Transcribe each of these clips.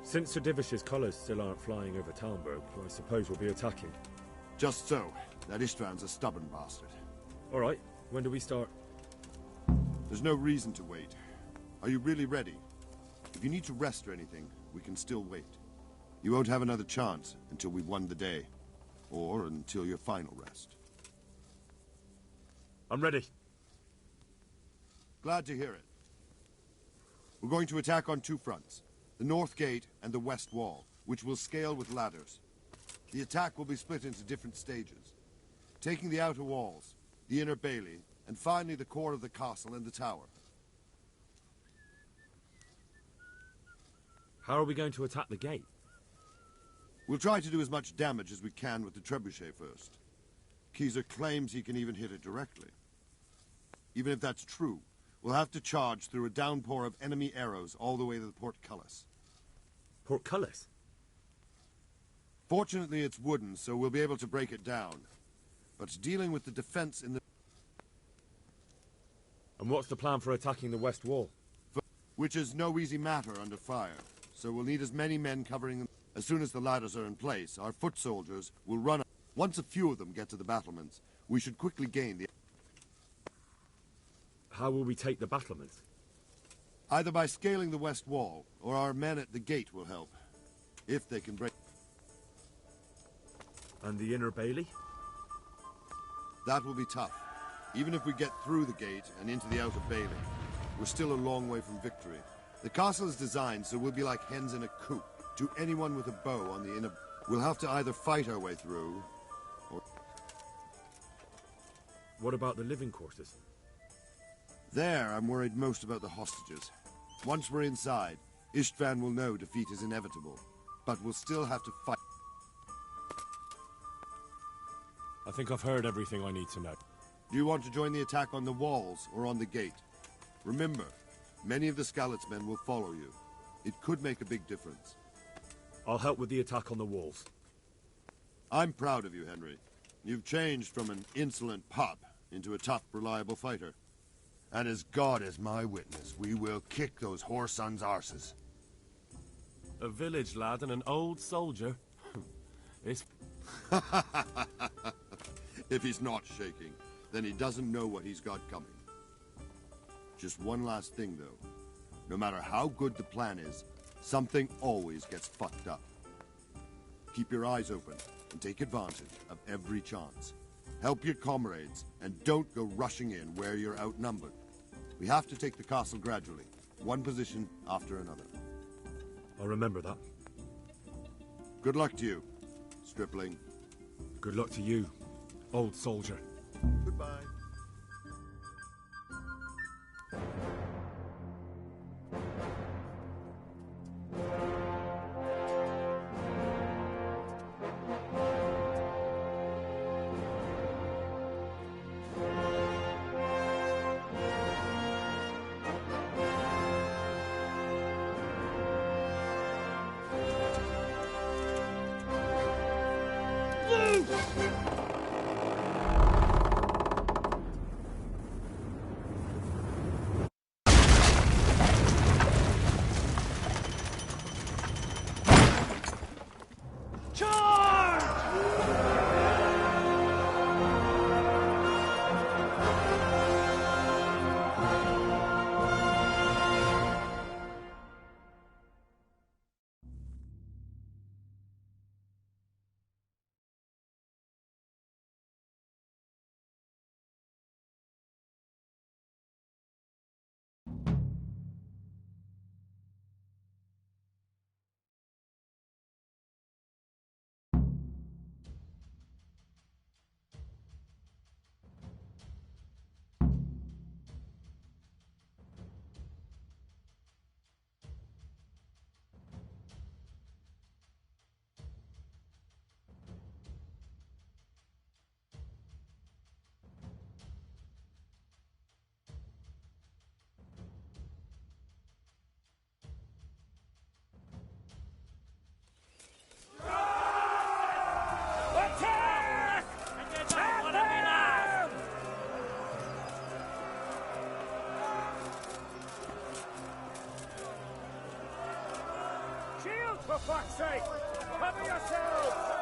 Since Sir Divish's colours still aren't flying over Talmberg, I suppose we'll be attacking. Just so. That Istvan's a stubborn bastard. Alright, when do we start? There's no reason to wait. Are you really ready? If you need to rest or anything, we can still wait. You won't have another chance until we've won the day. Or until your final rest. I'm ready. Glad to hear it. We're going to attack on two fronts. The North Gate and the West Wall, which will scale with ladders. The attack will be split into different stages. Taking the outer walls, the inner bailey, and finally the core of the castle and the tower. How are we going to attack the gate? We'll try to do as much damage as we can with the trebuchet first. Keyser claims he can even hit it directly. Even if that's true, we'll have to charge through a downpour of enemy arrows all the way to the portcullis. Portcullis? Fortunately, it's wooden, so we'll be able to break it down. But dealing with the defense in the... And what's the plan for attacking the West Wall? Which is no easy matter under fire, so we'll need as many men covering them. As soon as the ladders are in place, our foot soldiers will run... Once a few of them get to the battlements, we should quickly gain the... How will we take the battlements? Either by scaling the West Wall, or our men at the gate will help. If they can break... And the inner bailey? That will be tough. Even if we get through the gate and into the outer bailey, we're still a long way from victory. The castle is designed so we'll be like hens in a coop. To anyone with a bow on the inner... We'll have to either fight our way through, or... What about the living quarters? There, I'm worried most about the hostages. Once we're inside, Istvan will know defeat is inevitable, but we'll still have to fight. I think I've heard everything I need to know. Do you want to join the attack on the walls or on the gate? Remember, many of the Skalitz men will follow you. It could make a big difference. I'll help with the attack on the walls. I'm proud of you, Henry. You've changed from an insolent pup into a tough, reliable fighter. And as God is my witness, we will kick those whore sons' arses. A village lad and an old soldier? It's... If he's not shaking, then he doesn't know what he's got coming. Just one last thing, though. No matter how good the plan is, something always gets fucked up. Keep your eyes open and take advantage of every chance. Help your comrades, and don't go rushing in where you're outnumbered. We have to take the castle gradually, one position after another. I'll remember that. Good luck to you, stripling. Good luck to you, old soldier. Goodbye. fuck's sake! Cover yourselves!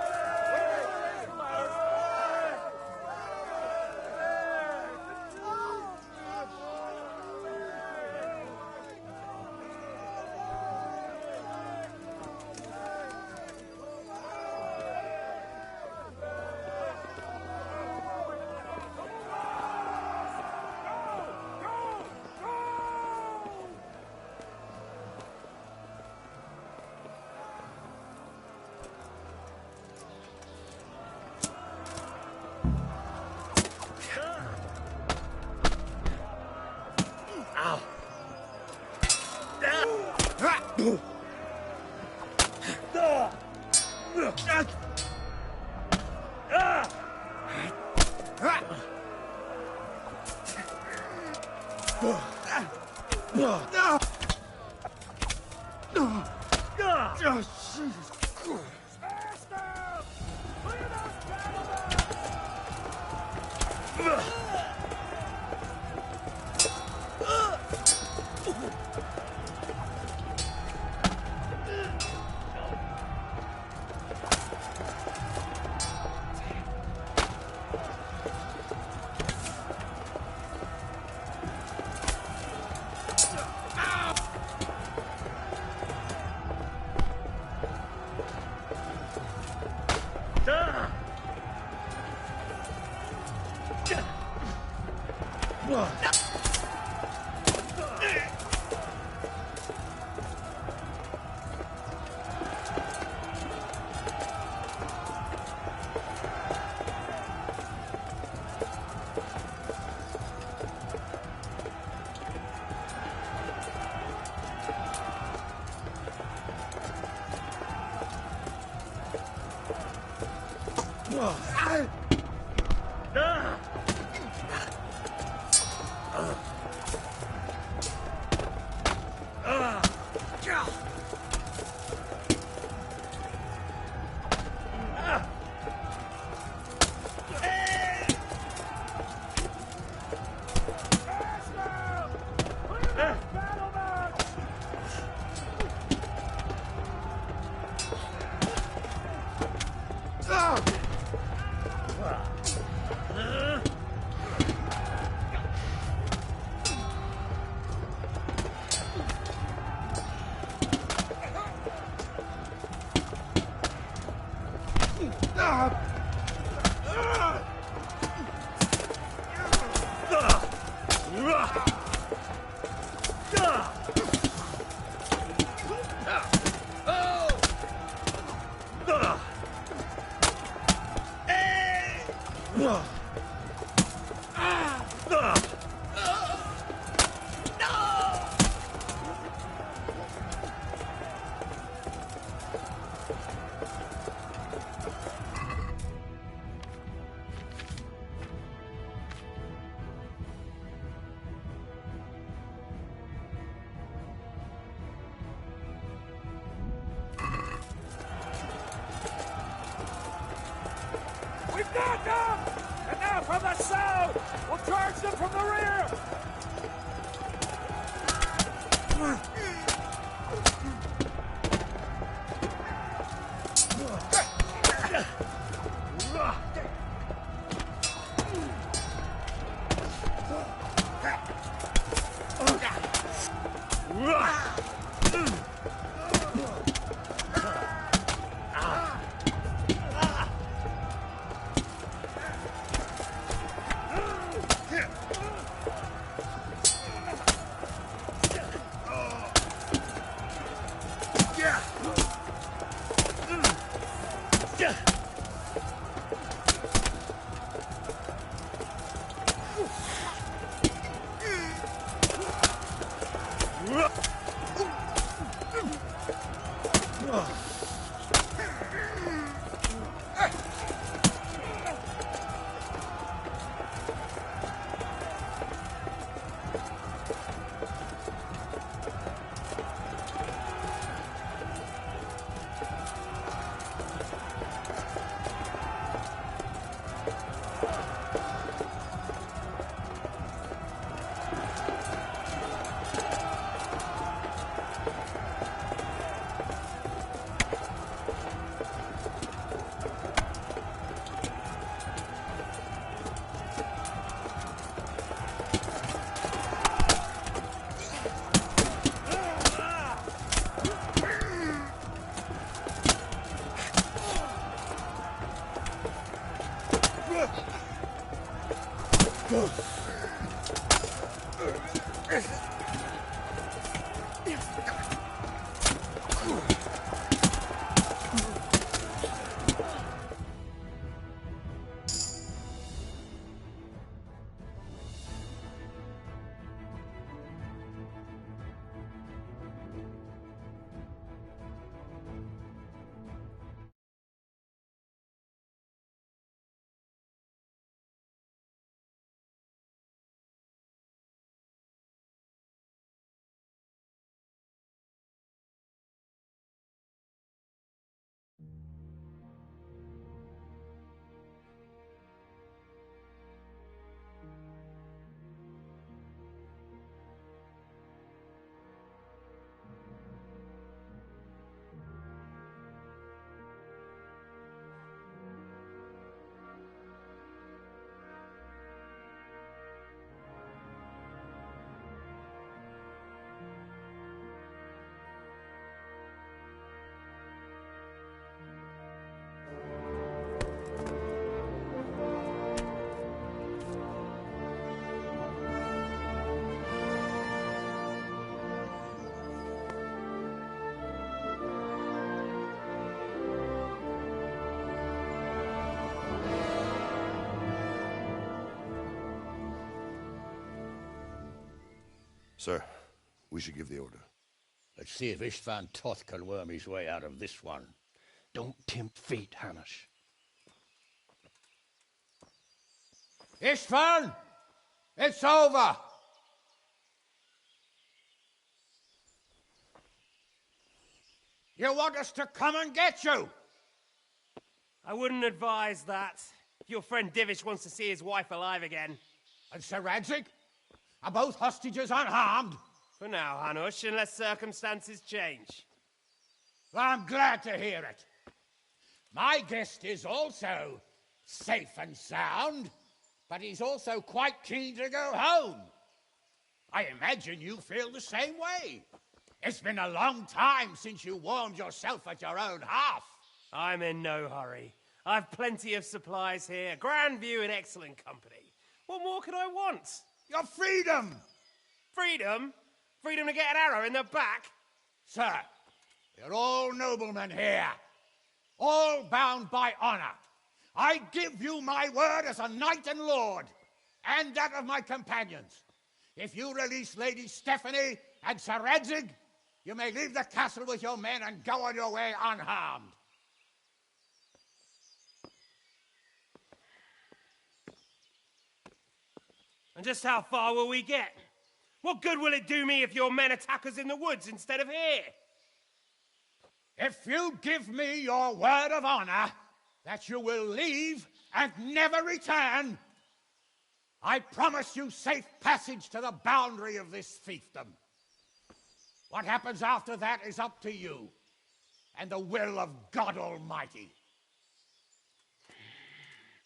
We've got them! Sir, we should give the order. Let's see if Istvan Toth can worm his way out of this one. Don't tempt fate, Hanush. Istvan! It's over! You want us to come and get you? I wouldn't advise that. If your friend Divish wants to see his wife alive again. And Sir Radzig? Are both hostages unharmed? For now, Hanush, unless circumstances change. Well, I'm glad to hear it. My guest is also safe and sound, but he's also quite keen to go home. I imagine you feel the same way. It's been a long time since you warmed yourself at your own hearth. I'm in no hurry. I've plenty of supplies here, grand view and excellent company. What more could I want? Your freedom! Freedom? Freedom to get an arrow in the back? Sir, you're all noblemen here, all bound by honor. I give you my word as a knight and lord, and that of my companions. If you release Lady Stephanie and Sir Radzig, you may leave the castle with your men and go on your way unharmed. And just how far will we get? What good will it do me if your men attack us in the woods instead of here? If you give me your word of honor that you will leave and never return, I promise you safe passage to the boundary of this fiefdom. What happens after that is up to you and the will of God Almighty.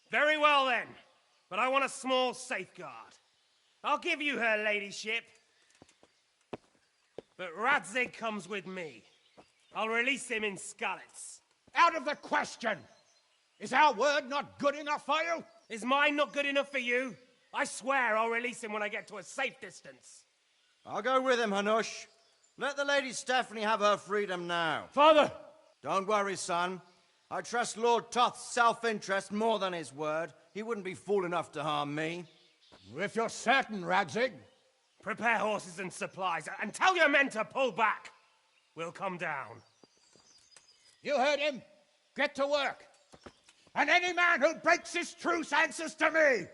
Very well then, but I want a small safeguard. I'll give you her ladyship, but Radzig comes with me. I'll release him in Skalitz. Out of the question! Is our word not good enough for you? Is mine not good enough for you? I swear I'll release him when I get to a safe distance. I'll go with him, Hanush. Let the Lady Stephanie have her freedom now. Father! Don't worry, son. I trust Lord Toth's self-interest more than his word. He wouldn't be fool enough to harm me. If you're certain, Radzig. Prepare horses and supplies, and tell your men to pull back. We'll come down. You heard him. Get to work. And any man who breaks this truce answers to me.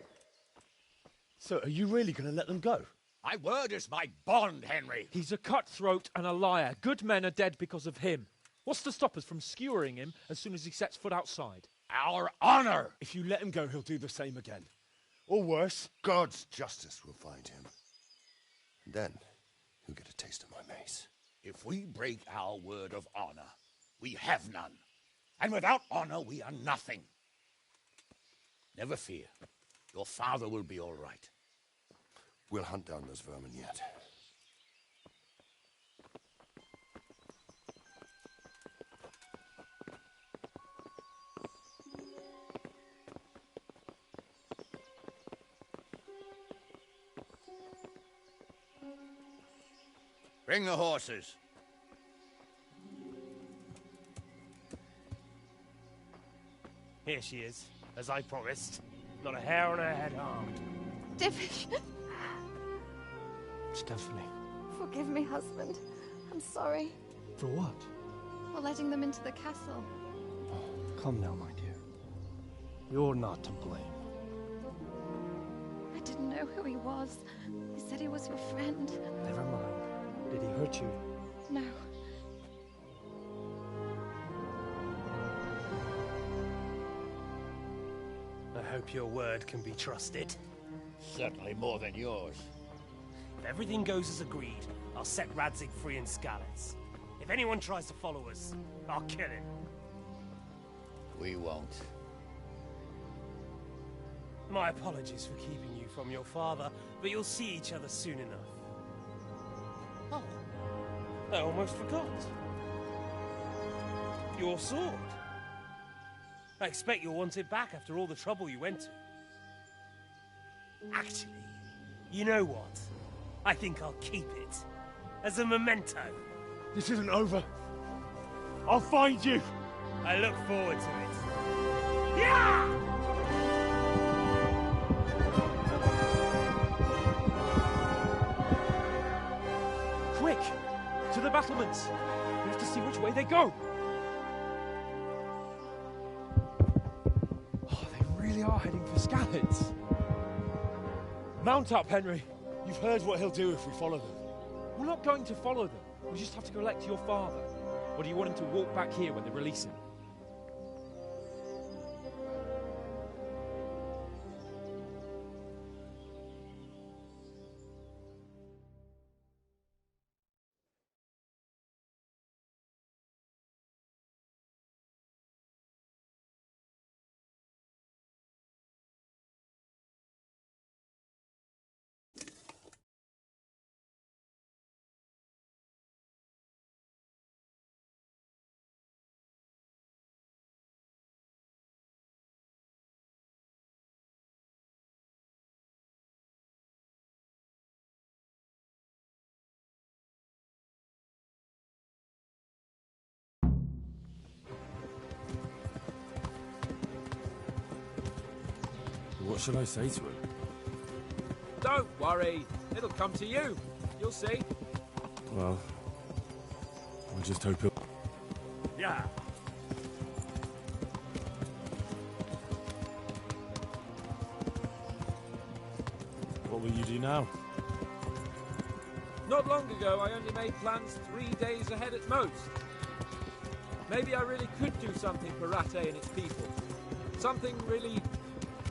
So, are you really going to let them go? My word is my bond, Henry. He's a cutthroat and a liar. Good men are dead because of him. What's to stop us from skewering him as soon as he sets foot outside? Our honor. If you let him go, he'll do the same again. Or worse. God's justice will find him. And then he'll get a taste of my mace. If we break our word of honor, we have none. And without honor, we are nothing. Never fear. Your father will be all right. We'll hunt down those vermin yet. Bring the horses. Here she is, as I promised. Not a hair on her head harmed. Divish! Stephanie. Forgive me, husband. I'm sorry. For what? For letting them into the castle. Come now, my dear. You're not to blame. I didn't know who he was. He said he was your friend. Never mind. Did he hurt you? No. I hope your word can be trusted. Certainly more than yours. If everything goes as agreed, I'll set Radzig free in Skalitz. If anyone tries to follow us, I'll kill him. We won't. My apologies for keeping you from your father, but you'll see each other soon enough. Oh, I almost forgot. Your sword. I expect you'll want it back after all the trouble you went to. Actually, you know what? I think I'll keep it. As a memento. This isn't over. I'll find you. I look forward to it. Yeah! Quick! To the battlements! We have to see which way they go! Oh, they really are heading for Skalitz. Mount up, Henry. You've heard what he'll do if we follow them. We're not going to follow them. We just have to collect your father. Or do you want him to walk back here when they release him? What should I say to him? Don't worry. It'll come to you. You'll see. Well, I just hope he'll... Yeah. What will you do now? Not long ago, I only made plans 3 days ahead at most. Maybe I really could do something for Rattay and its people. Something really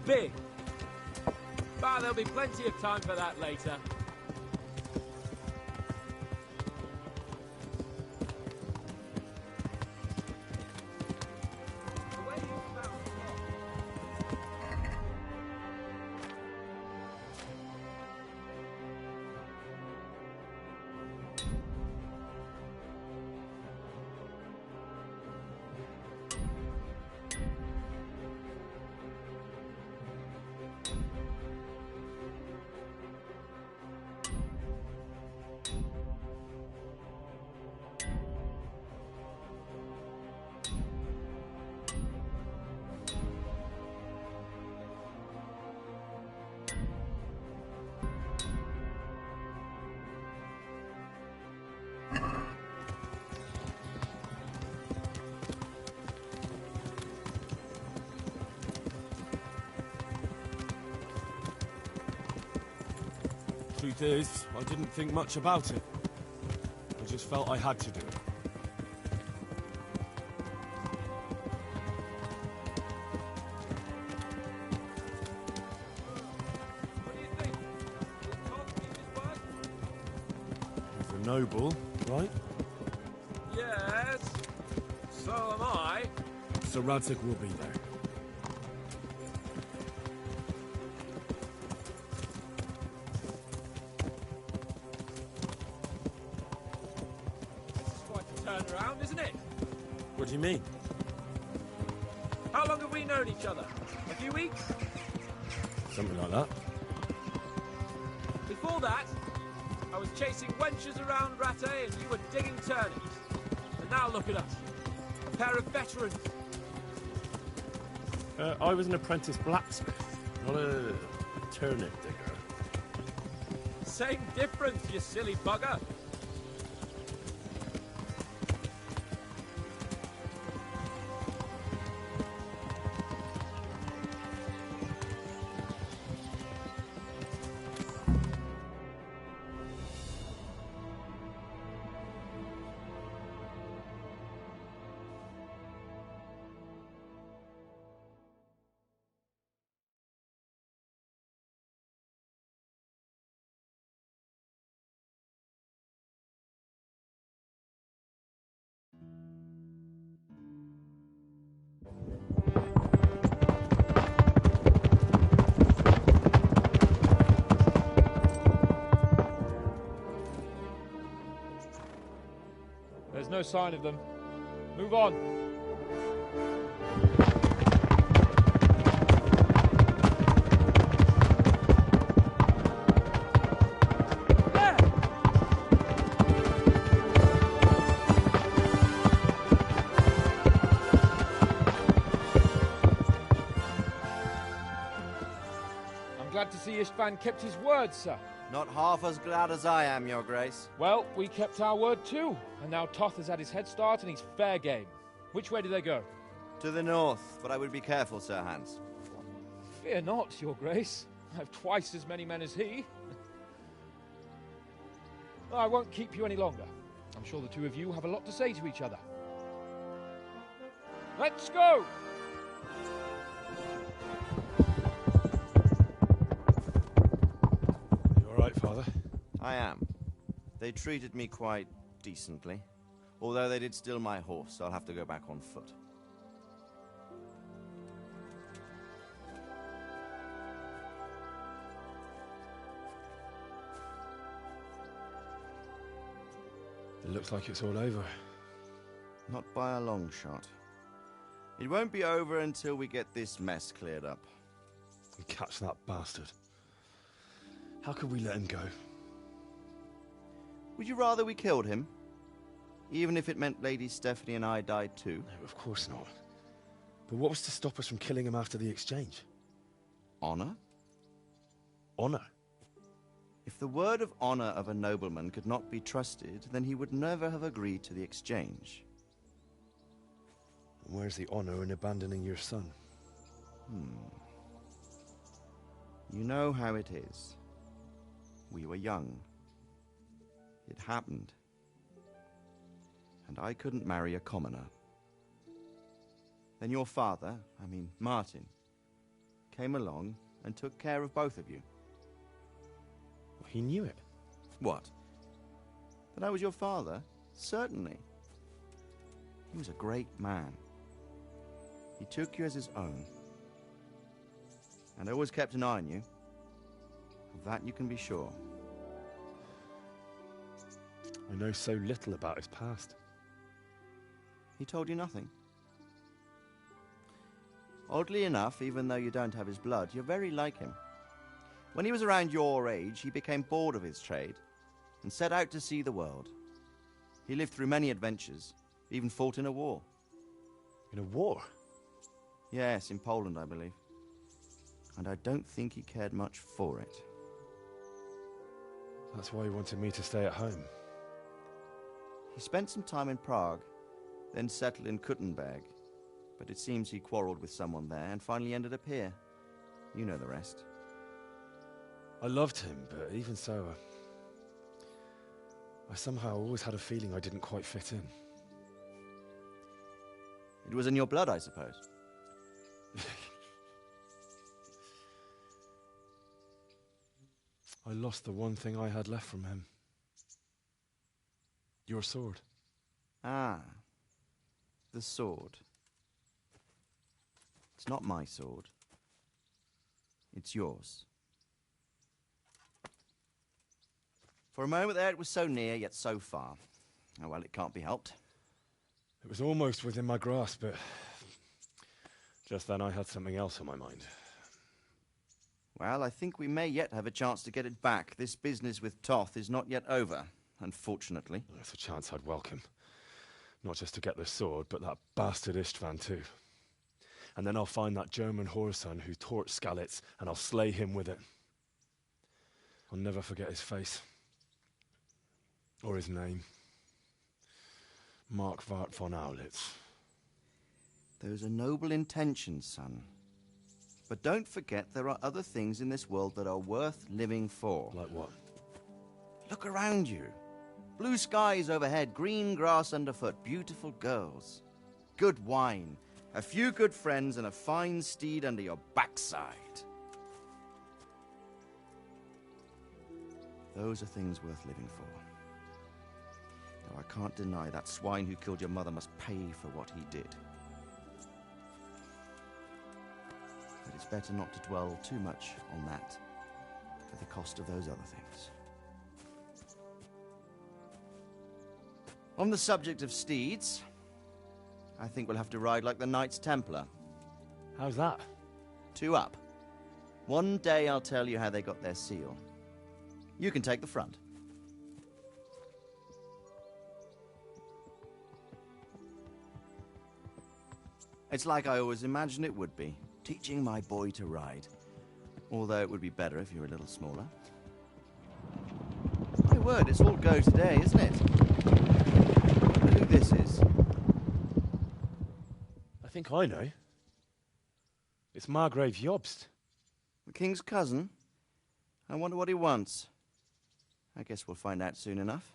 big. But there'll be plenty of time for that later. Truth is, I didn't think much about it. I just felt I had to do it. What do you think? Is Todd keep his word? He's a noble, right? Yes. So am I. So Radzig will be there. Around, isn't it? What do you mean? How long have we known each other? A few weeks? Something like that. Before that, I was chasing wenches around Rattay and you were digging turnips. And now look at us. A pair of veterans. I was an apprentice blacksmith, not a turnip digger. Same difference, you silly bugger. There's no sign of them. Move on. There! I'm glad to see Istvan kept his word, sir. Not half as glad as I am, Your Grace. Well, we kept our word too, and now Toth has had his head start and he's fair game. Which way do they go? To the north, but I would be careful, Sir Hans. Fear not, Your Grace. I have twice as many men as he. I won't keep you any longer. I'm sure the two of you have a lot to say to each other. Let's go! Father? I am. They treated me quite decently. Although they did steal my horse, so I'll have to go back on foot. It looks like it's all over. Not by a long shot. It won't be over until we get this mess cleared up. And catch that bastard. How could we let him go? Would you rather we killed him? Even if it meant Lady Stephanie and I died too? No, of course not. But what was to stop us from killing him after the exchange? Honor? Honor? If the word of honor of a nobleman could not be trusted, then he would never have agreed to the exchange. And where's the honor in abandoning your son? You know how it is. We were young. It happened. And I couldn't marry a commoner. Then your father, Martin, came along and took care of both of you. Well, he knew it. What? That I was your father? Certainly. He was a great man. He took you as his own. And always kept an eye on you. Of that you can be sure. I know so little about his past. He told you nothing? Oddly enough, even though you don't have his blood, you're very like him. When he was around your age, he became bored of his trade and set out to see the world. He lived through many adventures, even fought in a war. In a war? Yes, in Poland, I believe. And I don't think he cared much for it. That's why he wanted me to stay at home. He spent some time in Prague, then settled in Kuttenberg. But it seems he quarreled with someone there and finally ended up here. You know the rest. I loved him, but even so, I somehow always had a feeling I didn't quite fit in. It was in your blood, I suppose. I lost the one thing I had left from him. Your sword. Ah, the sword. It's not my sword. It's yours. For a moment there, it was so near, yet so far. Oh, well, it can't be helped. It was almost within my grasp, but just then I had something else on my mind. Well, I think we may yet have a chance to get it back. This business with Toth is not yet over, unfortunately. That's a chance I'd welcome. Not just to get the sword, but that bastard Istvan too. And then I'll find that German whoreson who torched Skalitz, and I'll slay him with it. I'll never forget his face. Or his name. Markwart von Aulitz. Those are noble intentions, son. But don't forget there are other things in this world that are worth living for. Like what? Look around you. Blue skies overhead, green grass underfoot, beautiful girls. Good wine, a few good friends, and a fine steed under your backside. Those are things worth living for. Though I can't deny that swine who killed your mother must pay for what he did. But it's better not to dwell too much on that for the cost of those other things. On the subject of steeds, I think we'll have to ride like the Knights Templar. How's that? 2 up. One day I'll tell you how they got their seal. You can take the front. It's like I always imagined it would be, teaching my boy to ride. Although it would be better if you were a little smaller. My word, it's all go today, isn't it? I wonder who this is. I think I know. It's Margrave Jobst. The king's cousin? I wonder what he wants. I guess we'll find out soon enough.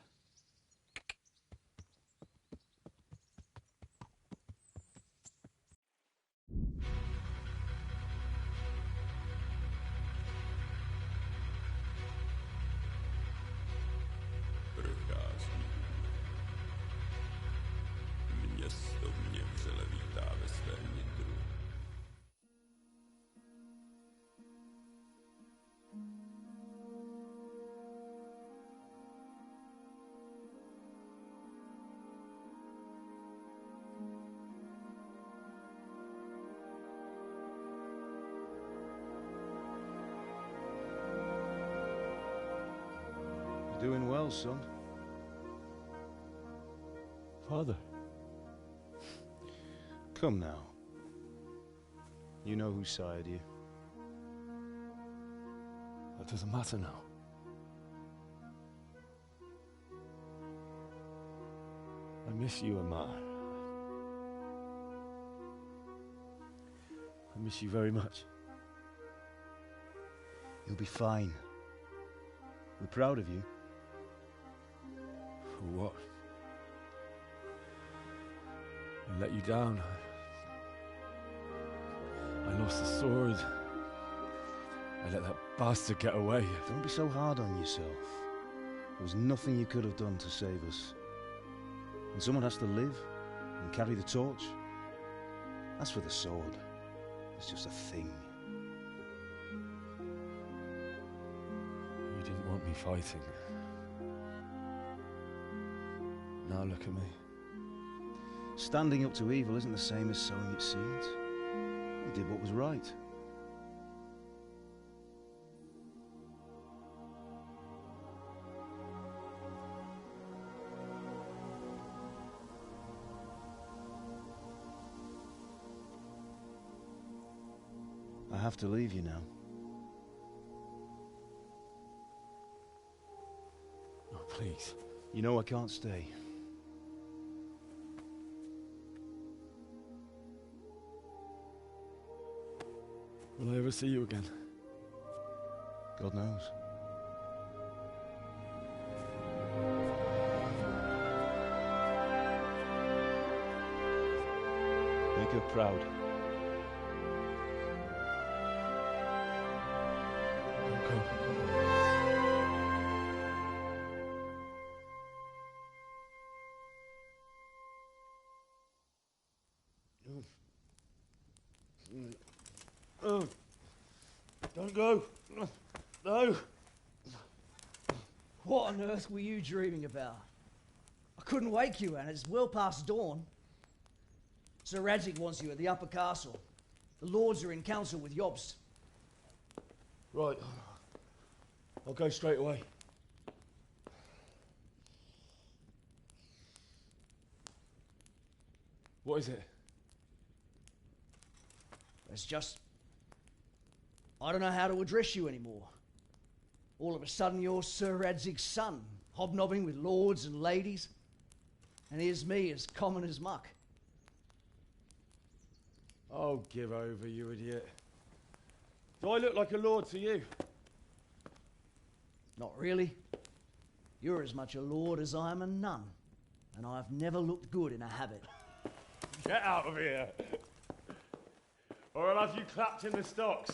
Doing well, son. Father. Come now. You know who sired you. That doesn't matter now. I miss you, Amar. I miss you very much. You'll be fine. We're proud of you. For what? I let you down. I lost the sword. I let that bastard get away. Don't be so hard on yourself. There was nothing you could have done to save us. And someone has to live and carry the torch. As for the sword, it's just a thing. You didn't want me fighting. Now look at me. Standing up to evil isn't the same as sowing its seeds. You did what was right. I have to leave you now. Oh, please. You know I can't stay. Will I ever see you again? God knows. Make her proud. Don't go. Oh, don't go. No. What on earth were you dreaming about? I couldn't wake you, and it's well past dawn. Sir Radzig wants you at the upper castle. The lords are in council with Jobst. Right. I'll go straight away. What is it? It's just... I don't know how to address you anymore. All of a sudden you're Sir Radzig's son, hobnobbing with lords and ladies. And here's me, as common as muck. Oh, give over, you idiot. Do I look like a lord to you? Not really. You're as much a lord as I am a nun. And I've never looked good in a habit. Get out of here! Or I'll have you clapped in the stocks.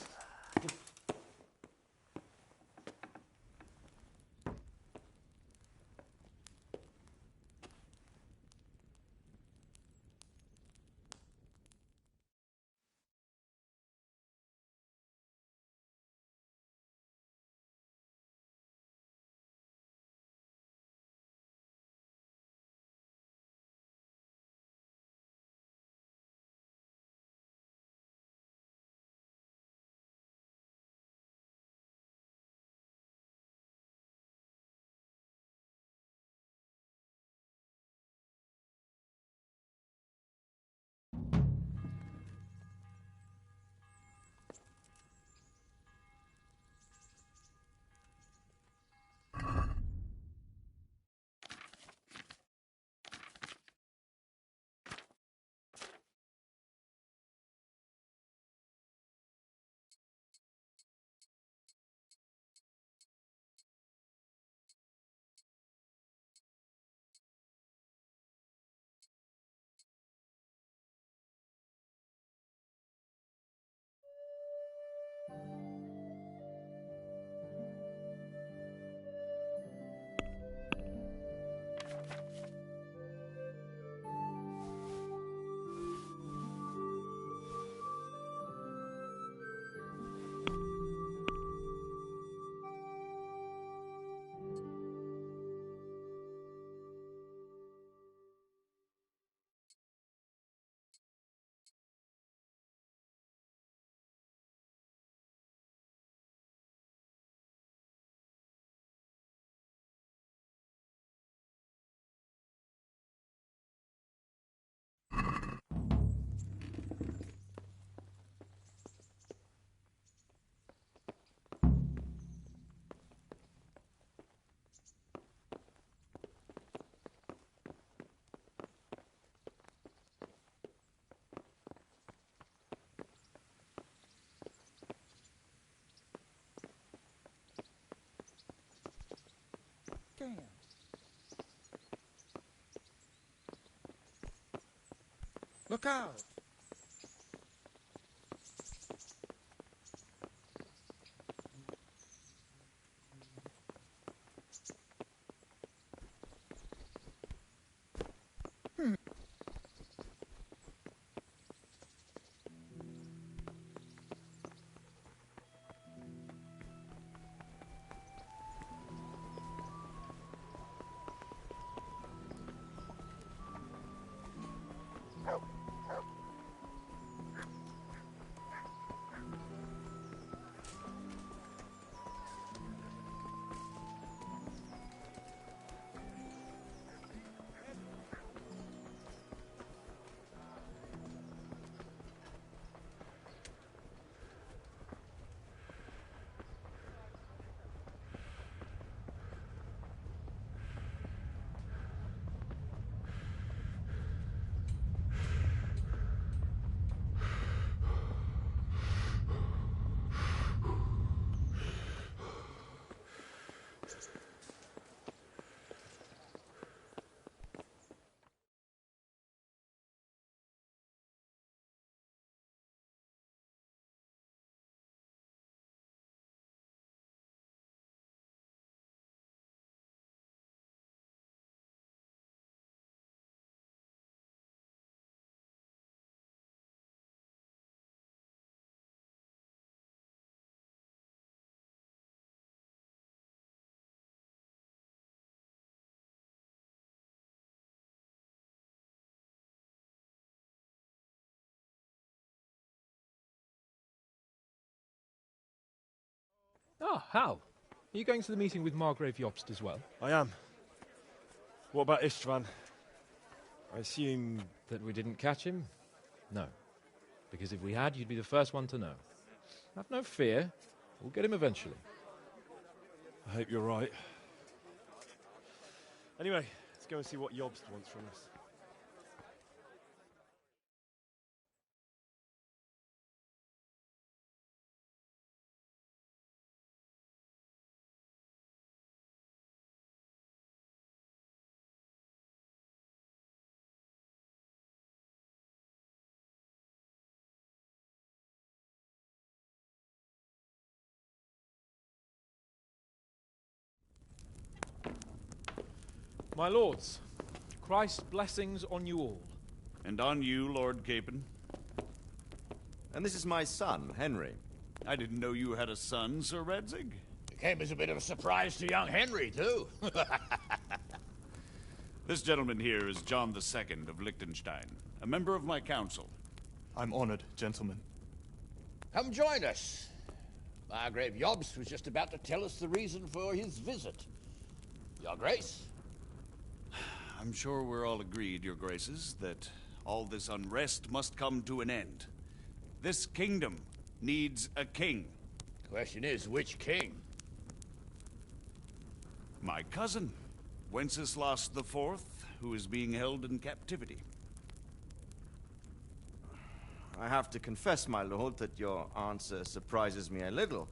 Damn. Look out! Ah, how? Are you going to the meeting with Margrave Jobst as well? I am. What about Istvan? I assume... That we didn't catch him? No. Because if we had, you'd be the first one to know. Have no fear. We'll get him eventually. I hope you're right. Anyway, let's go and see what Jobst wants from us. My lords, Christ's blessings on you all. And on you, Lord Capon. And this is my son, Henry. I didn't know you had a son, Sir Redzig. It came as a bit of a surprise to young Henry, too. This gentleman here is John II of Liechtenstein, a member of my council. I'm honored, gentlemen. Come join us. Margrave Jobst was just about to tell us the reason for his visit. Your Grace? I'm sure we're all agreed, Your Graces, that all this unrest must come to an end. This kingdom needs a king. Question is, which king? My cousin, Wenceslas IV, who is being held in captivity. I have to confess, my lord, that your answer surprises me a little.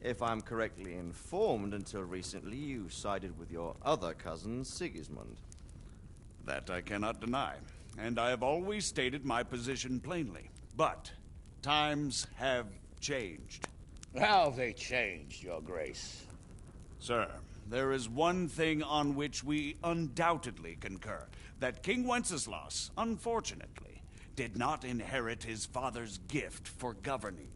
If I'm correctly informed, until recently you sided with your other cousin, Sigismund. That I cannot deny, and I have always stated my position plainly. But times have changed. How have they changed, Your Grace? Sir, there is one thing on which we undoubtedly concur. That King Wenceslas, unfortunately, did not inherit his father's gift for governing.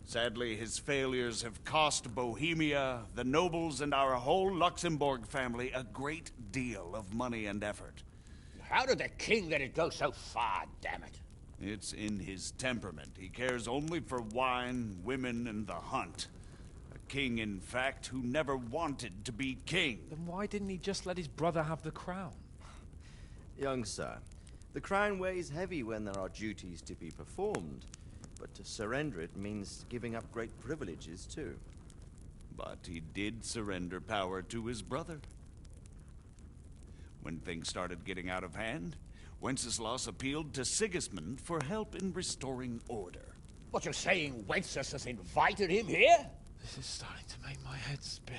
Sadly, his failures have cost Bohemia, the nobles, and our whole Luxembourg family a great deal of money and effort. How did the king let it go so far, damn it? It's in his temperament. He cares only for wine, women, and the hunt. A king, in fact, who never wanted to be king. Then why didn't he just let his brother have the crown? Young sir, the crown weighs heavy when there are duties to be performed. But to surrender it means giving up great privileges, too. But he did surrender power to his brother. When things started getting out of hand, Wenceslas appealed to Sigismund for help in restoring order. What you're saying, Wenceslas invited him here? This is starting to make my head spin.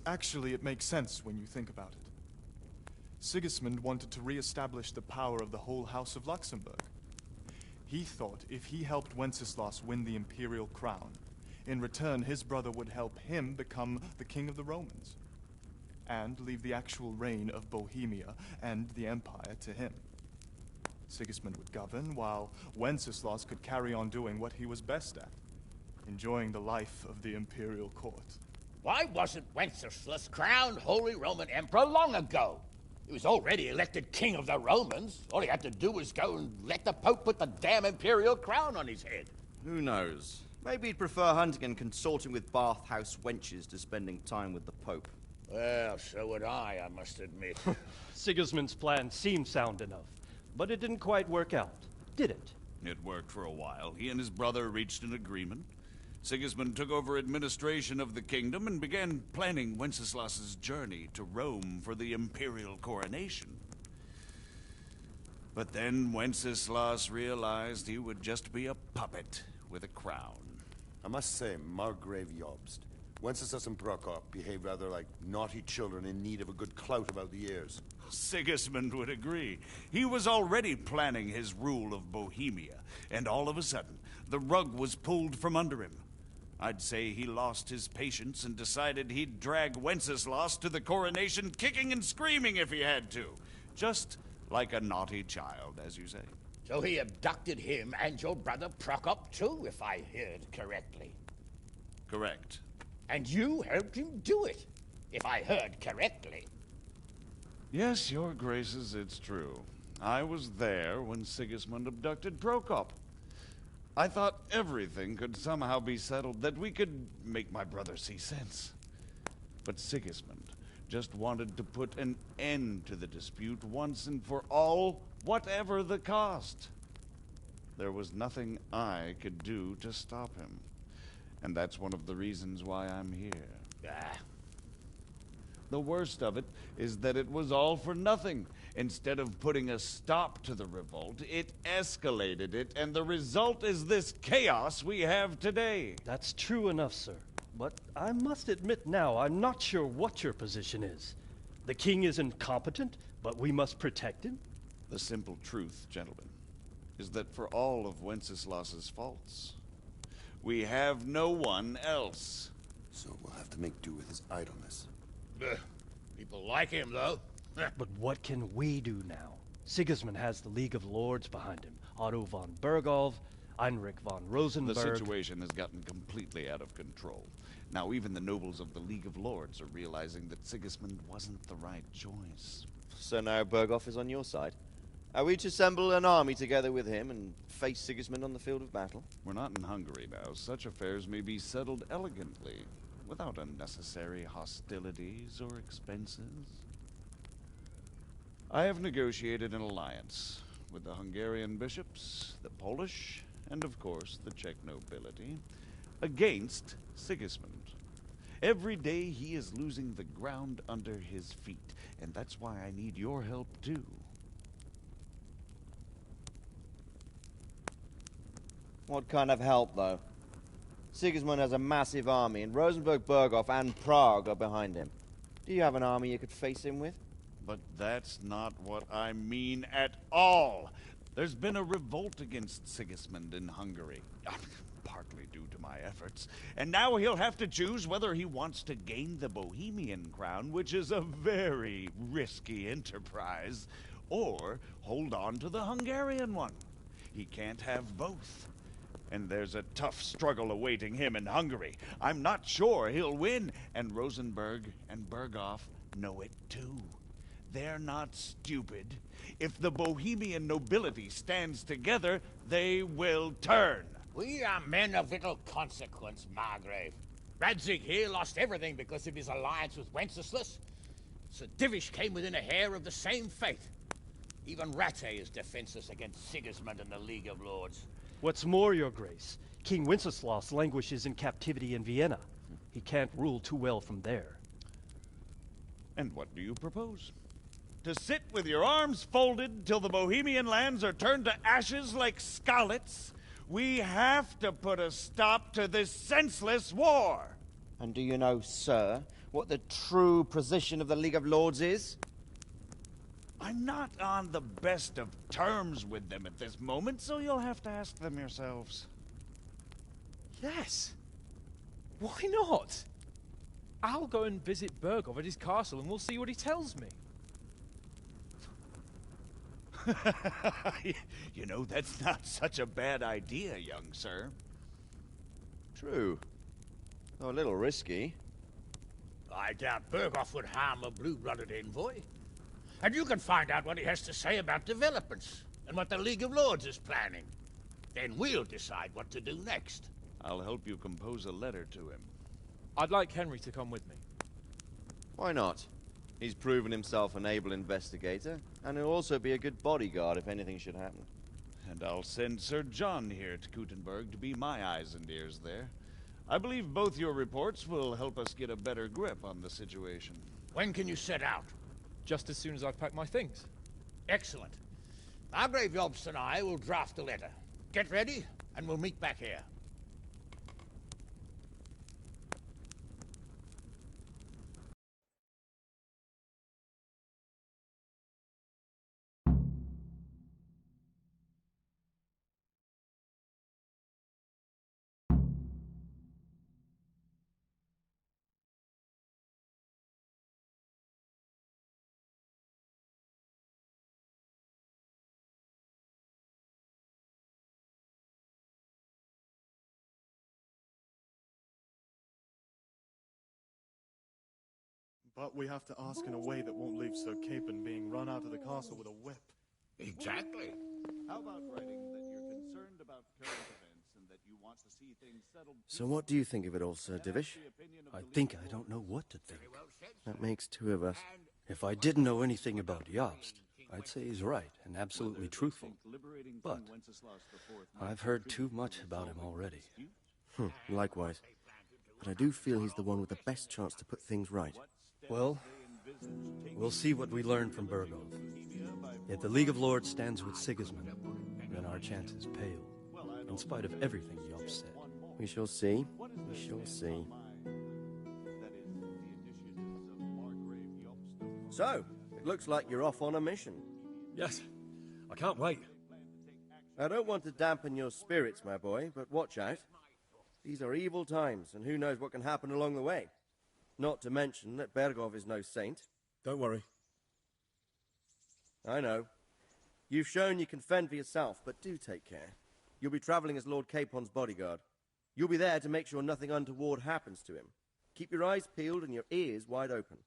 Actually, it makes sense when you think about it. Sigismund wanted to re-establish the power of the whole House of Luxembourg. He thought if he helped Wenceslas win the imperial crown, in return his brother would help him become the king of the Romans, and leave the actual reign of Bohemia and the empire to him. Sigismund would govern, while Wenceslas could carry on doing what he was best at, enjoying the life of the imperial court. Why wasn't Wenceslas crowned Holy Roman Emperor long ago? He was already elected king of the Romans. All he had to do was go and let the Pope put the damn imperial crown on his head. Who knows? Maybe he'd prefer hunting and consorting with bathhouse wenches to spending time with the Pope. Well, so would I must admit. Sigismund's plan seemed sound enough, but it didn't quite work out, did it? It worked for a while. He and his brother reached an agreement. Sigismund took over administration of the kingdom and began planning Wenceslas's journey to Rome for the imperial coronation. But then Wenceslas realized he would just be a puppet with a crown. I must say, Margrave Jobst, Wenceslas and Prokop behave rather like naughty children in need of a good clout about the ears. Sigismund would agree. He was already planning his rule of Bohemia, and all of a sudden, the rug was pulled from under him. I'd say he lost his patience and decided he'd drag Wenceslas to the coronation kicking and screaming if he had to. Just like a naughty child, as you say. So he abducted him and your brother Prokop too, if I heard correctly. Correct. And you helped him do it, if I heard correctly. Yes, your graces, it's true. I was there when Sigismund abducted Prokop. I thought everything could somehow be settled, that we could make my brother see sense. But Sigismund just wanted to put an end to the dispute once and for all, whatever the cost. There was nothing I could do to stop him. And that's one of the reasons why I'm here. The worst of it is that it was all for nothing. Instead of putting a stop to the revolt, it escalated it, and the result is this chaos we have today. That's true enough, sir. But I must admit now, I'm not sure what your position is. The king is incompetent, but we must protect him? The simple truth, gentlemen, is that for all of Wenceslas's faults, we have no one else. So we'll have to make do with his idleness. People like him, though. But what can we do now? Sigismund has the League of Lords behind him. Otto von Bergolf, Heinrich von Rosenberg. The situation has gotten completely out of control. Now even the nobles of the League of Lords are realizing that Sigismund wasn't the right choice. So now Bergolf is on your side. Are we to assemble an army together with him and face Sigismund on the field of battle? We're not in Hungary now. Such affairs may be settled elegantly, without unnecessary hostilities or expenses. I have negotiated an alliance with the Hungarian bishops, the Polish, and of course the Czech nobility, against Sigismund. Every day he is losing the ground under his feet, and that's why I need your help too. What kind of help, though? Sigismund has a massive army, and Rosenberg, Berghoff, and Prague are behind him. Do you have an army you could face him with? But that's not what I mean at all. There's been a revolt against Sigismund in Hungary, partly due to my efforts, and now he'll have to choose whether he wants to gain the Bohemian crown, which is a very risky enterprise, or hold on to the Hungarian one. He can't have both. And there's a tough struggle awaiting him in Hungary. I'm not sure he'll win, and Rosenberg and Berghoff know it too. They're not stupid. If the Bohemian nobility stands together, they will turn. We are men of little consequence, Margrave. Radzig here lost everything because of his alliance with Wenceslas. Sir Divish came within a hair of the same fate. Even Rattay is defenseless against Sigismund and the League of Lords. What's more, your grace, King Wenceslas languishes in captivity in Vienna. He can't rule too well from there. And what do you propose? To sit with your arms folded till the Bohemian lands are turned to ashes like Skalitz? We have to put a stop to this senseless war! And do you know, sir, what the true position of the League of Lords is? I'm not on the best of terms with them at this moment, so you'll have to ask them yourselves. Yes. Why not? I'll go and visit Berghoff at his castle and we'll see what he tells me. You know, that's not such a bad idea, young sir. True. Though a little risky. I doubt Berghoff would harm a blue-blooded envoy. And you can find out what he has to say about developments and what the League of Lords is planning. Then we'll decide what to do next. I'll help you compose a letter to him. I'd like Henry to come with me. Why not? He's proven himself an able investigator, and he'll also be a good bodyguard if anything should happen. And I'll send Sir John here to Kuttenberg to be my eyes and ears there. I believe both your reports will help us get a better grip on the situation. When can you set out? Just as soon as I've packed my things. Excellent. Margrave Jobst and I will draft a letter. Get ready, and we'll meet back here. But we have to ask in a way that won't leave Sir Capon being run out of the castle with a whip. Exactly. How about writing that you're concerned about current events So what do you think of it all, Sir Divish? I think I don't know what to think. That makes two of us. If I didn't know anything about Jobst, I'd say he's right and absolutely truthful. But I've heard too much about him already. Likewise. But I do feel he's the one with the best chance to put things right. Well, we'll see what we learn from Bergov. If the League of Lords stands with Sigismund, then our chance is pale, in spite of everything Jobst said. We shall see. We shall see. So, it looks like you're off on a mission. Yes, I can't wait. I don't want to dampen your spirits, my boy, but watch out. These are evil times, and who knows what can happen along the way. Not to mention that Bergov is no saint. Don't worry. I know. You've shown you can fend for yourself, but do take care. You'll be travelling as Lord Capon's bodyguard. You'll be there to make sure nothing untoward happens to him. Keep your eyes peeled and your ears wide open.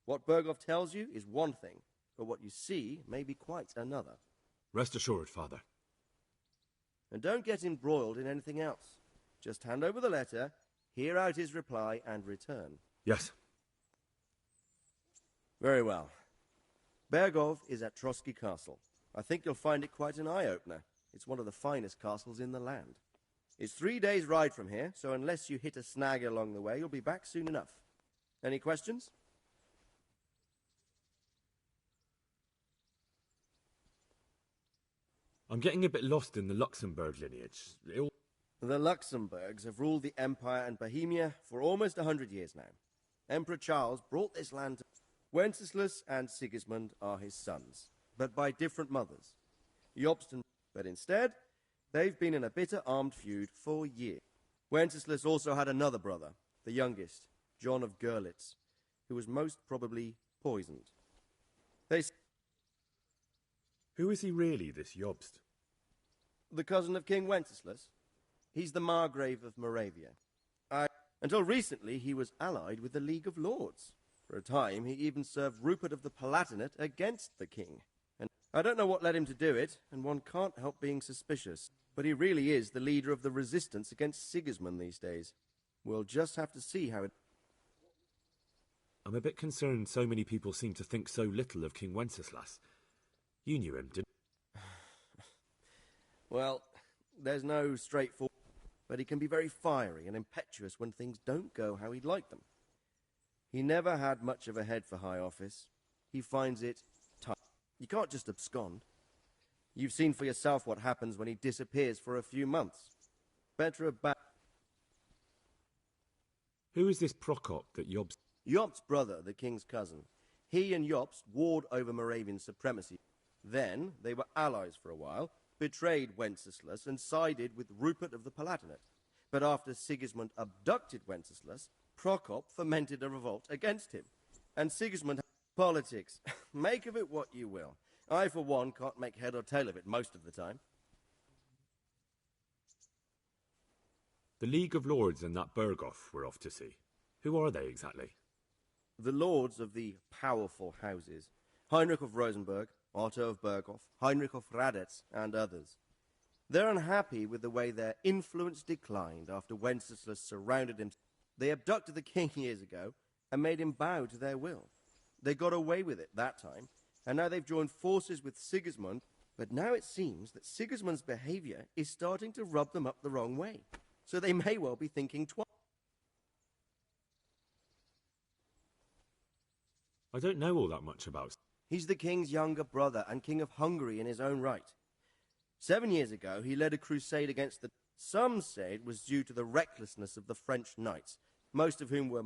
What Bergov tells you is one thing, but what you see may be quite another. Rest assured, Father. And don't get embroiled in anything else. Just hand over the letter, hear out his reply, and return. Yes. Very well. Bergov is at Trotsky Castle. I think you'll find it quite an eye-opener. It's one of the finest castles in the land. It's 3 days' ride from here, so unless you hit a snag along the way, you'll be back soon enough. Any questions? I'm getting a bit lost in the Luxembourg lineage. The Luxembourgs have ruled the Empire and Bohemia for almost 100 years now. Emperor Charles brought this land to... Wenceslas and Sigismund are his sons, but by different mothers. But instead, they've been in a bitter armed feud for years. Wenceslas also had another brother, the youngest, John of Görlitz, who was most probably poisoned. Who is he really, this Jobst? The cousin of King Wenceslas. He's the Margrave of Moravia. Until recently, he was allied with the League of Lords. For a time, he even served Rupert of the Palatinate against the king. And I don't know what led him to do it, and one can't help being suspicious. But he really is the leader of the resistance against Sigismund these days. We'll just have to see how it... I'm a bit concerned so many people seem to think so little of King Wenceslas. You knew him, didn't you? Well, there's no straightforward... But he can be very fiery and impetuous when things don't go how he'd like them. He never had much of a head for high office. He finds it tough. You can't just abscond. You've seen for yourself what happens when he disappears for a few months. Better about... Who is this Prokop that Jobst... Jobst's brother, the king's cousin. He and Jobst warred over Moravian supremacy. Then they were allies for a while, betrayed Wenceslas and sided with Rupert of the Palatinate. But after Sigismund abducted Wenceslas, Prokop fomented a revolt against him. And Sigismund... Politics. Make of it what you will. I, for one, can't make head or tail of it most of the time. The League of Lords and that Bergov we're off to see. Who are they exactly? The lords of the powerful houses. Heinrich of Rosenberg, Otto of Berghof, Heinrich of Radetz, and others. They're unhappy with the way their influence declined after Wenceslas surrounded him. They abducted the king years ago and made him bow to their will. They got away with it that time, and now they've joined forces with Sigismund, but now it seems that Sigismund's behavior is starting to rub them up the wrong way. So they may well be thinking twice. I don't know all that much about... He's the king's younger brother and king of Hungary in his own right. 7 years ago, he led a crusade against the... Some say it was due to the recklessness of the French knights, most of whom were...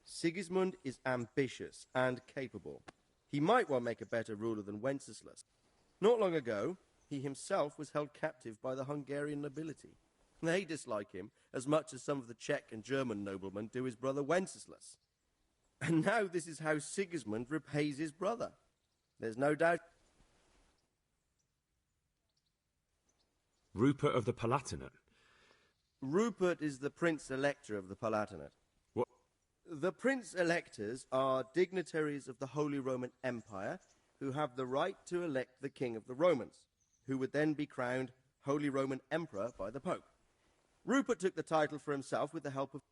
Sigismund is ambitious and capable. He might well make a better ruler than Wenceslas. Not long ago, he himself was held captive by the Hungarian nobility. They dislike him as much as some of the Czech and German noblemen do his brother Wenceslas. And now this is how Sigismund repays his brother. There's no doubt... Rupert of the Palatinate? Rupert is the Prince-Elector of the Palatinate. What? The Prince-Electors are dignitaries of the Holy Roman Empire who have the right to elect the King of the Romans, who would then be crowned Holy Roman Emperor by the Pope. Rupert took the title for himself with the help of...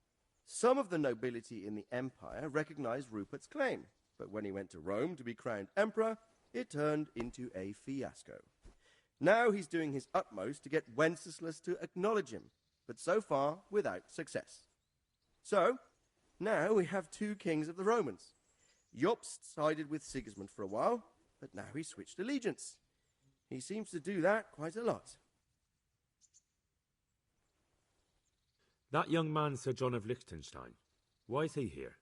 Some of the nobility in the empire recognized Rupert's claim, but when he went to Rome to be crowned emperor, it turned into a fiasco. Now he's doing his utmost to get Wenceslas to acknowledge him, but so far without success. So, now we have two kings of the Romans. Jobst sided with Sigismund for a while, but now he's switched allegiance. He seems to do that quite a lot. That young man, Sir John of Liechtenstein, why is he here?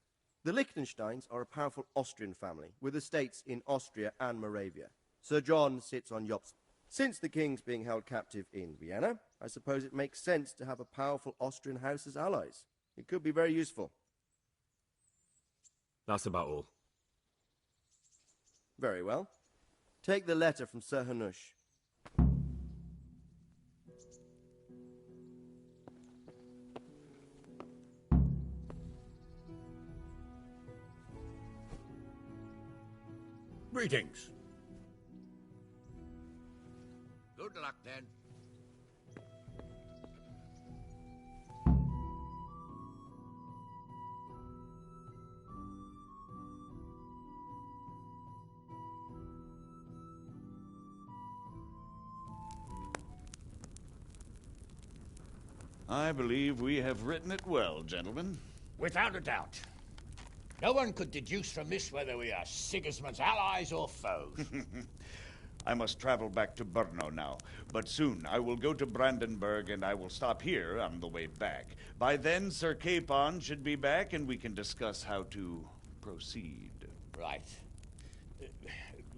The Liechtensteins are a powerful Austrian family with estates in Austria and Moravia. Sir John sits on Jobst. Since the king's being held captive in Vienna, I suppose it makes sense to have a powerful Austrian house as allies. It could be very useful. That's about all. Very well. Take the letter from Sir Hanush. Greetings. Good luck, then. I believe we have written it well, gentlemen. Without a doubt. No one could deduce from this whether we are Sigismund's allies or foes. I must travel back to Brno now, but soon I will go to Brandenburg and I will stop here on the way back. By then, Sir Capon should be back and we can discuss how to proceed. Right.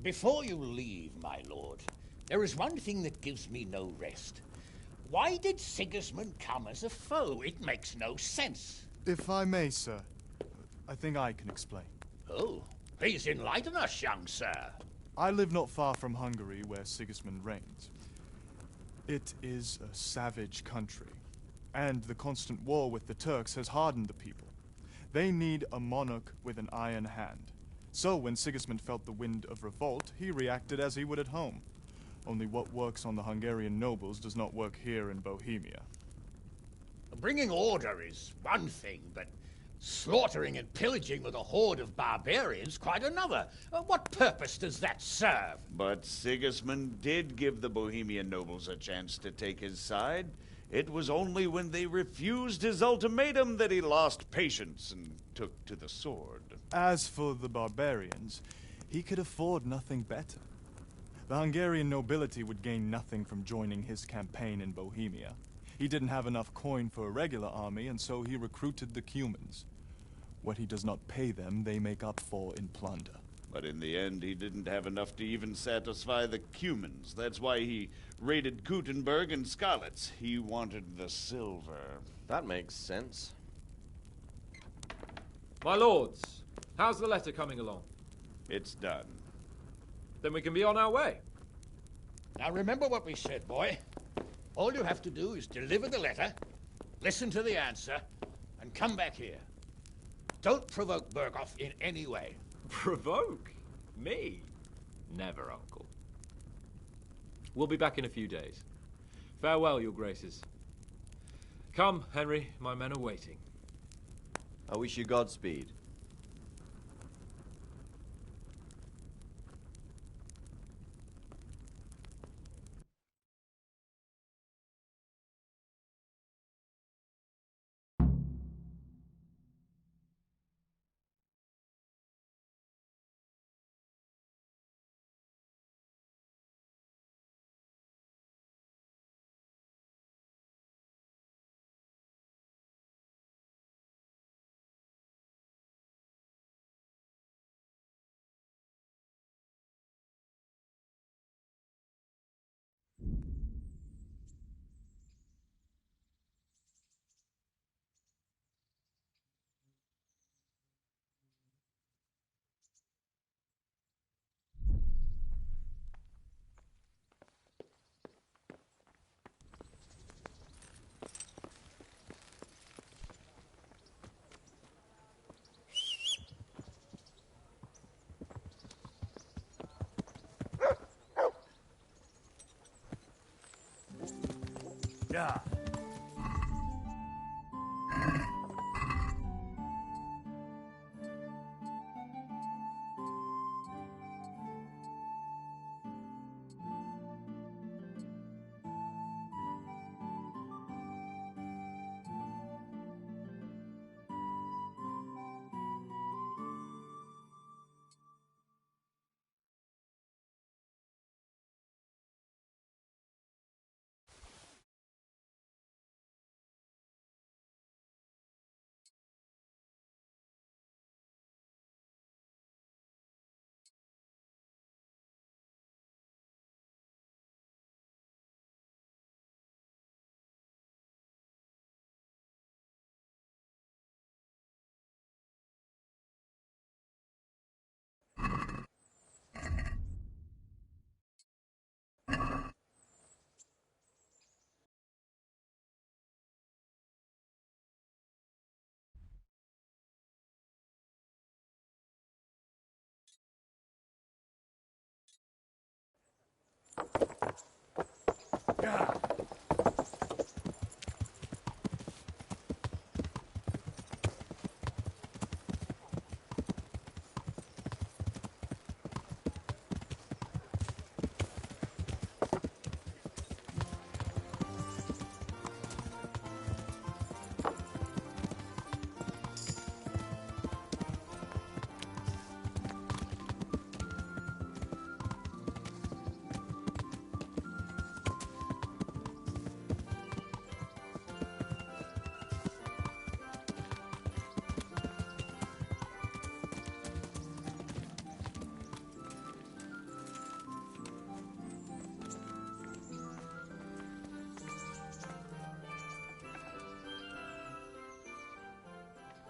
Before you leave, my lord, there is one thing that gives me no rest. Why did Sigismund come as a foe? It makes no sense. If I may, sir, I think I can explain. Oh, please enlighten us, young sir. I live not far from Hungary, where Sigismund reigns. It is a savage country, and the constant war with the Turks has hardened the people. They need a monarch with an iron hand. So when Sigismund felt the wind of revolt, he reacted as he would at home. Only what works on the Hungarian nobles does not work here in Bohemia. Bringing order is one thing, but slaughtering and pillaging with a horde of barbarians quite another. What purpose does that serve? But Sigismund did give the Bohemian nobles a chance to take his side. It was only when they refused his ultimatum that he lost patience and took to the sword. As for the barbarians, he could afford nothing better. The Hungarian nobility would gain nothing from joining his campaign in Bohemia. He didn't have enough coin for a regular army, and so he recruited the Cumans. What he does not pay them, they make up for in plunder. But in the end, he didn't have enough to even satisfy the Cumans. That's why he raided Kuttenberg and Skalitz. He wanted the silver. That makes sense. My lords, how's the letter coming along? It's done. Then we can be on our way. Now remember what we said, boy. All you have to do is deliver the letter, listen to the answer, and come back here. Don't provoke Berghoff in any way. Provoke? Me? Never, Uncle. We'll be back in a few days. Farewell, your graces. Come, Henry, my men are waiting. I wish you Godspeed. Yeah.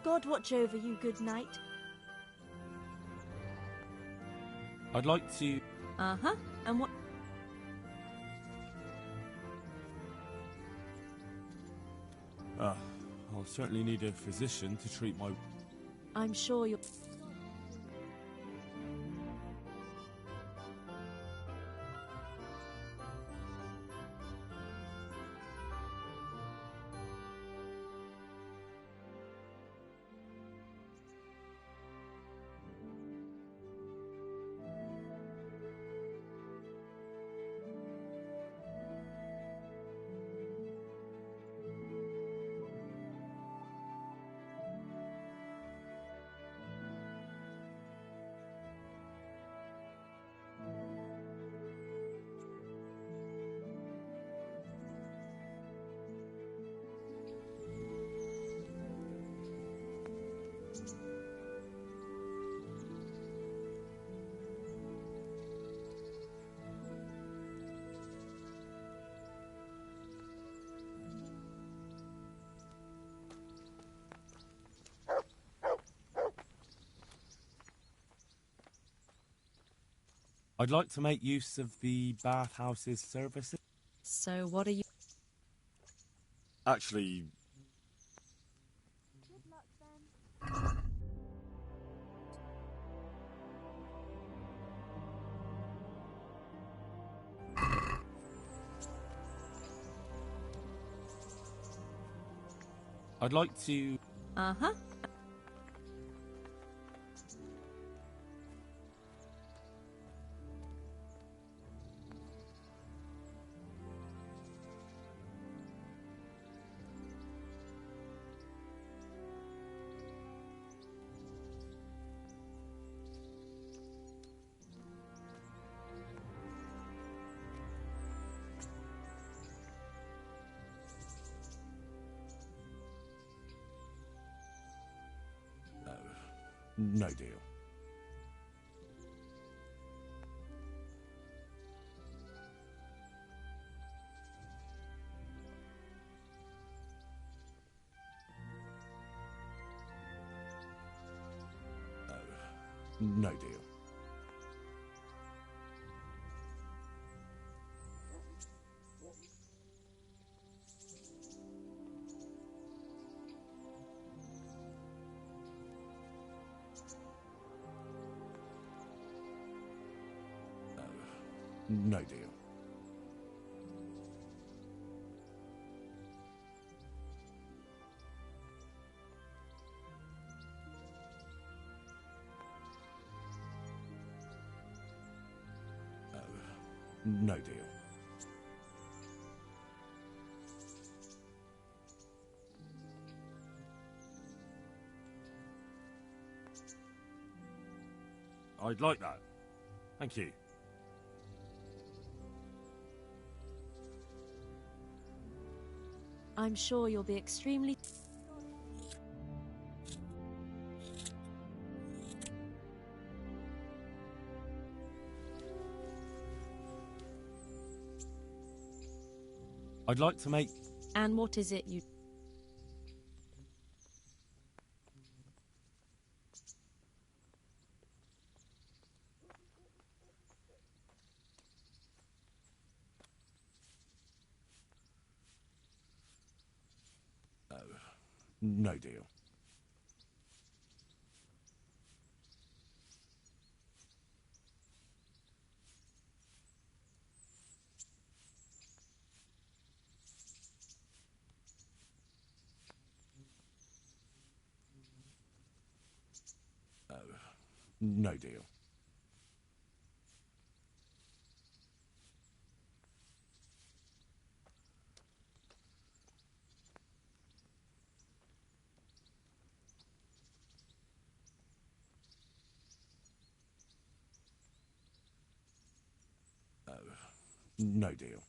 God watch over you, good knight. I'd like to... Uh-huh. And what... I'll certainly need a physician to treat my... I'm sure you're... I'd like to make use of the bathhouse's services. So what are you... Actually, I'd like to... Uh-huh. No deal. No deal. No deal. No deal. I'd like that. Thank you. I'm sure you'll be extremely... I'd like to make... And what is it you... No deal. No deal. No deal.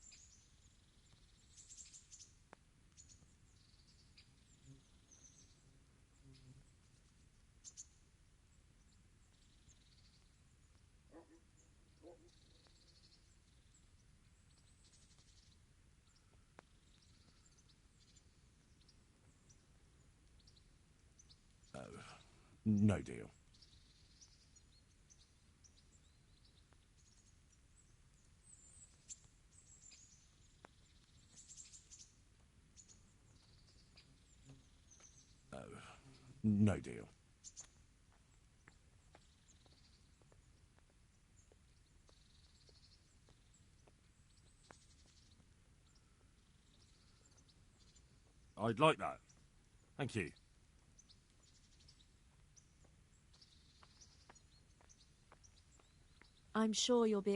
No deal. No deal. I'd like that. Thank you. I'm sure you'll be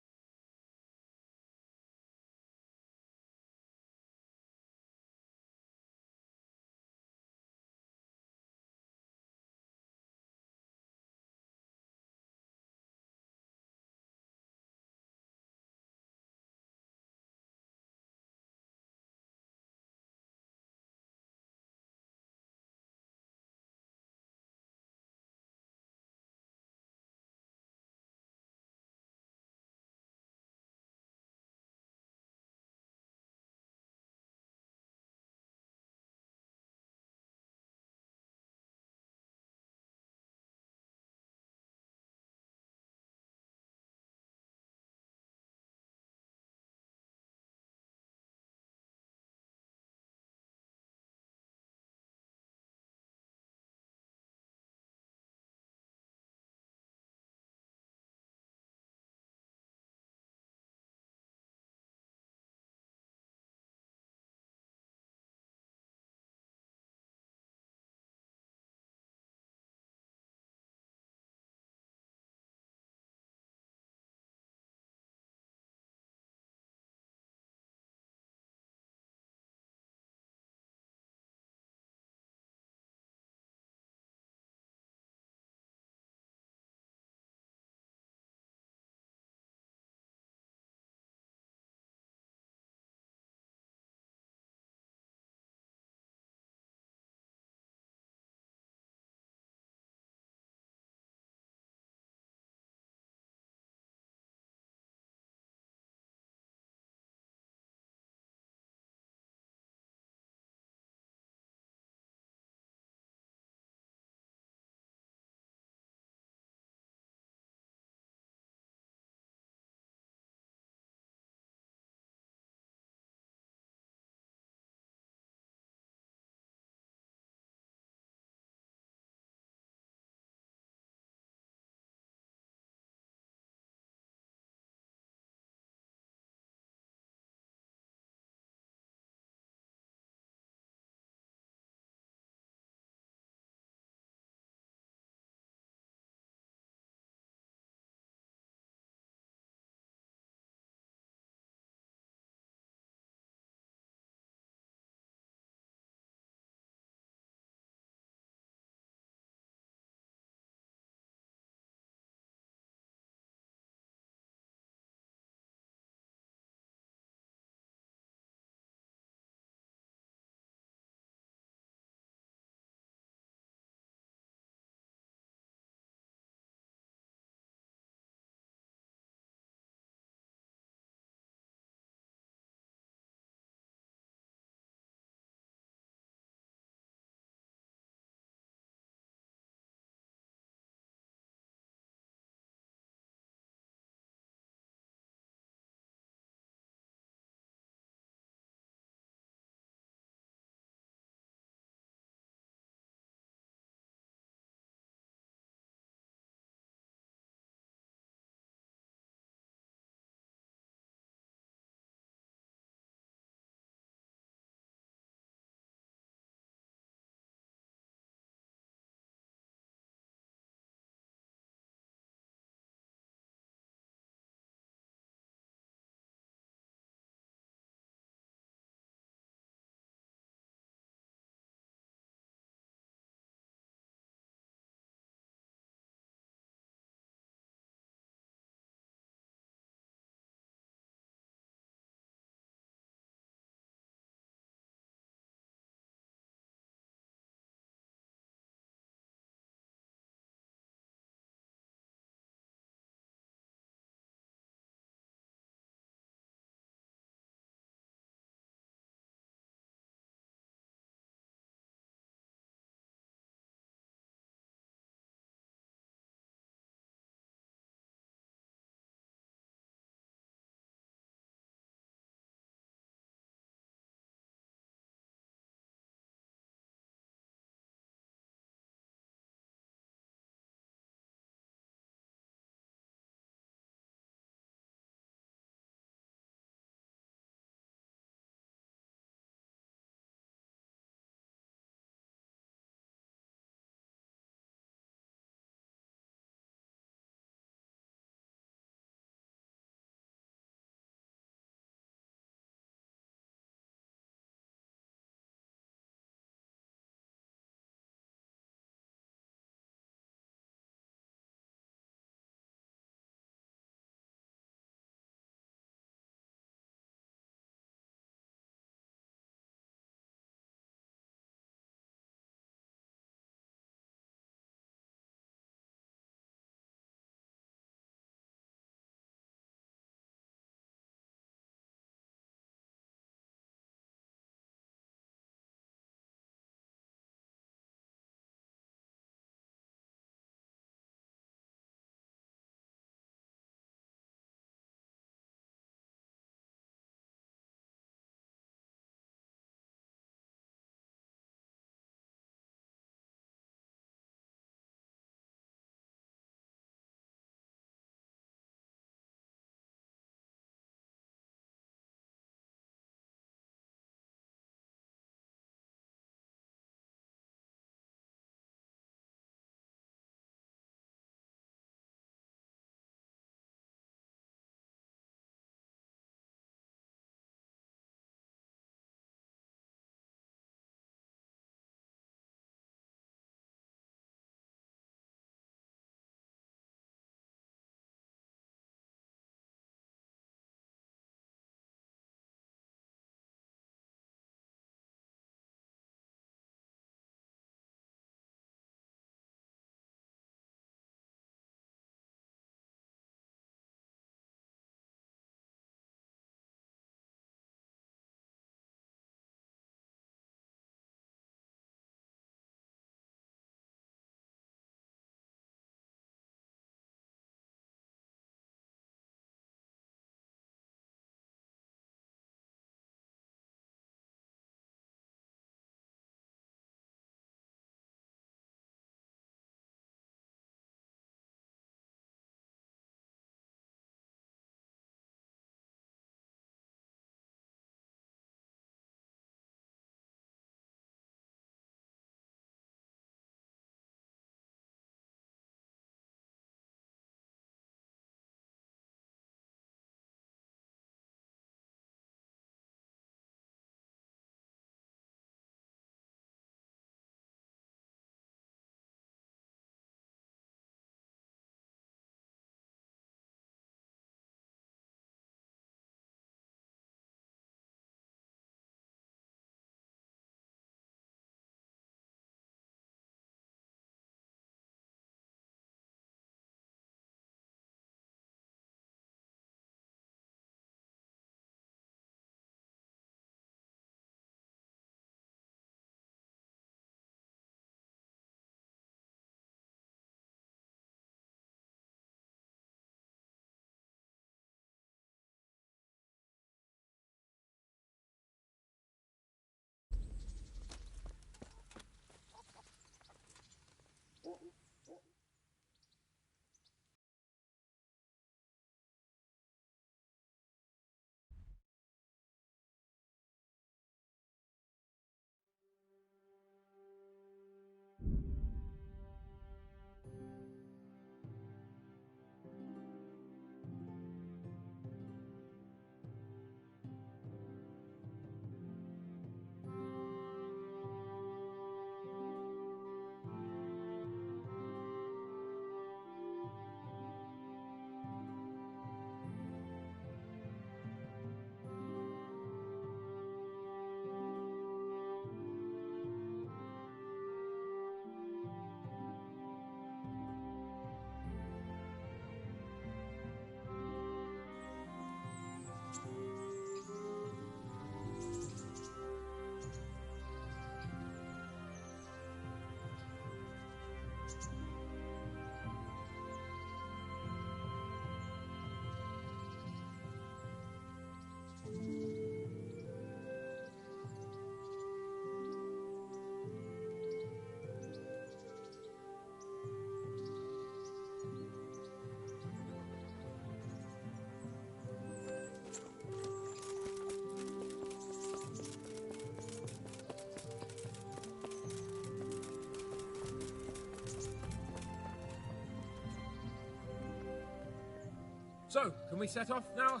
So, can we set off now?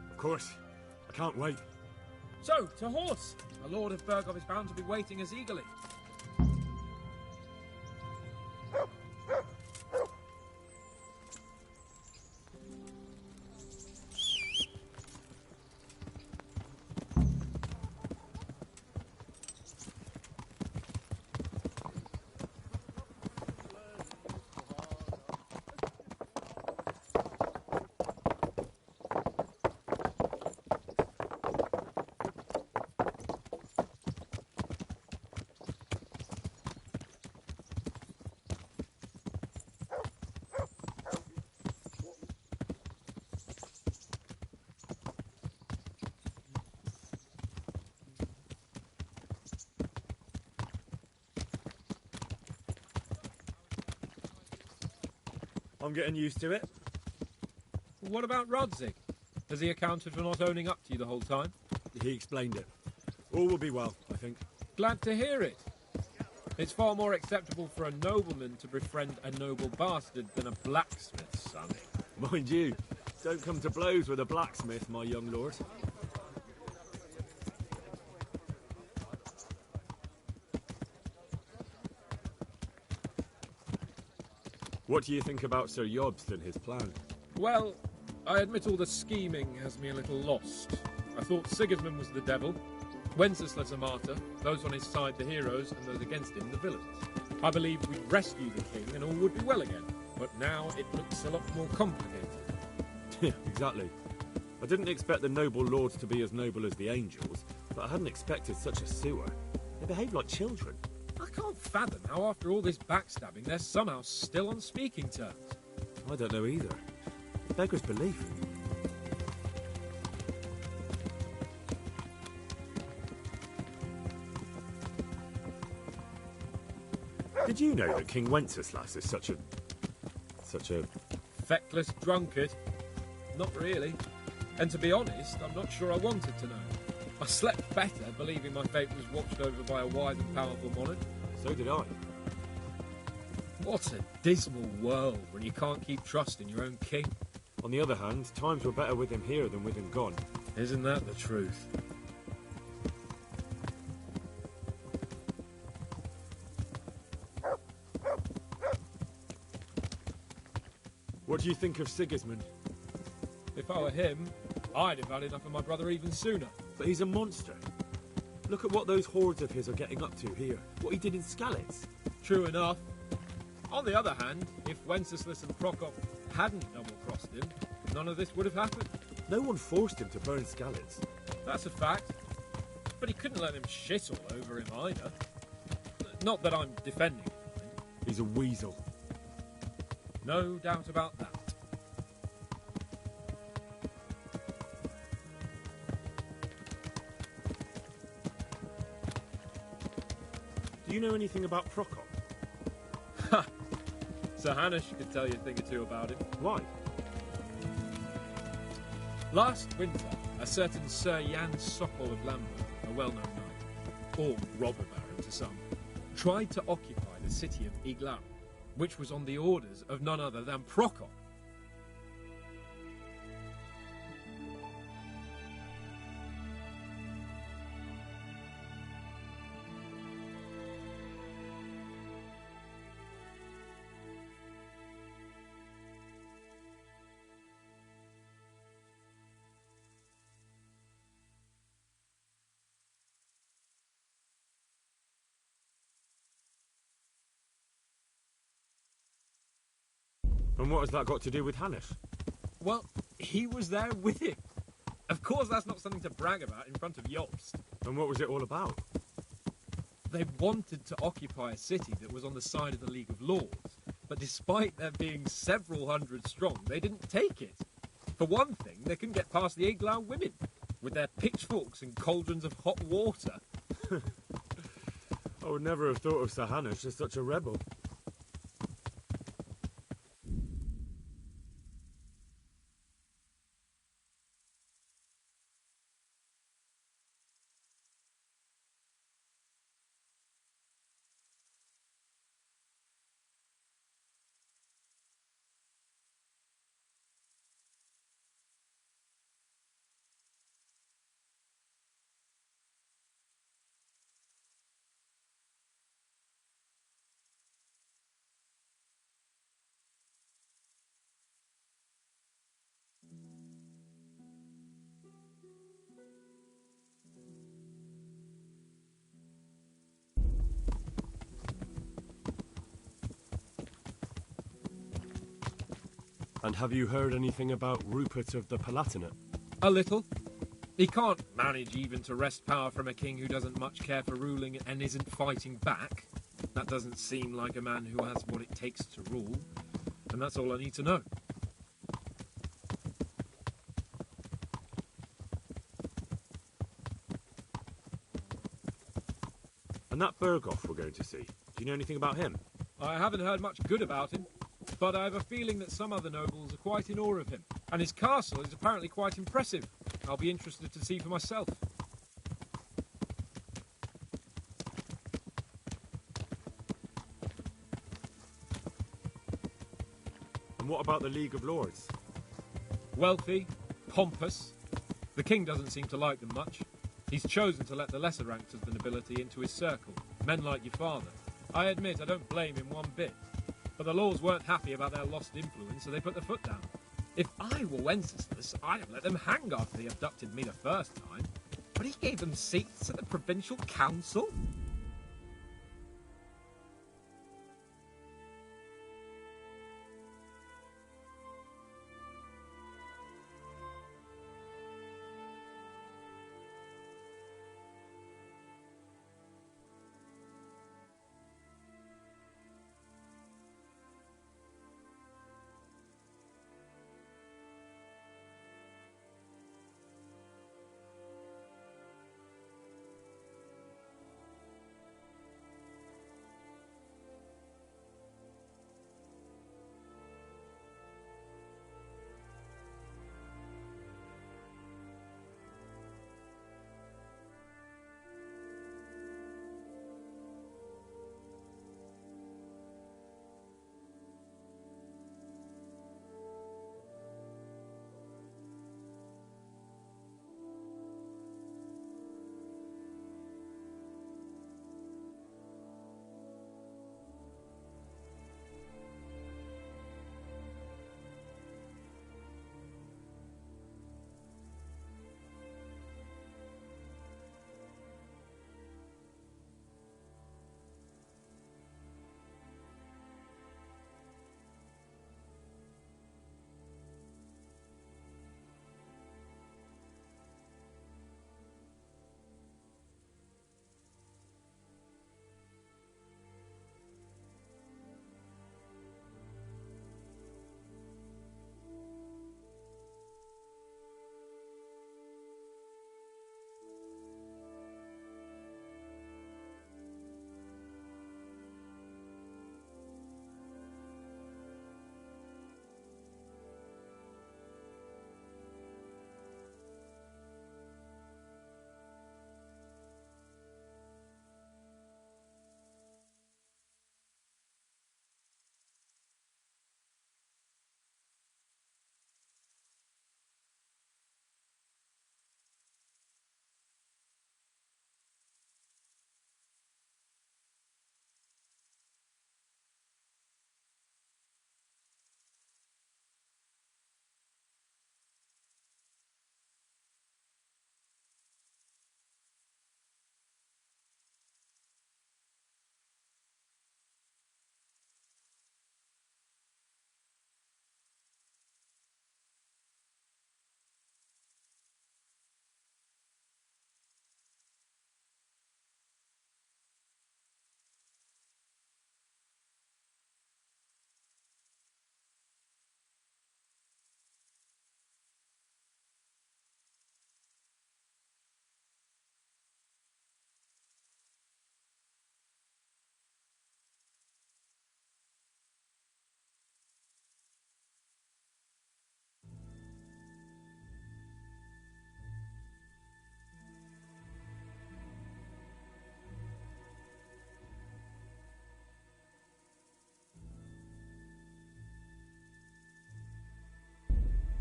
Of course. I can't wait. So, to horse! The Lord of Burgov is bound to be waiting us eagerly. I'm getting used to it. What about Rodzig? Has he accounted for not owning up to you the whole time? He explained it. All will be well, I think. Glad to hear it. It's far more acceptable for a nobleman to befriend a noble bastard than a blacksmith's son. Mind you, don't come to blows with a blacksmith, my young lord. What do you think about Sir Jobst and his plan? Well, I admit all the scheming has me a little lost. I thought Sigismund was the devil, Wenceslas a martyr, those on his side the heroes, and those against him the villains. I believed we'd rescue the king and all would be well again, but now it looks a lot more complicated. Yeah, exactly. I didn't expect the noble lords to be as noble as the angels, but I hadn't expected such a sewer. They behave like children. I can't fathom how after all this backstabbing they're somehow still on speaking terms. I don't know either. It beggars belief. Did you know that King Wenceslas is such a feckless drunkard? Not really. And to be honest, I'm not sure I wanted to know. I slept better believing my fate was watched over by a wise and powerful monarch. So did I. What a dismal world when you can't keep trust in your own king. On the other hand, times were better with him here than with him gone. Isn't that the truth? What do you think of Sigismund? If I were him, I'd have had enough of my brother even sooner. But he's a monster. Look at what those hordes of his are getting up to here. What he did in Skalitz. True enough. On the other hand, if Wenceslas and Prokop hadn't double-crossed him, none of this would have happened. No one forced him to burn Skalitz. That's a fact. But he couldn't let them shit all over him either. Not that I'm defending him. He's a weasel. No doubt about that. Do you know anything about Prokop? Ha! Sir Hanush could tell you a thing or two about him. Why? Last winter, a certain Sir Jan Sokol of Lambert, a well-known knight, or robber baron to some, tried to occupy the city of Iglau, which was on the orders of none other than Prokop. And what has that got to do with Hanush? Well, he was there with him. Of course that's not something to brag about in front of Jobst. And what was it all about? They wanted to occupy a city that was on the side of the League of Lords, but despite there being several hundred strong, they didn't take it. For one thing, they couldn't get past the Iglau women, with their pitchforks and cauldrons of hot water. I would never have thought of Sir Hanush as such a rebel. And have you heard anything about Rupert of the Palatinate? A little. He can't manage even to wrest power from a king who doesn't much care for ruling and isn't fighting back. That doesn't seem like a man who has what it takes to rule. And that's all I need to know. And that Berghoff we're going to see, do you know anything about him? I haven't heard much good about him, but I have a feeling that some other nobles are quite in awe of him. And his castle is apparently quite impressive. I'll be interested to see for myself. And what about the League of Lords? Wealthy, pompous. The king doesn't seem to like them much. He's chosen to let the lesser ranks of the nobility into his circle, men like your father. I admit I don't blame him one bit. But the lords weren't happy about their lost influence, so they put their foot down. If I were Wenceslas, I'd have let them hang after they abducted me the first time. But he gave them seats at the provincial council?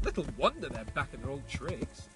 Little wonder they're back in their old tricks.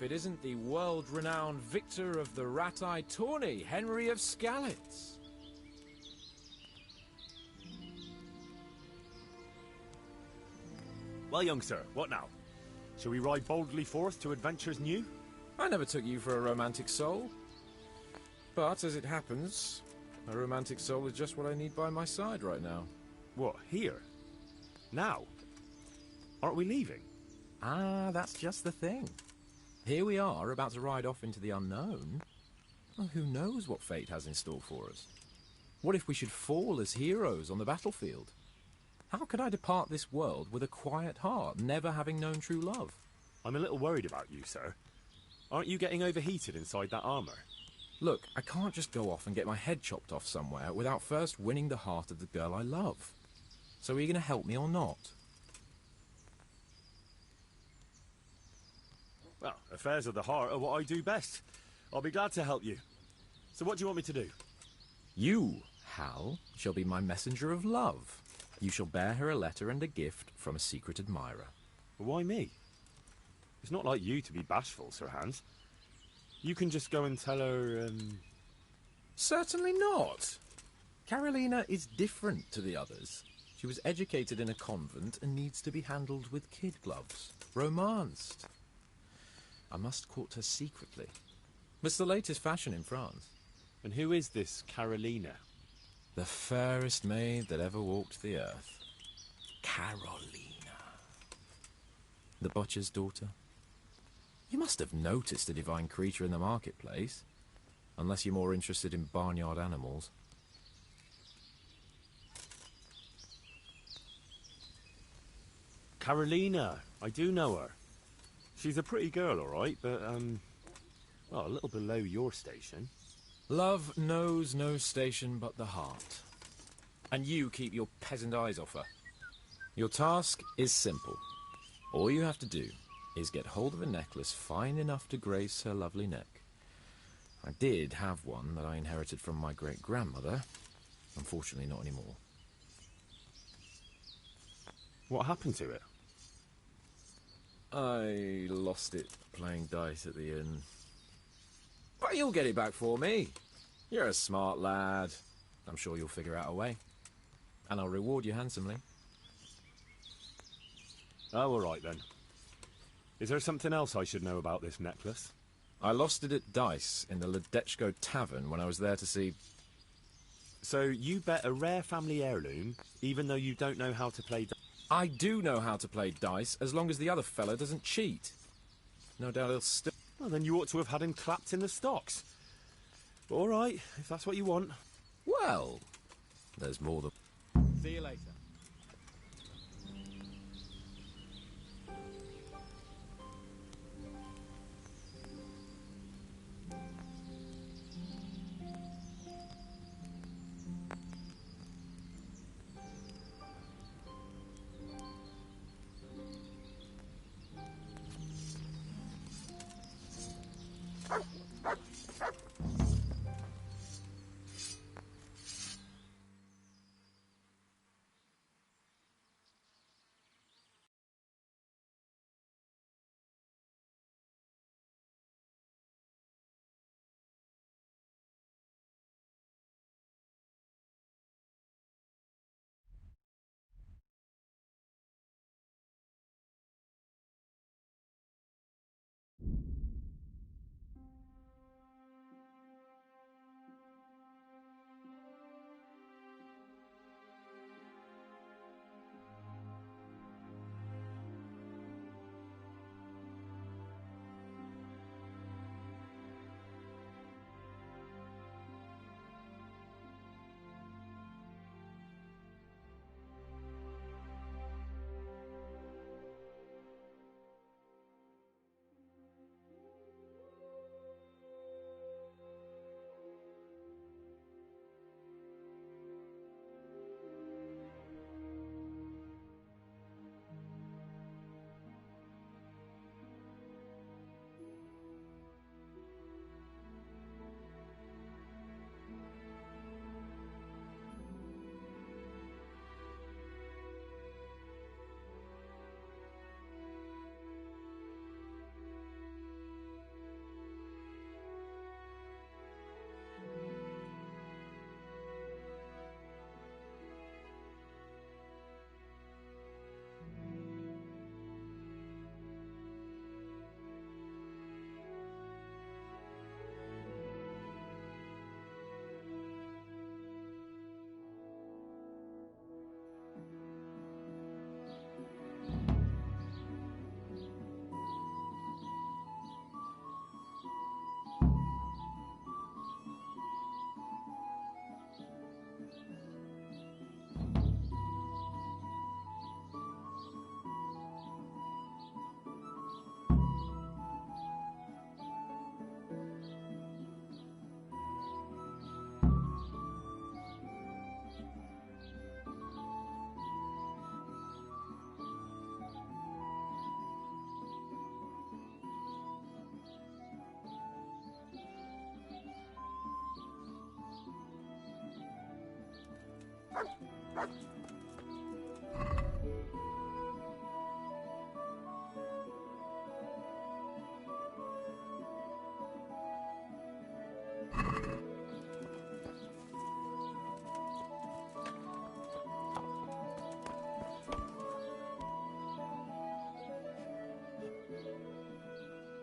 if it isn't the world-renowned victor of the rat-eye tourney, Henry of Skalitz. Well, young sir, what now? Shall we ride boldly forth to adventures new? I never took you for a romantic soul. But, as it happens, a romantic soul is just what I need by my side right now. What, here? Now? Aren't we leaving? Ah, that's just the thing. Here we are, about to ride off into the unknown. Well, who knows what fate has in store for us? What if we should fall as heroes on the battlefield? How could I depart this world with a quiet heart, never having known true love? I'm a little worried about you, sir. Aren't you getting overheated inside that armor? Look, I can't just go off and get my head chopped off somewhere without first winning the heart of the girl I love. So are you going to help me or not? Well, affairs of the heart are what I do best. I'll be glad to help you. So what do you want me to do? You, Hal, shall be my messenger of love. You shall bear her a letter and a gift from a secret admirer. Why me? It's not like you to be bashful, Sir Hans. You can just go and tell her, Certainly not. Carolina is different to the others. She was educated in a convent and needs to be handled with kid gloves. Romanced. I must court her secretly. It's the latest fashion in France. And who is this Carolina? The fairest maid that ever walked the earth. Carolina. The butcher's daughter. You must have noticed a divine creature in the marketplace. Unless you're more interested in barnyard animals. Carolina. I do know her. She's a pretty girl, all right, but, well, a little below your station. Love knows no station but the heart. And you keep your peasant eyes off her. Your task is simple. All you have to do is get hold of a necklace fine enough to grace her lovely neck. I did have one that I inherited from my great-grandmother. Unfortunately, not anymore. What happened to it? I lost it playing dice at the inn. But you'll get it back for me. You're a smart lad. I'm sure you'll figure out a way. And I'll reward you handsomely. Oh, all right then. Is there something else I should know about this necklace? I lost it at dice in the Ledechko Tavern when I was there to see... So you bet a rare family heirloom, even though you don't know how to play dice? I do know how to play dice, as long as the other fella doesn't cheat. No doubt he'll still... Well, then you ought to have had him clapped in the stocks. But all right, if that's what you want. Well, there's more than... See you later.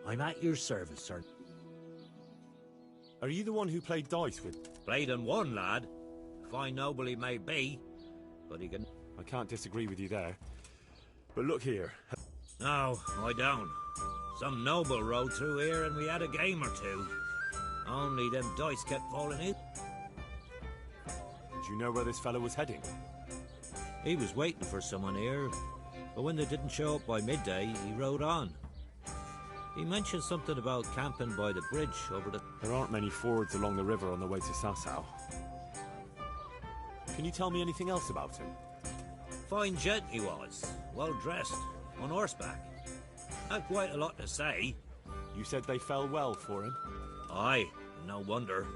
I'm at your service, sir. Are you the one who played dice with? Played and won, lad. Fine noble he may be, but he can... I can't disagree with you there. But look here. No, I don't. Some noble rode through here and we had a game or two. Only them dice kept falling in. Do you know where this fellow was heading? He was waiting for someone here, but when they didn't show up by midday, he rode on. He mentioned something about camping by the bridge over the... There aren't many fords along the river on the way to Sasau. Can you tell me anything else about him? Fine gent he was, well dressed, on horseback. Had quite a lot to say. You said they fell well for him? Aye, no wonder.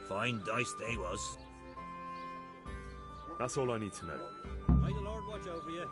Fine dice they was. That's all I need to know. May the Lord watch over you.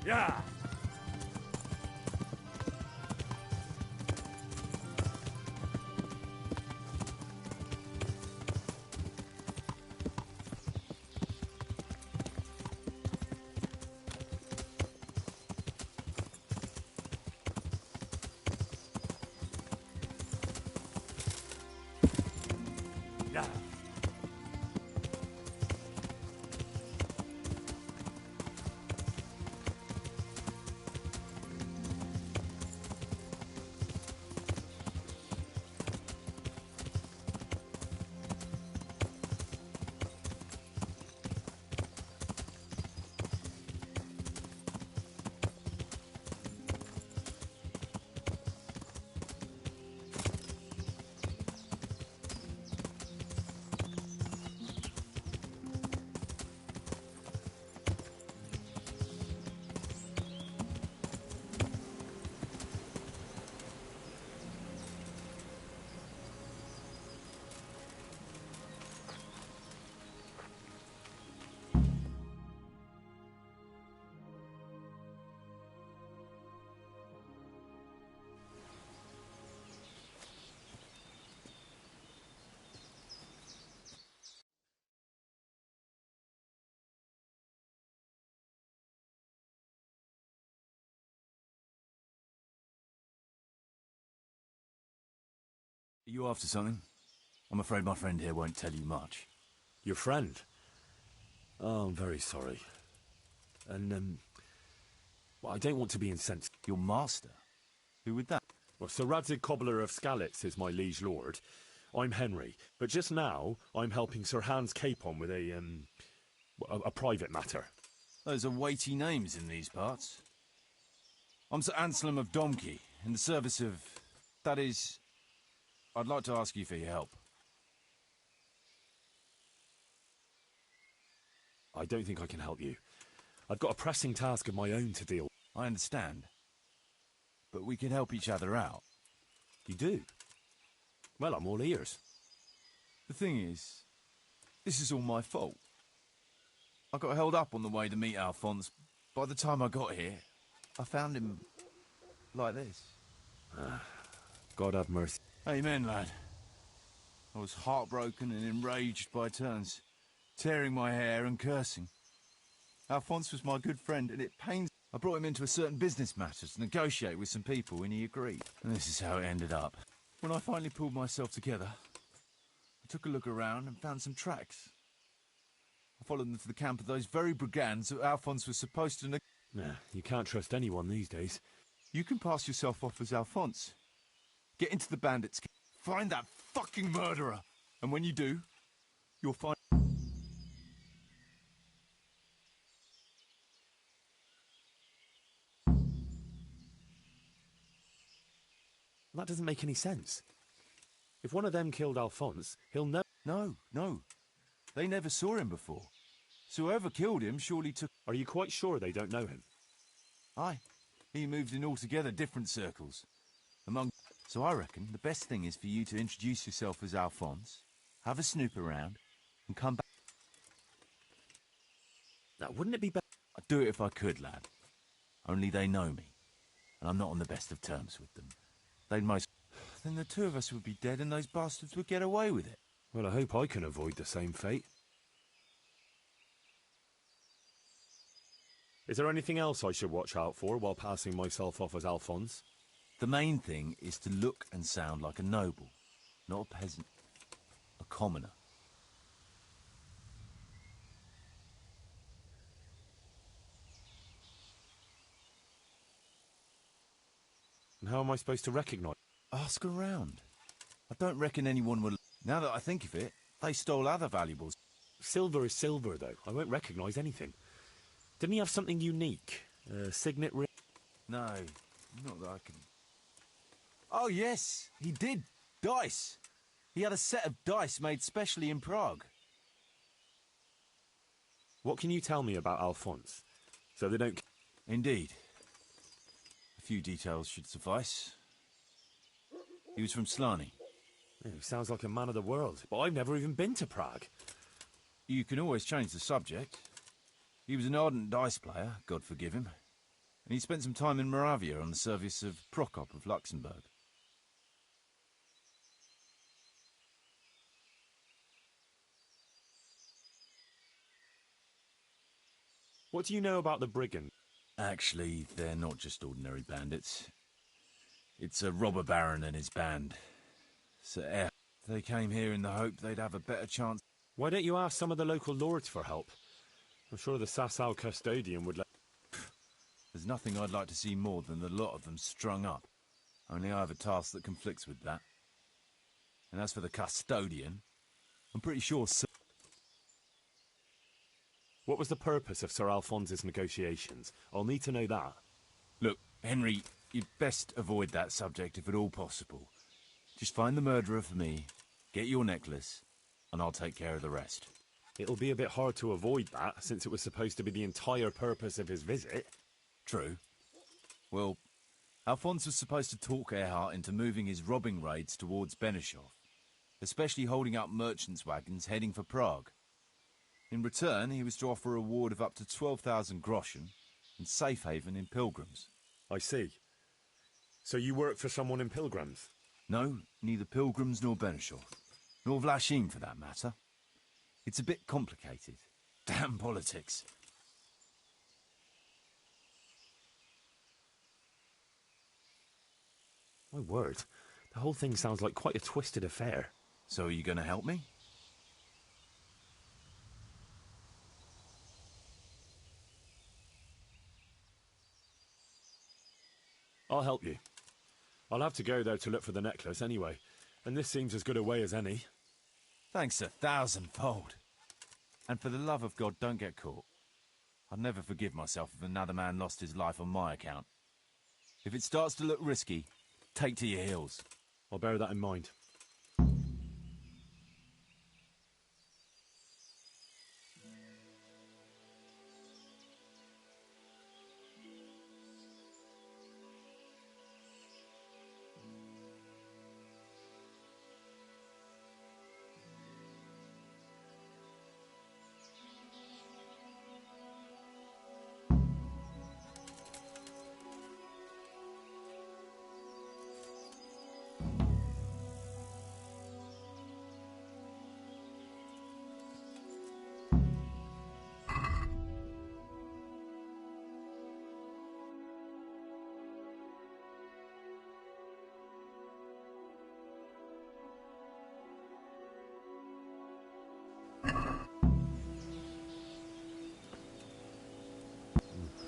Yeah! Yeah! You after something? I'm afraid my friend here won't tell you much. Your friend? Oh, I'm very sorry. And, well, I don't want to be insensitive. Your master? Who would that? Well, Sir Radzig Cobbler of Skalitz is my liege lord. I'm Henry, but just now I'm helping Sir Hans Capon with a private matter. Those are weighty names in these parts. I'm Sir Anselm of Domkey, in the service of... That is... I'd like to ask you for your help. I don't think I can help you. I've got a pressing task of my own to deal with. I understand. But we can help each other out. You do? Well, I'm all ears. The thing is, this is all my fault. I got held up on the way to meet Alphonse. By the time I got here, I found him like this. God have mercy. Amen, lad. I was heartbroken and enraged by turns, tearing my hair and cursing. Alphonse was my good friend, and it pains... I brought him into a certain business matter to negotiate with some people, and he agreed. And this is how it ended up. When I finally pulled myself together, I took a look around and found some tracks. I followed them to the camp of those very brigands that Alphonse was supposed to... Nah, you can't trust anyone these days. You can pass yourself off as Alphonse. Get into the bandits' camp. Find that fucking murderer. And when you do, you'll find... That doesn't make any sense. If one of them killed Alphonse, he'll know... No. They never saw him before. So whoever killed him surely took... Are you quite sure they don't know him? Aye. He moved in altogether different circles. So I reckon the best thing is for you to introduce yourself as Alphonse, have a snoop around, and come back. Now, wouldn't it be better... I'd do it if I could, lad. Only they know me, and I'm not on the best of terms with them. They'd most... Then the two of us would be dead and those bastards would get away with it. Well, I hope I can avoid the same fate. Is there anything else I should watch out for while passing myself off as Alphonse? The main thing is to look and sound like a noble, not a peasant, a commoner. And how am I supposed to recognise? Ask around. I don't reckon anyone will... Now that I think of it, they stole other valuables. Silver is silver, though. I won't recognise anything. Didn't he have something unique? A signet ring? No, not that I can... Oh, yes, he did. Dice. He had a set of dice made specially in Prague. What can you tell me about Alphonse? So they don't... Indeed. A few details should suffice. He was from Slani. Yeah, he sounds like a man of the world, but I've never even been to Prague. You can always change the subject. He was an ardent dice player, God forgive him. And he spent some time in Moravia on the service of Prokop of Luxembourg. What do you know about the brigand? Actually, they're not just ordinary bandits. It's a robber baron and his band. Sir They came here in the hope they'd have a better chance. Why don't you ask some of the local lords for help? I'm sure the Sasau custodian would let... There's nothing I'd like to see more than the lot of them strung up. Only I have a task that conflicts with that. And as for the custodian, I'm pretty sure Sir... What was the purpose of Sir Alphonse's negotiations? I'll need to know that. Look, Henry, you'd best avoid that subject if at all possible. Just find the murderer for me, get your necklace, and I'll take care of the rest. It'll be a bit hard to avoid that, since it was supposed to be the entire purpose of his visit. True. Well, Alphonse was supposed to talk Erhard into moving his robbing raids towards Benishov, especially holding up merchants' wagons heading for Prague. In return, he was to offer a reward of up to 12,000 groschen and safe haven in Pilgrims. I see. So you work for someone in Pilgrims? No, neither Pilgrims nor Benishov. Nor Vlachim, for that matter. It's a bit complicated. Damn politics. My word. The whole thing sounds like quite a twisted affair. So are you going to help me? I'll help you. I'll have to go there to look for the necklace anyway, and this seems as good a way as any. Thanks 1,000-fold. And for the love of God, don't get caught. I'd never forgive myself if another man lost his life on my account. If it starts to look risky, take to your heels. I'll bear that in mind.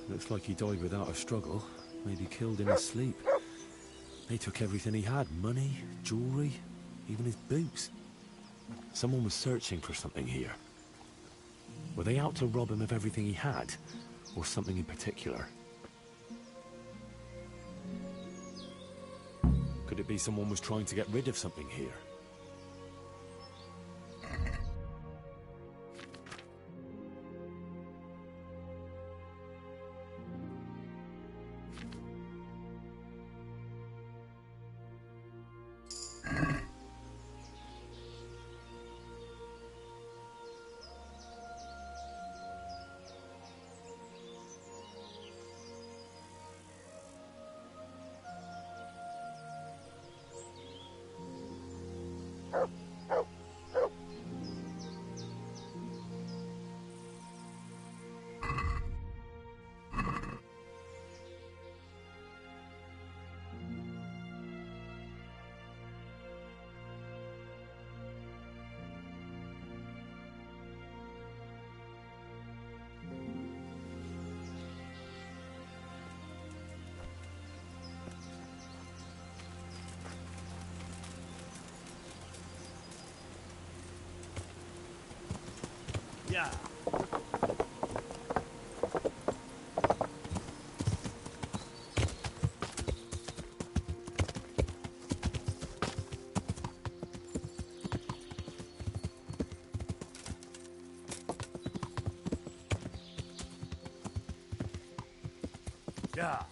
Looks like he died without a struggle. Maybe killed in his sleep. They took everything he had. Money, jewellery, even his boots. Someone was searching for something here. Were they out to rob him of everything he had? Or something in particular? Could it be someone was trying to get rid of something here? Yeah. Yeah.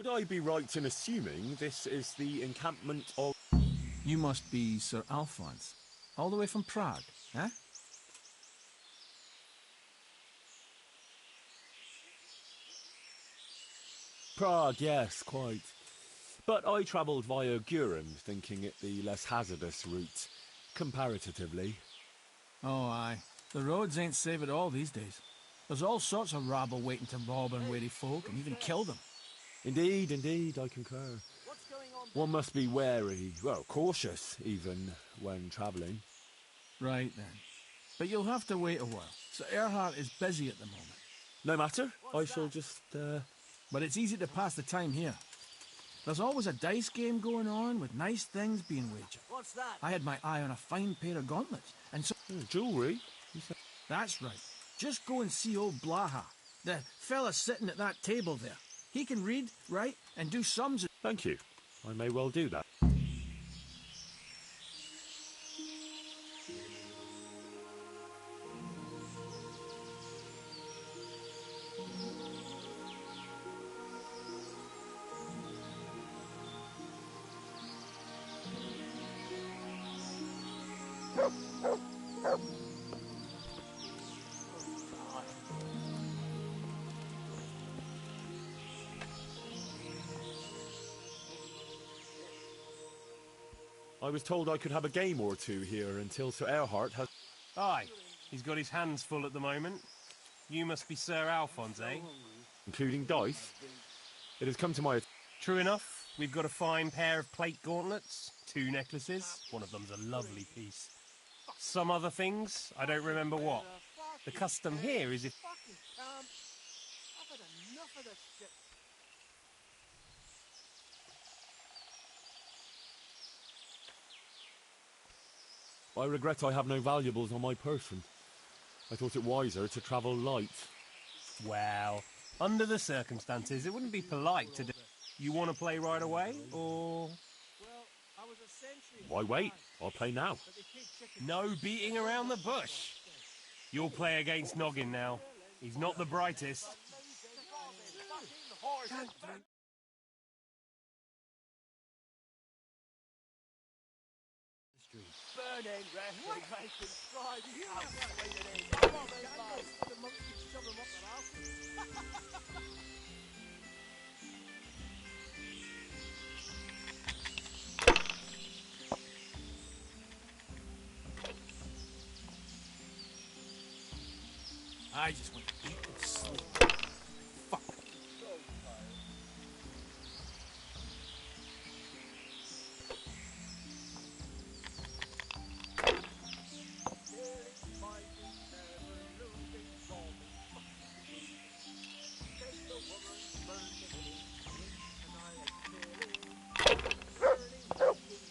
Would I be right in assuming this is the encampment of... You must be Sir Alphonse, all the way from Prague, eh? Prague, yes, quite. But I travelled via Guren, thinking it the less hazardous route, comparatively. Oh, aye. The roads ain't safe at all these days. There's all sorts of rabble waiting to rob unwary folk and even kill them. Indeed, indeed, I concur. One must be wary, well, cautious even, when travelling. Right then. But you'll have to wait a while. Sir Erhard is busy at the moment. No matter, I shall just, But it's easy to pass the time here. There's always a dice game going on with nice things being wagered. What's that? I had my eye on a fine pair of gauntlets, and so... jewellery? That's right. Just go and see old Blaha, the fella sitting at that table there. He can read, write, and do sums. Thank you. I may well do that. I was told I could have a game or two here until Sir Erhard has... Aye, he's got his hands full at the moment. You must be Sir Alphonse, eh? Including dice? It has come to my... True enough. We've got a fine pair of plate gauntlets, 2 necklaces, one of them's a lovely piece. Some other things, I don't remember what. The custom here is if... I've had enough of this shit. I regret I have no valuables on my person. I thought it wiser to travel light. Well, under the circumstances, it wouldn't be polite to do... You want to play right away, or...? Why wait? I'll play now. No beating around the bush. You'll play against Noggin now. He's not the brightest. Burning red, making strides. Come on, then, guys. The monkeys shove them up their asses. I just want to eat and sleep. Fuck.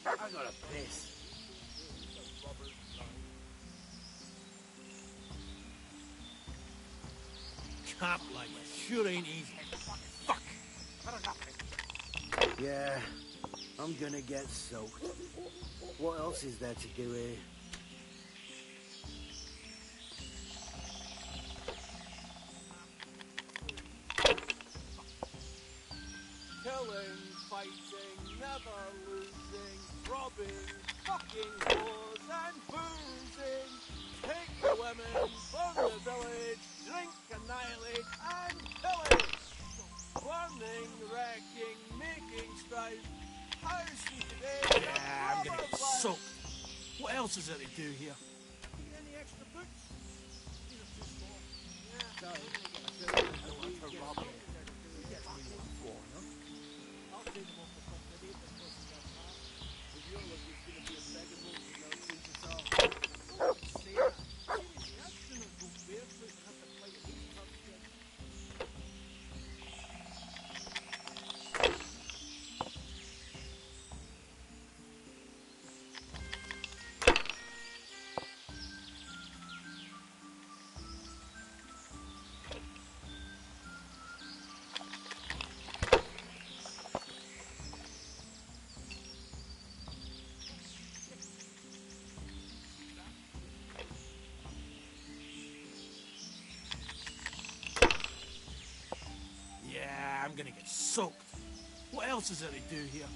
I got a piss. Can't blame you. Sure ain't easy. Fuck. Yeah, I'm gonna get soaked. What else is there to do here? Killing, fighting, never losing, robbing, fucking whores and boozing. Take the women, burn the village, drink, annihilate, and pillage. Burning, wrecking, making strife. House me today. Yeah, I'm gonna get soaked. What else is there to do here? Any extra boots? These are too small. Yeah. I'll take them off the front of the idiot that crosses that path. If you're lucky, it's gonna be a second one with no teeth at all. Say that. Seriously, I'd sooner go barefoot than have to fight in these tough shit. Yeah, I'm gonna get soaked. What else is there to do here?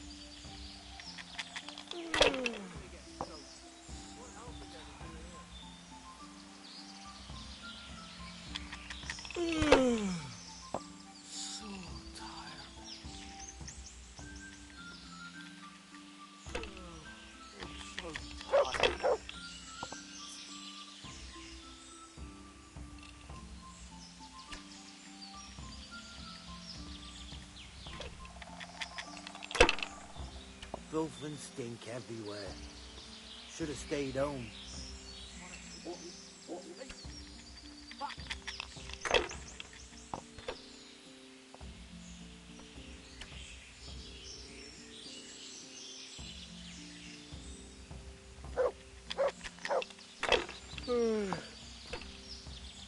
So tired. So tired. Filth and stink everywhere. Should have stayed home.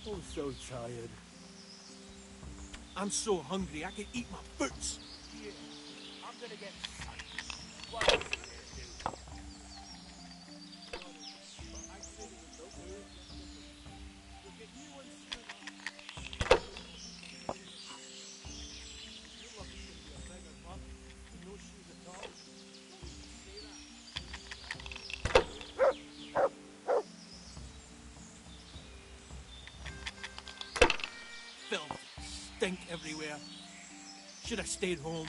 I'm so tired. I'm so hungry I can eat my boots. Yeah, I'm gonna get what else is there to do? Filth, stink everywhere. Should have stayed home.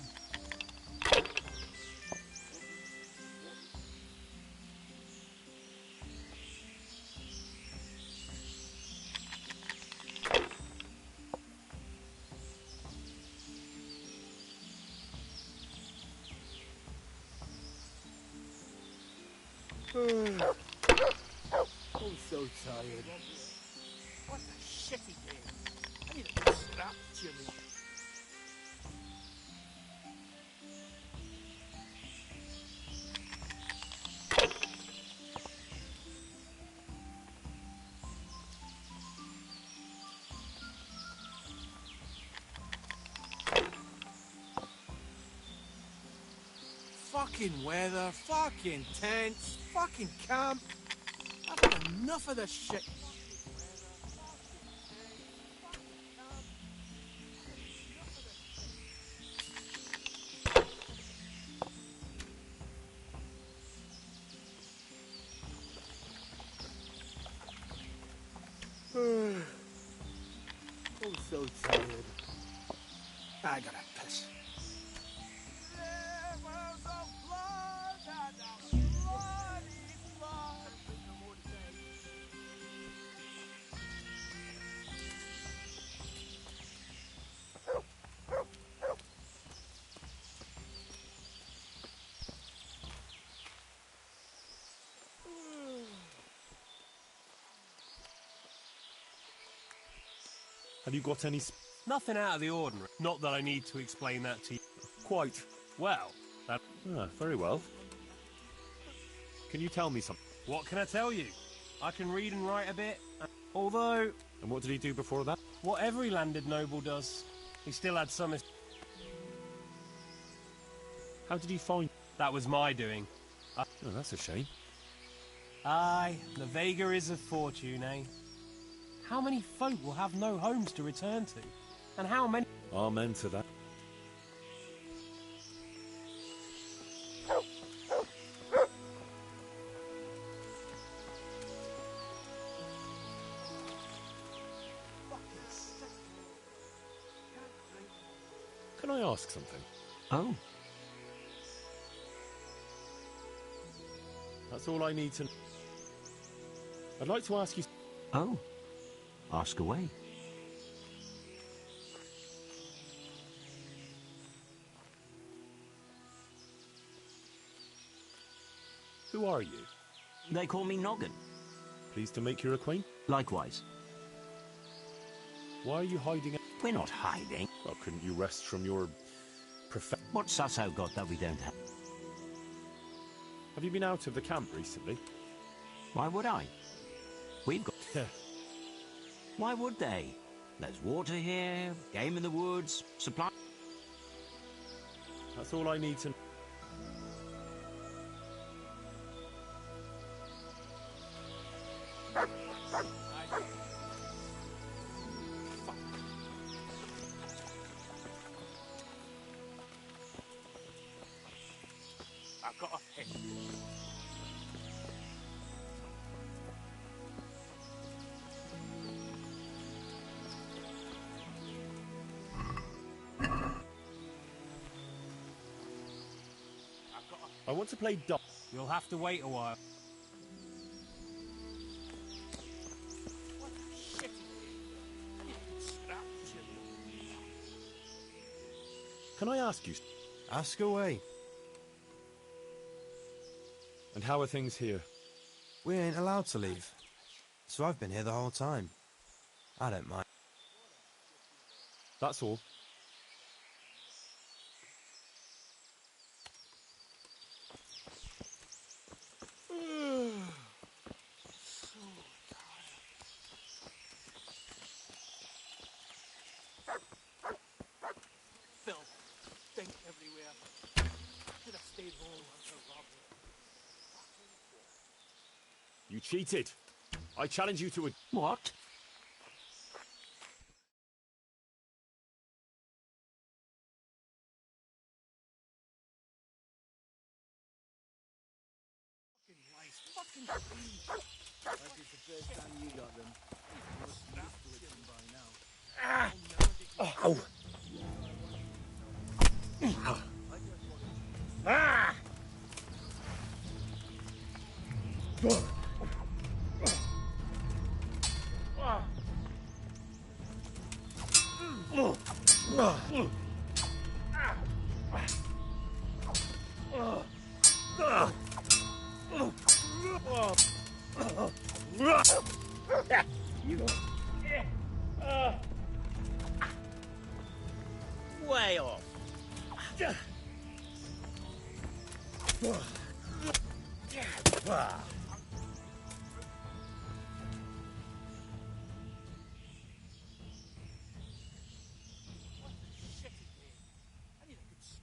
I'm so tired. What the shitty game? I need a scrap, Jimmy. Fucking weather, fucking tents, fucking camp. I've had enough of this shit. I'm so tired. I gotta piss. Have you got any... Nothing out of the ordinary. Not that I need to explain that to you. Quite. Well, that... very well. Can you tell me something? What can I tell you? I can read and write a bit. Although... And what did he do before that? What every landed noble does. He still had some... How did he find... That was my doing. Oh, that's a shame. Aye, the Vega is a fortune, eh? How many folk will have no homes to return to? And how many... Amen to that. Can I ask something? Oh. That's all I need to... I'd like to ask you... Oh. Ask away. Who are you? They call me Noggin. Pleased to make your acquaintance. Likewise. Why are you hiding? We're not hiding. Well, couldn't you rest from your... What's Sasso got that we don't have? Have you been out of the camp recently? Why would I? We've got... Why would they? There's water here, game in the woods, supply... That's all I need to... I've got a piss. I want to play dog. You'll have to wait a while. Can I ask you? Ask away. And how are things here? We ain't allowed to leave. So I've been here the whole time. I don't mind. That's all. Filth, stink everywhere. Should have stayed home until Robert. You cheated. I challenge you to a... What? Fucking please. Like it's the first time you got them. You must be used to it by now. Oh. Ah! Way off.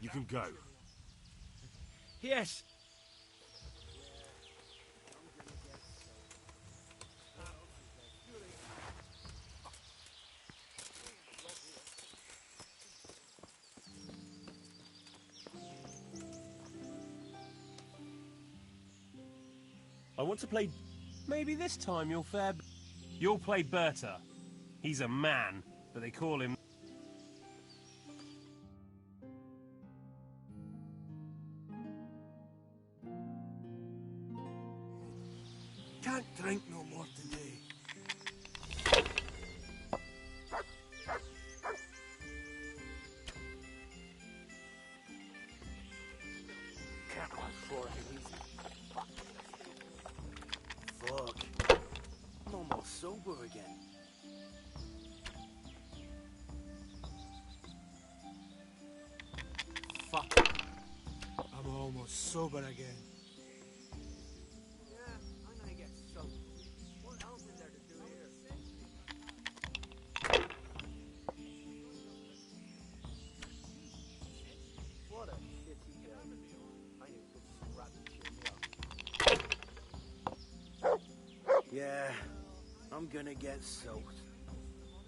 You can go. Yes. I want to play... Maybe this time you'll fare... You'll play Berta. He's a man, but they call him... Can't drink no more today. Can't watch for it easy. Fuck. I'm almost sober again. Fuck. I'm almost sober again. Yeah, I'm gonna get soaked. What else is there to do here? What a shitty day. I need to scrap me up. Yeah, I'm gonna get soaked.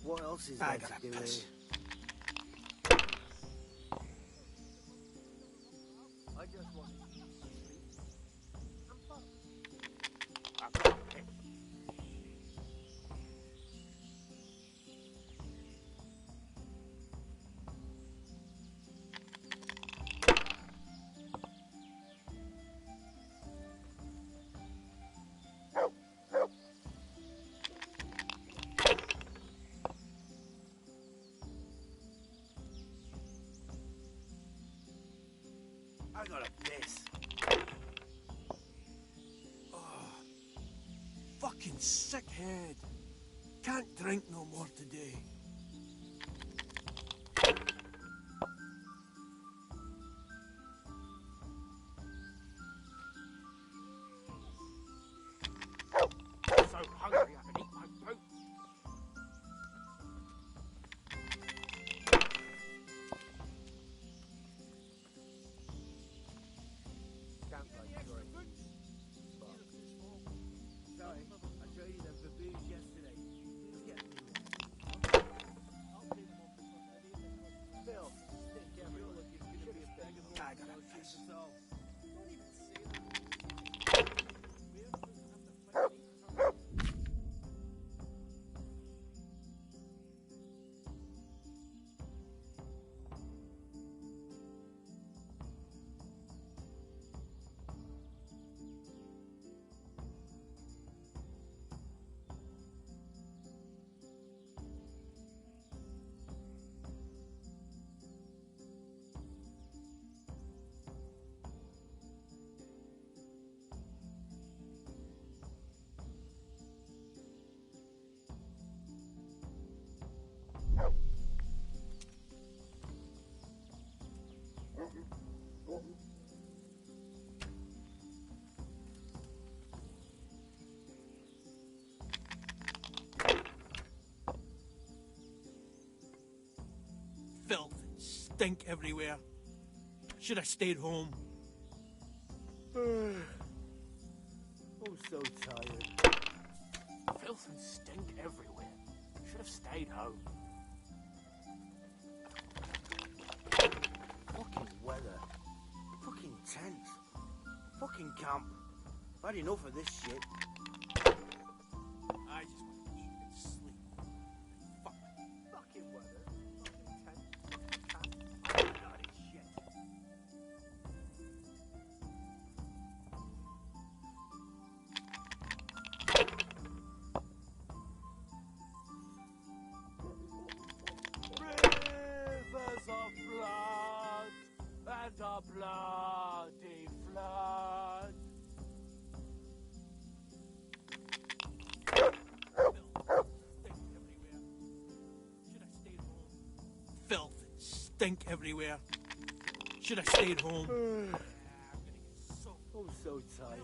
What else is there to do here? I just want to sleep. I'm fucked. I got a piss. Oh, fucking sick head. Can't drink no more today. So hungry I can eat my poop. Can't like drink. Sorry, I showed you the baboons yesterday. Just get me one. stink everywhere. Should have stayed home. I'm so tired. Filth and stink everywhere. Should have stayed home. Fucking weather. Fucking tent. Fucking camp. I've had enough of this shit. I just want to eat and sleep. Fuck. Fucking weather. Fucking tent. Fucking camp. I'm tired of this shit. Rivers of blood and a bloody flood. Filth and stink everywhere. Should have stayed home. I'm so tired.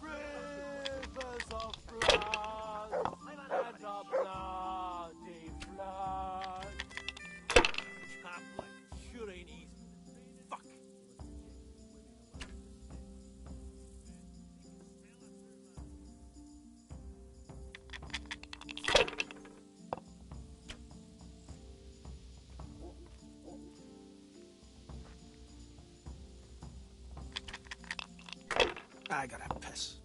Rivers of blood and a bloody flood. Camp life sure ain't easy. Fuck. I gotta piss.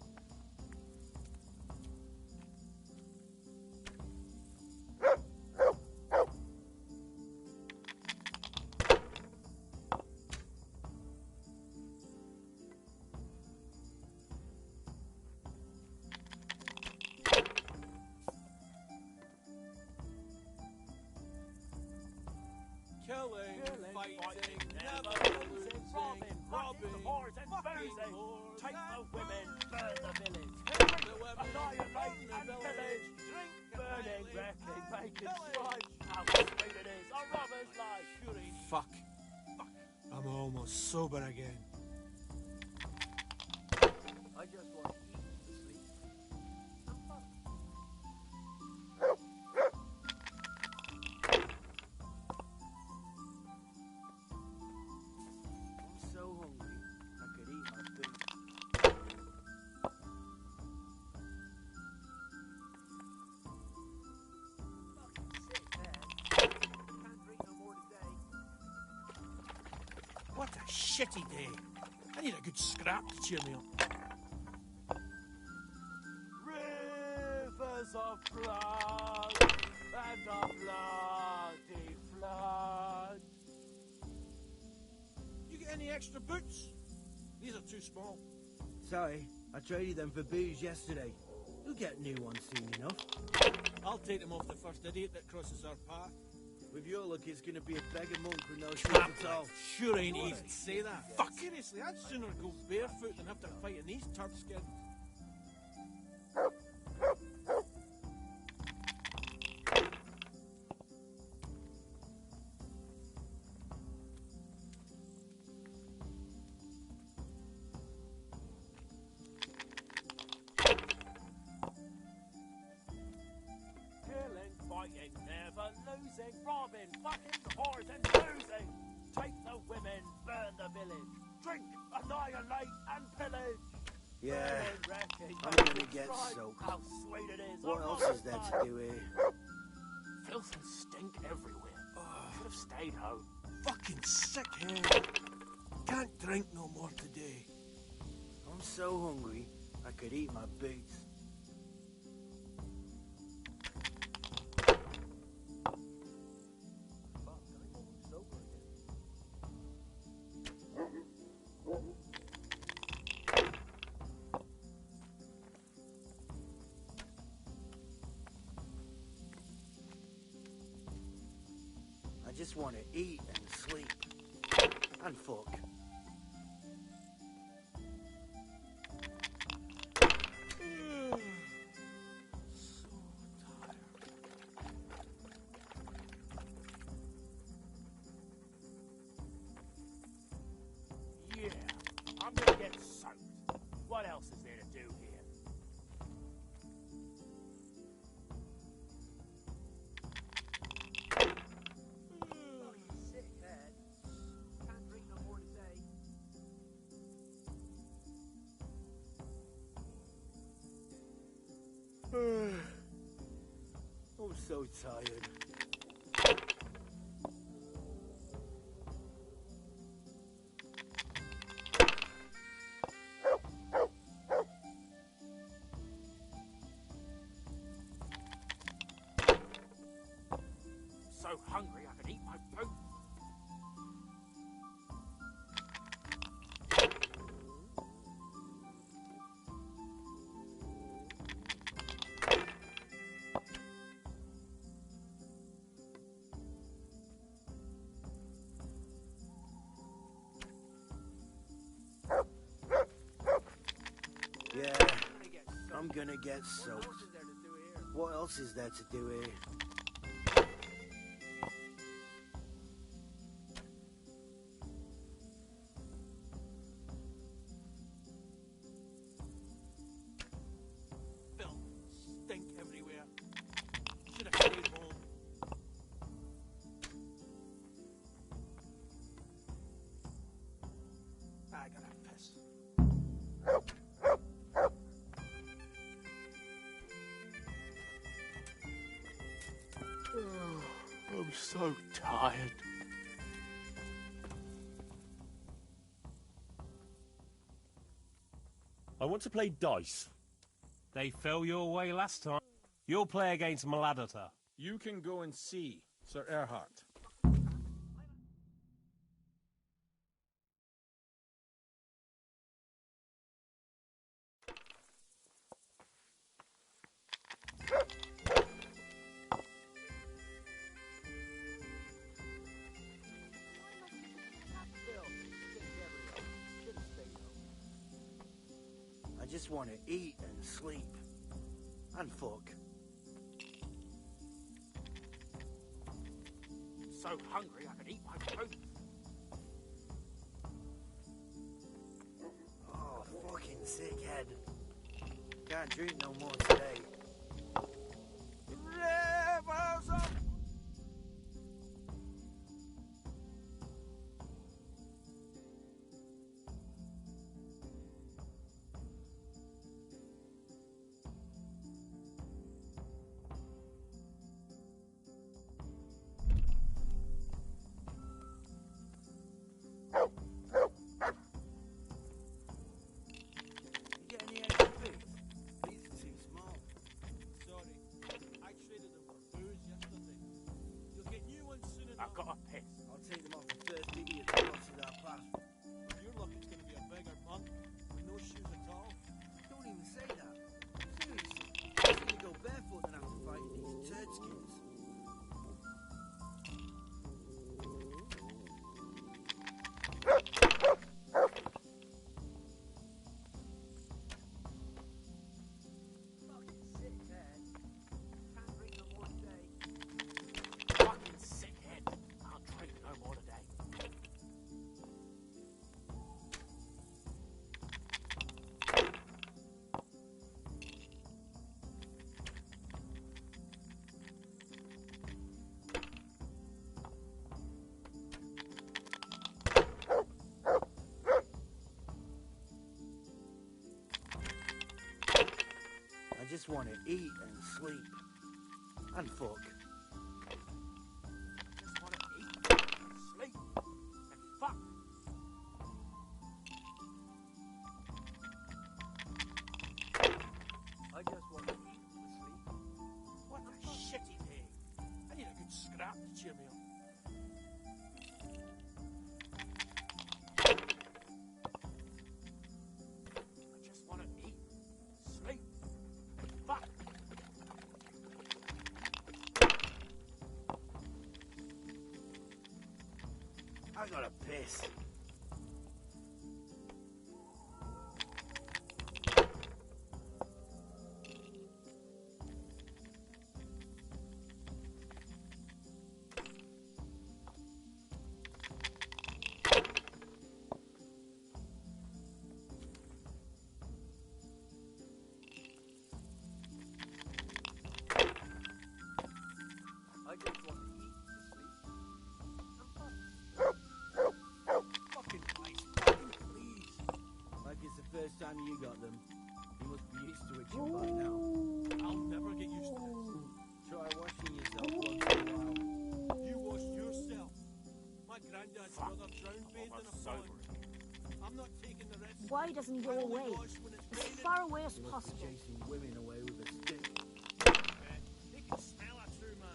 Killing, fighting, never losing, robbing, whores and boozing. Take the women, burn the village. Annihilate and pillage. Drink, burning, wrecking, making strife. How sweet it is, a robber's life. Fuck. I'm almost sober again. I just want to eat and sleep. I'm so hungry, I could eat my food. Fucking sick, man. Can't drink no more today. What a shitty day. I need a good scrap to cheer me up. Rivers of blood and a bloody flood. You get any extra boots? These are too small. Sorry, I traded them for booze yesterday. You'll get new ones soon enough. I'll take them off the first idiot that crosses our path. With your luck, it's gonna be a beggar monk with no shoes Camp at all. life sure ain't easy. Say that. Fuck. Seriously, I'd sooner go barefoot than have to fight in these turd skins. Killing, fighting, never losing, robbing, fucking whores and boozing. Take the women, burn the village. Drink, annihilate and pillage. Yeah, Burning, wrecking, I'm making gonna get strife. soaked. How sweet it is. What a else robber's is there life. to do here? Filth and stink everywhere. Should have stayed home. Fucking sick hair. Can't drink no more today. I'm so hungry, I could eat my boots. I just want to eat and sleep. And fuck. What else is there to do here? Sick head. Can't drink no more today. I'm so tired. So hungry I could eat my food. Yeah, I'm gonna get soaked. What else is there to do here? Filth, stink everywhere. Should have stayed home. I gotta piss. I'm so tired. I want to play dice. They fell your way last time. You'll play against Maladata. You can go and see, Sir Erhard. I just want to eat and sleep. And fuck. So hungry I could eat my food. Oh, fucking sick head. Can't drink no more today. You get any extra food? These are too small. Sorry, I traded them for booze yesterday. You'll get new ones soon enough. I've got a piss. I'll take them off the first idiot that crosses our path. With your luck, it's going to be a beggar monk with no shoes at all. Don't even say that. Seriously, I'd sooner go barefoot than have to fight in these turd skins. Fucking sick head. Can't drink no more today. Fucking sick head. I'll drink no more today. I just want to eat and sleep. And fuck. Just want to eat and sleep and fuck. I just want to eat and sleep. What a shitty day. I need a good scrap to cheer me up. I just want to eat, sleep, and fuck. I gotta piss. me you got them. You must be used to itching by now. I'll never get used to this. Try washing yourself once in a while. You wash yourself. My granddad's brother drowned bathed in a pond. I'm not taking the risk. Why doesn't he go away? As far away as possible. Chasing women away with a stick. They can smell a true man.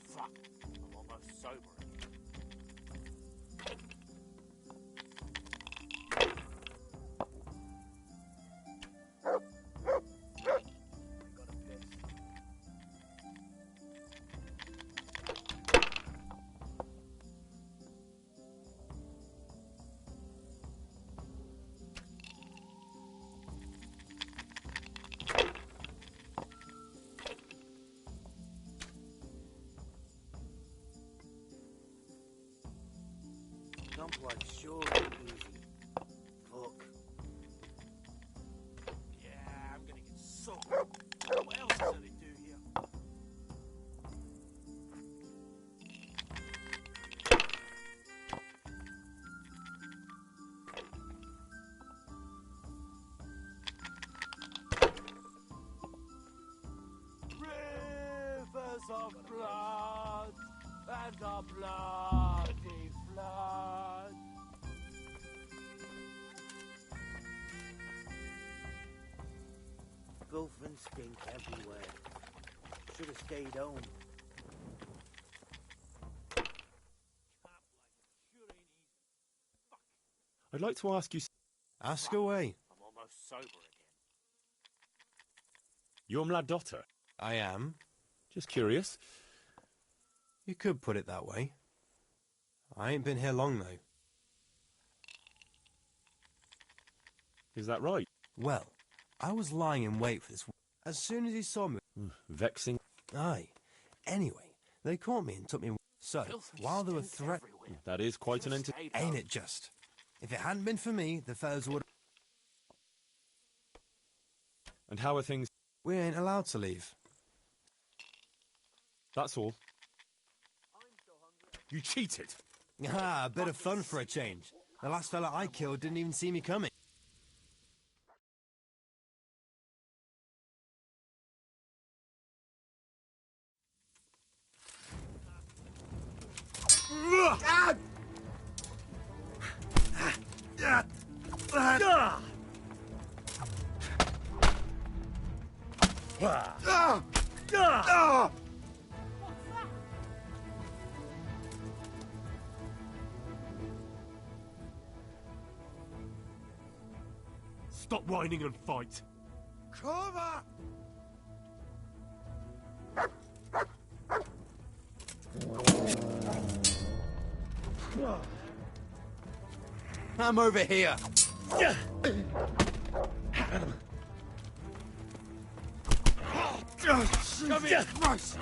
Fuck, I'm almost sober. Complex, sure and easy. Fuck. Yeah, I'm gonna get soaked. What else is there to do here? Rivers of blood and a bloody flood. Filth and stink everywhere. Should have stayed home. I'd like to ask you... Ask away. I'm almost sober again. You're my daughter? I am. Just curious. You could put it that way. I ain't been here long, though. Is that right? Well, I was lying in wait for this... As soon as he saw me... Vexing. Aye. Anyway, they caught me and took me... So, while they were threatening... That is quite an entertainment. Ain't it just? If it hadn't been for me, the fellas would... And how are things? We ain't allowed to leave. That's all. You cheated. Ah, a bit of fun for a change. The last fella I killed didn't even see me coming. Stop whining and fight. Cover! I'm over here. Come here, Christ!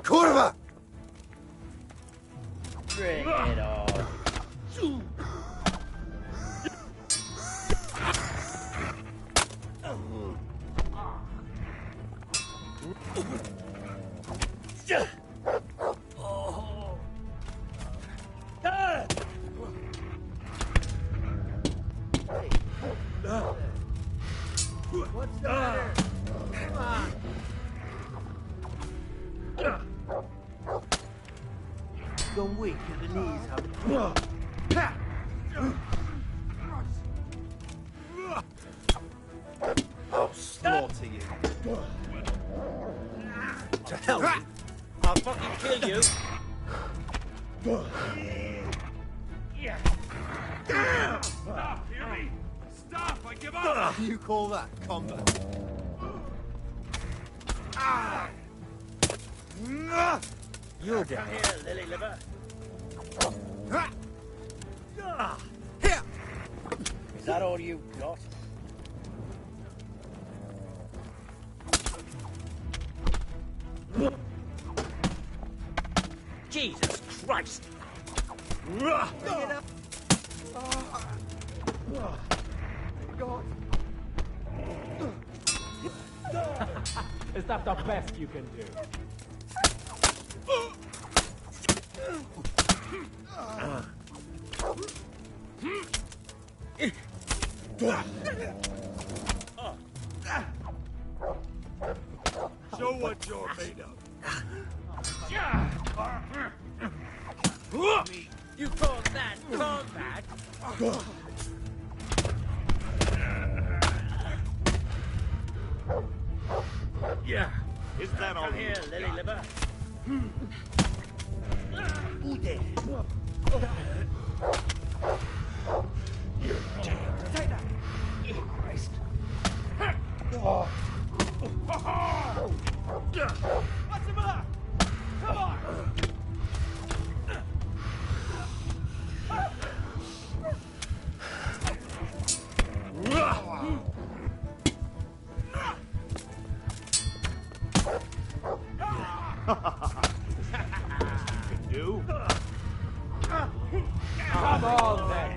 Kurva! Bring it on. What's the matter? Come on. Gone weak at the knees, I'll slaughter you. To hell with you. I'll fucking kill you. Stop, hear me? Stop, I give up! You call that combat? You're down. Come here, lily liver. Here! Is that all you got? Jesus Christ! Is that the best you can do? Show what you're made of. You call that combat? Yeah. Is that all? Come here, lily liver. Who there? Take that. Christ. What's the matter? Come on. Do? Come on, then.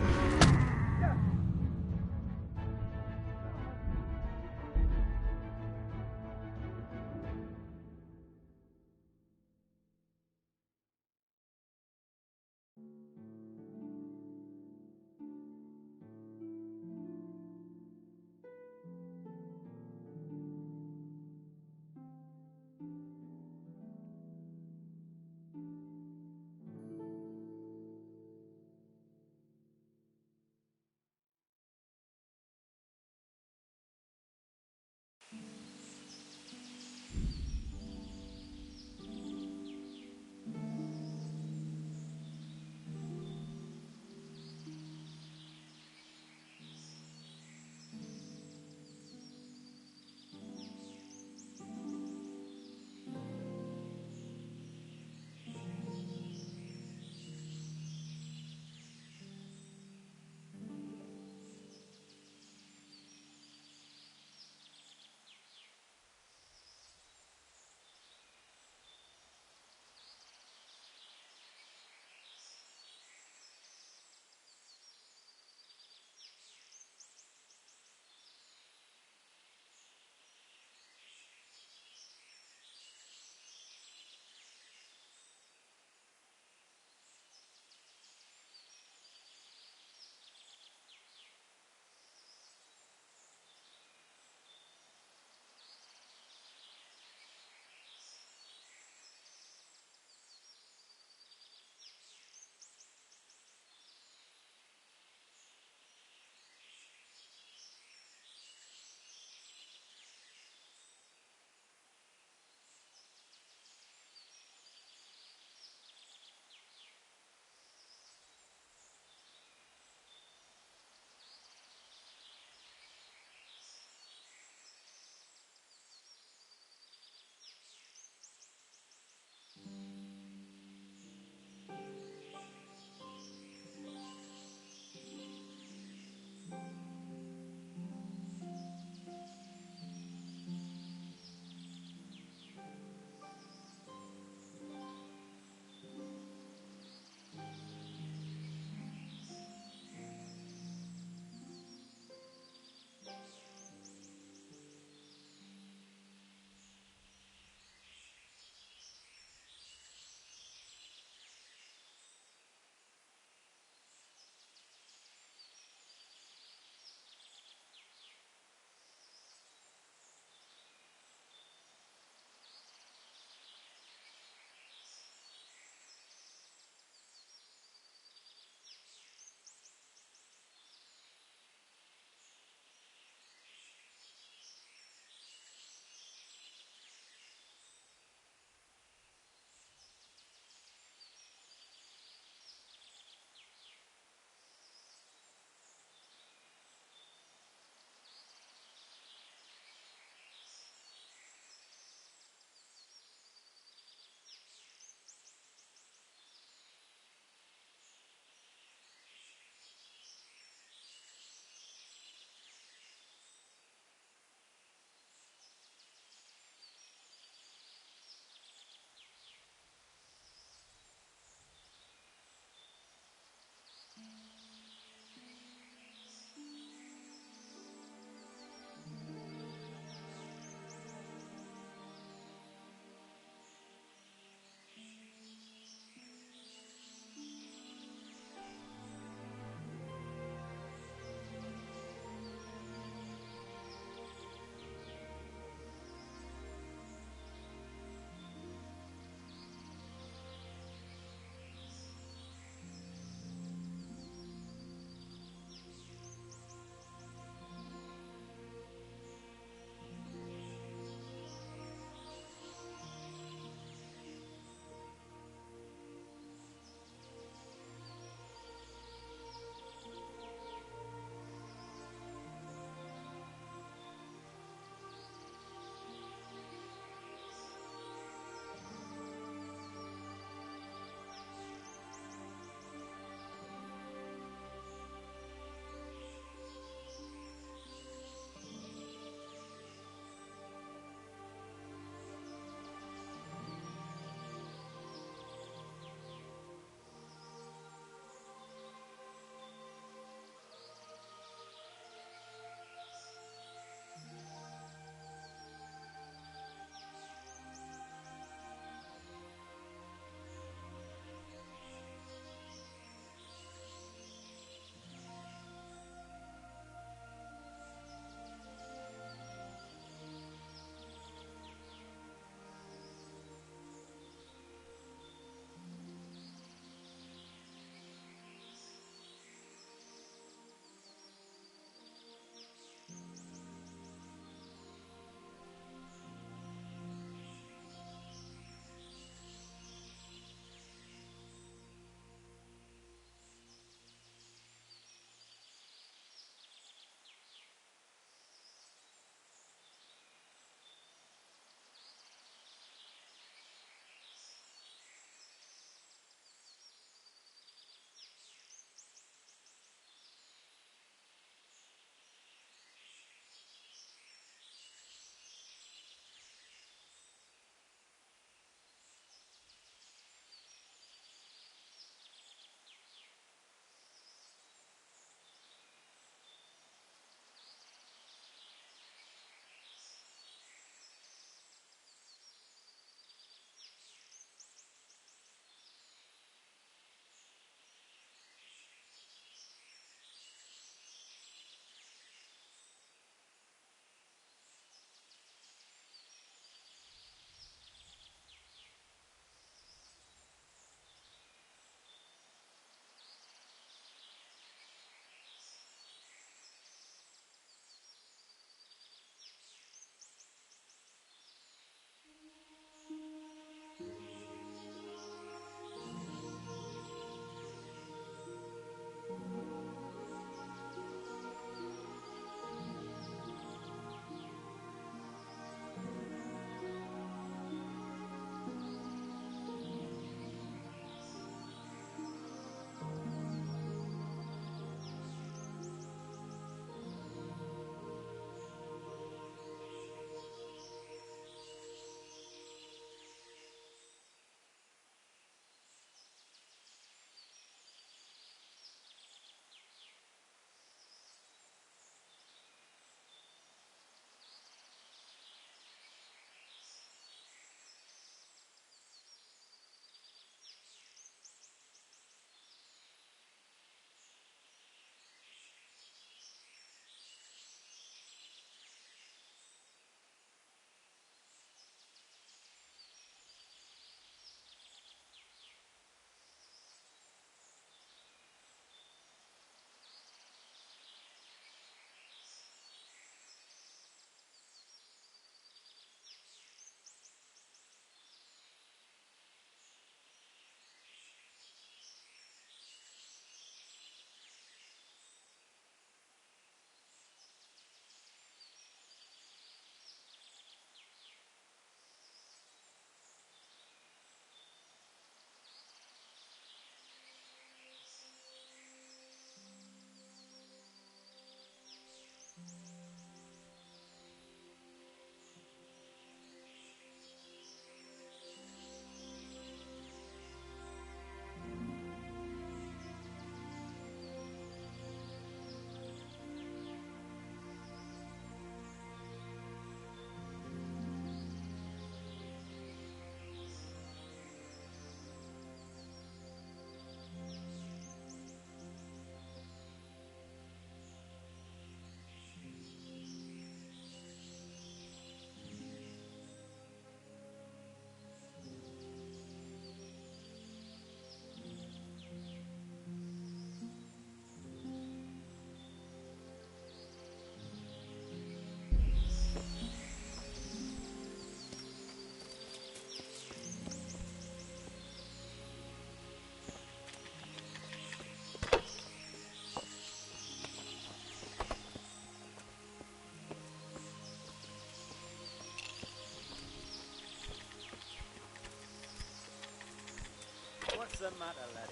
the matter, laddie?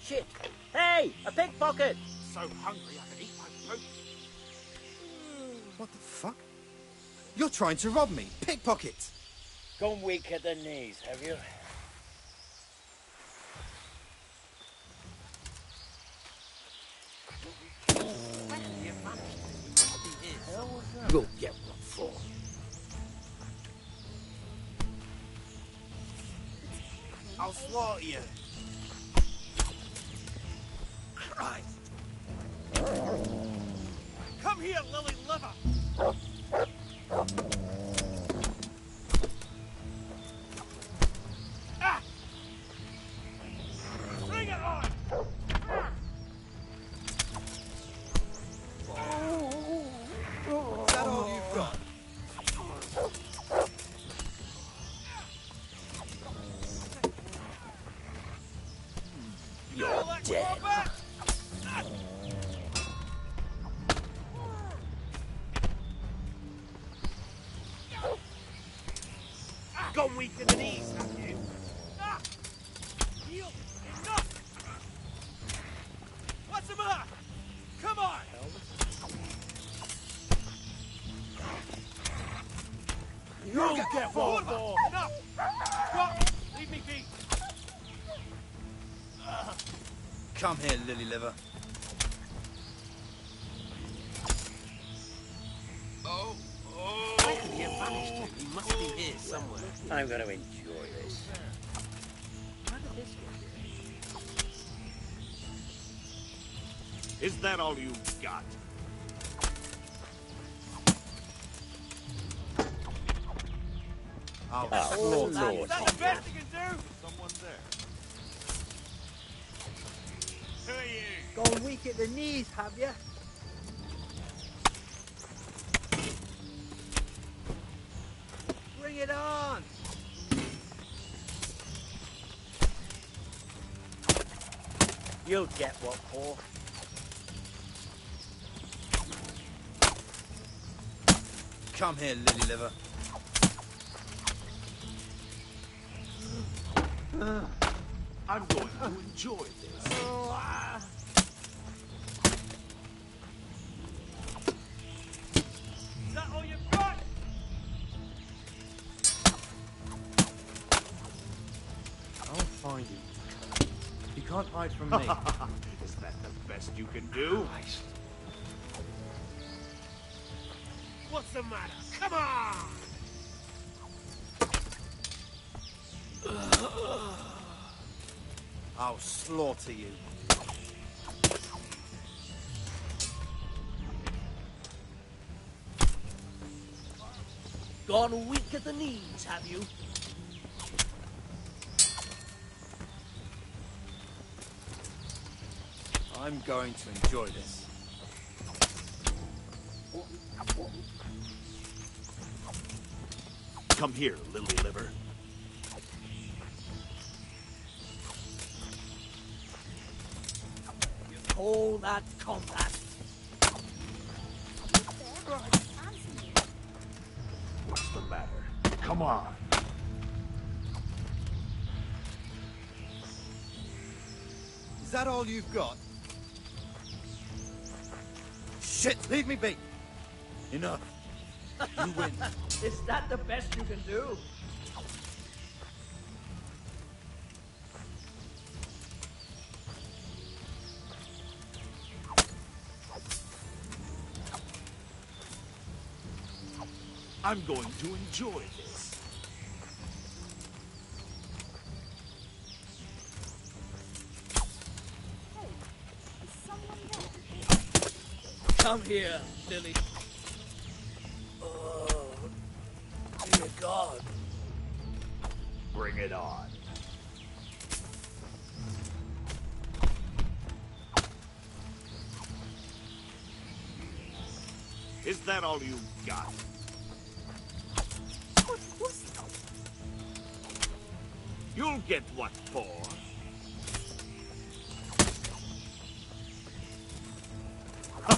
Shit! Hey! A pickpocket! So hungry I can eat my poop. What the fuck? You're trying to rob me. Pickpocket! Gone weak at the knees, have you? You'll get what for. I'll slaughter you. Christ! Come here, lily liver. Ah! Bring it on! Is that all you've got? You're dead. Gone weak in the knees, have you? Ah! Heal! Enough! What's the matter? Come on! You'll get one more! Enough! Stop! Leave me be! Come here, lily liver. Where have you vanished to? He must be here somewhere. I'm going to enjoy this. How did this get here? Is that all you've got? Oh, Lord. Is that the best you can do? Someone there. Who are you? Gone weak at the knees, have you? Bring it on! You'll get what for. come here, lily liver. I'm going to enjoy this. Is that all you've got? I'll find you. You can't hide from me. Is that the best you can do? What's the matter? Come on! I'll slaughter you. Gone weak at the knees, have you? I'm going to enjoy this. Come here, lily liver. You call that combat? What's the matter? Come on. Is that all you've got? Shit, leave me be. Enough. You win. Is that the best you can do? I'm going to enjoy this. Come here, Lily. Oh, dear God. Bring it on. Is that all you've got? You'll get what for.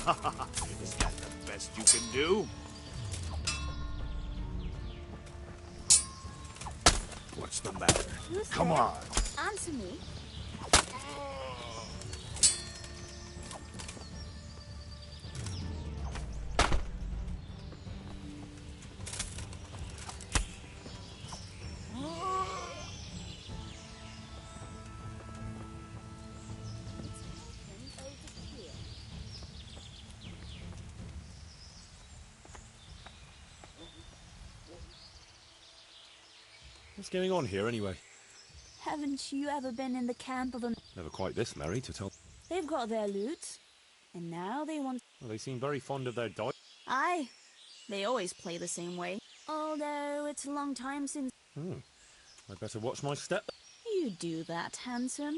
Is that the best you can do? What's the matter? Who's Come there? on. Answer me. What's going on here, anyway? Haven't you ever been in the camp of a... Never quite this merry, to tell... They've got their loot, and now they want... Well, they seem very fond of their dog. Aye, they always play the same way. Although it's a long time since... I'd better watch my step. You do that, handsome.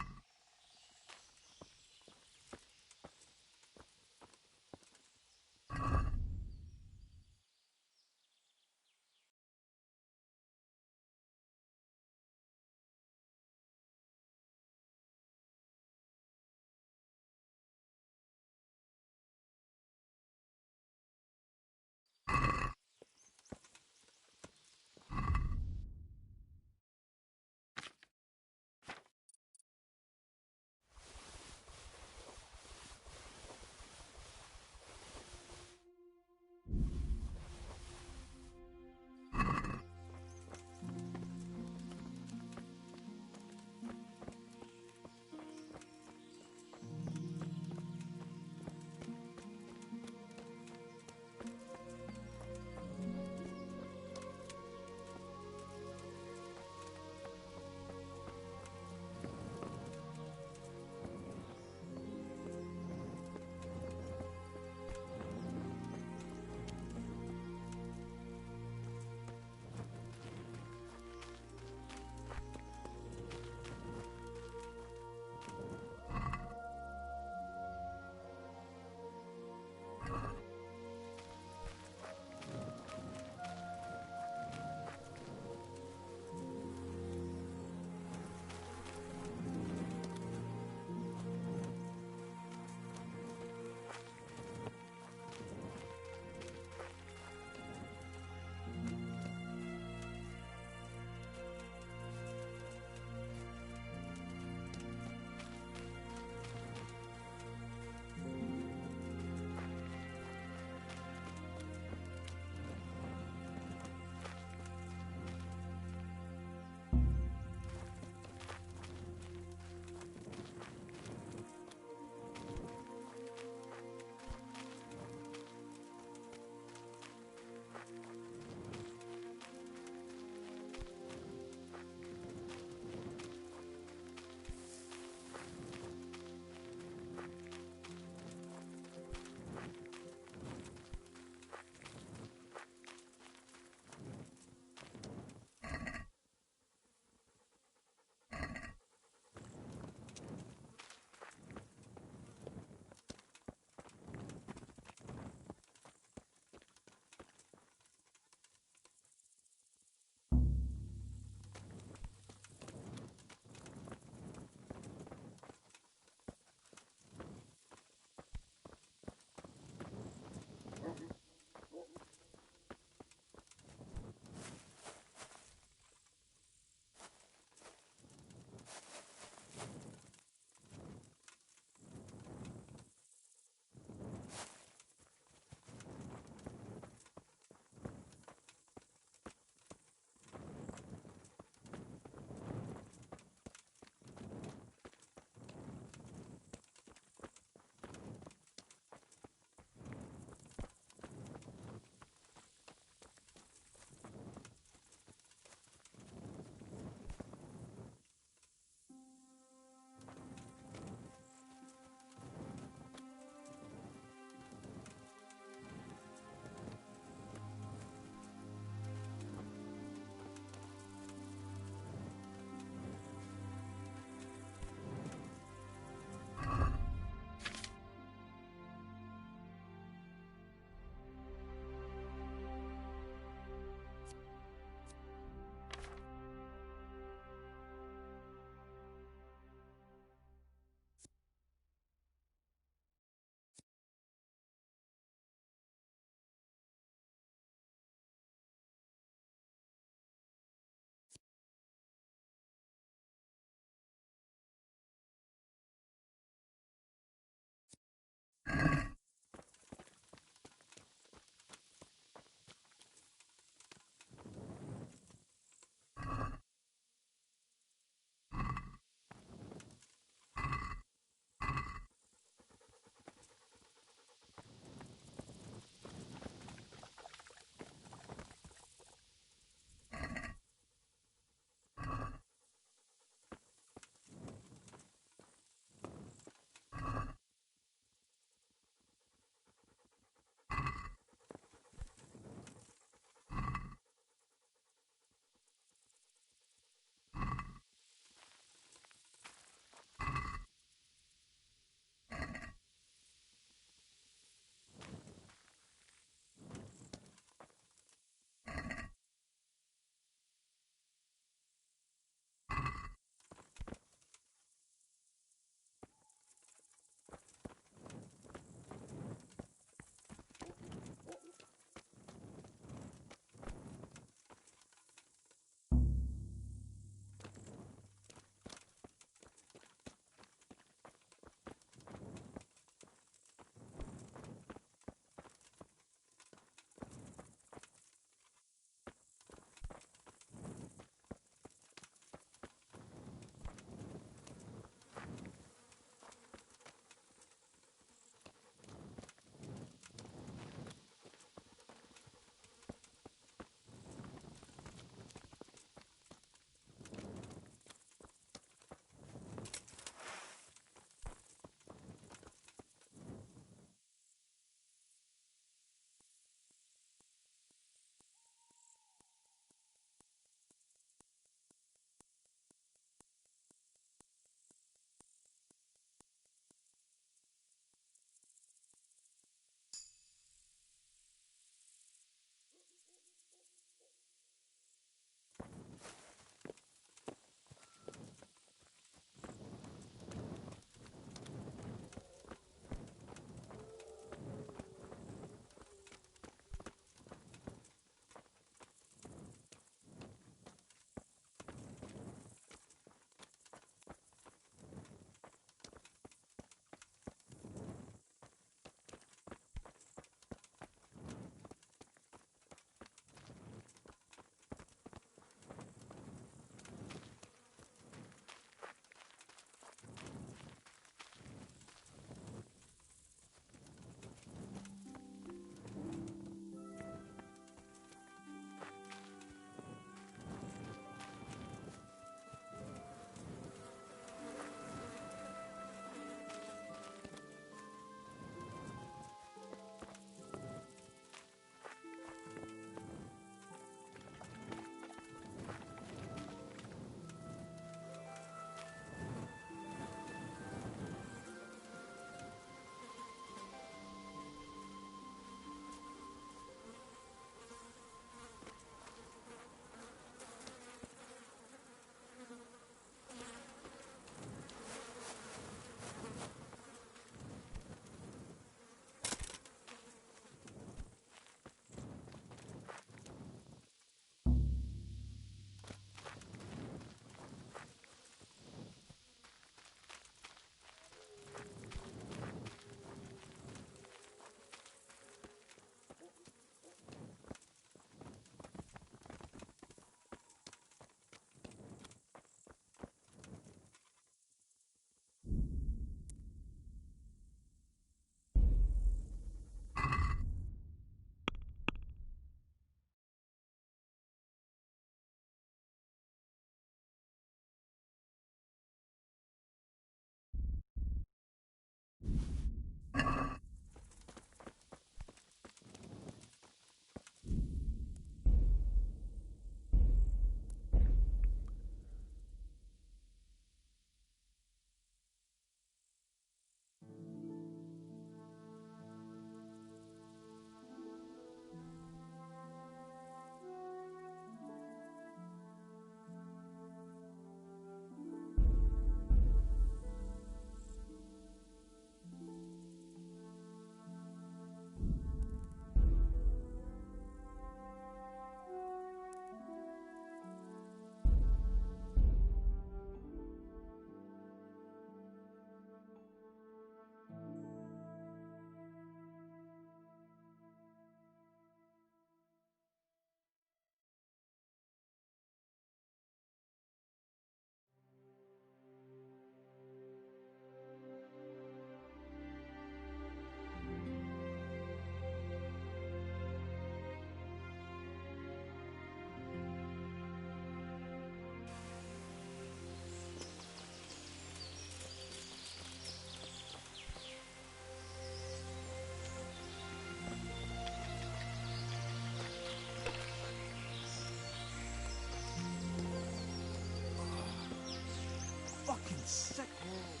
sick head.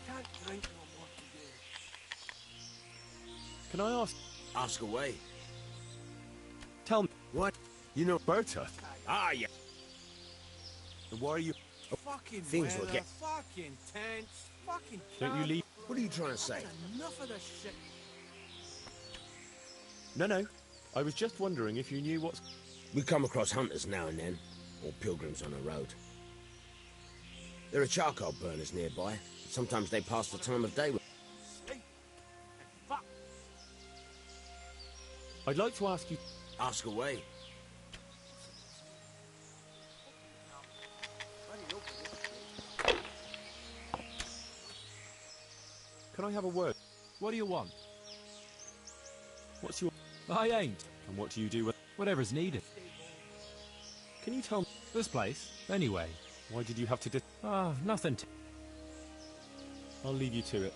Can't drink no more today. Can I ask? Ask away. Tell me. What? You know Berta? Ah, yeah. Why are you... Fucking Things will weather, get- fucking tents, fucking Don't you camp. leave... What are you trying to say? Enough of this shit. No. I was just wondering if you knew what's... We come across hunters now and then, or pilgrims on the road. There are charcoal burners nearby. Sometimes they pass the time of day with... I'd like to ask you... Ask away. Can I have a word? What do you want? What's your... I ain't. And what do you do with... Whatever's needed. Can you tell me... This place? Anyway. Why did you have to... Nothing to... I'll leave you to it.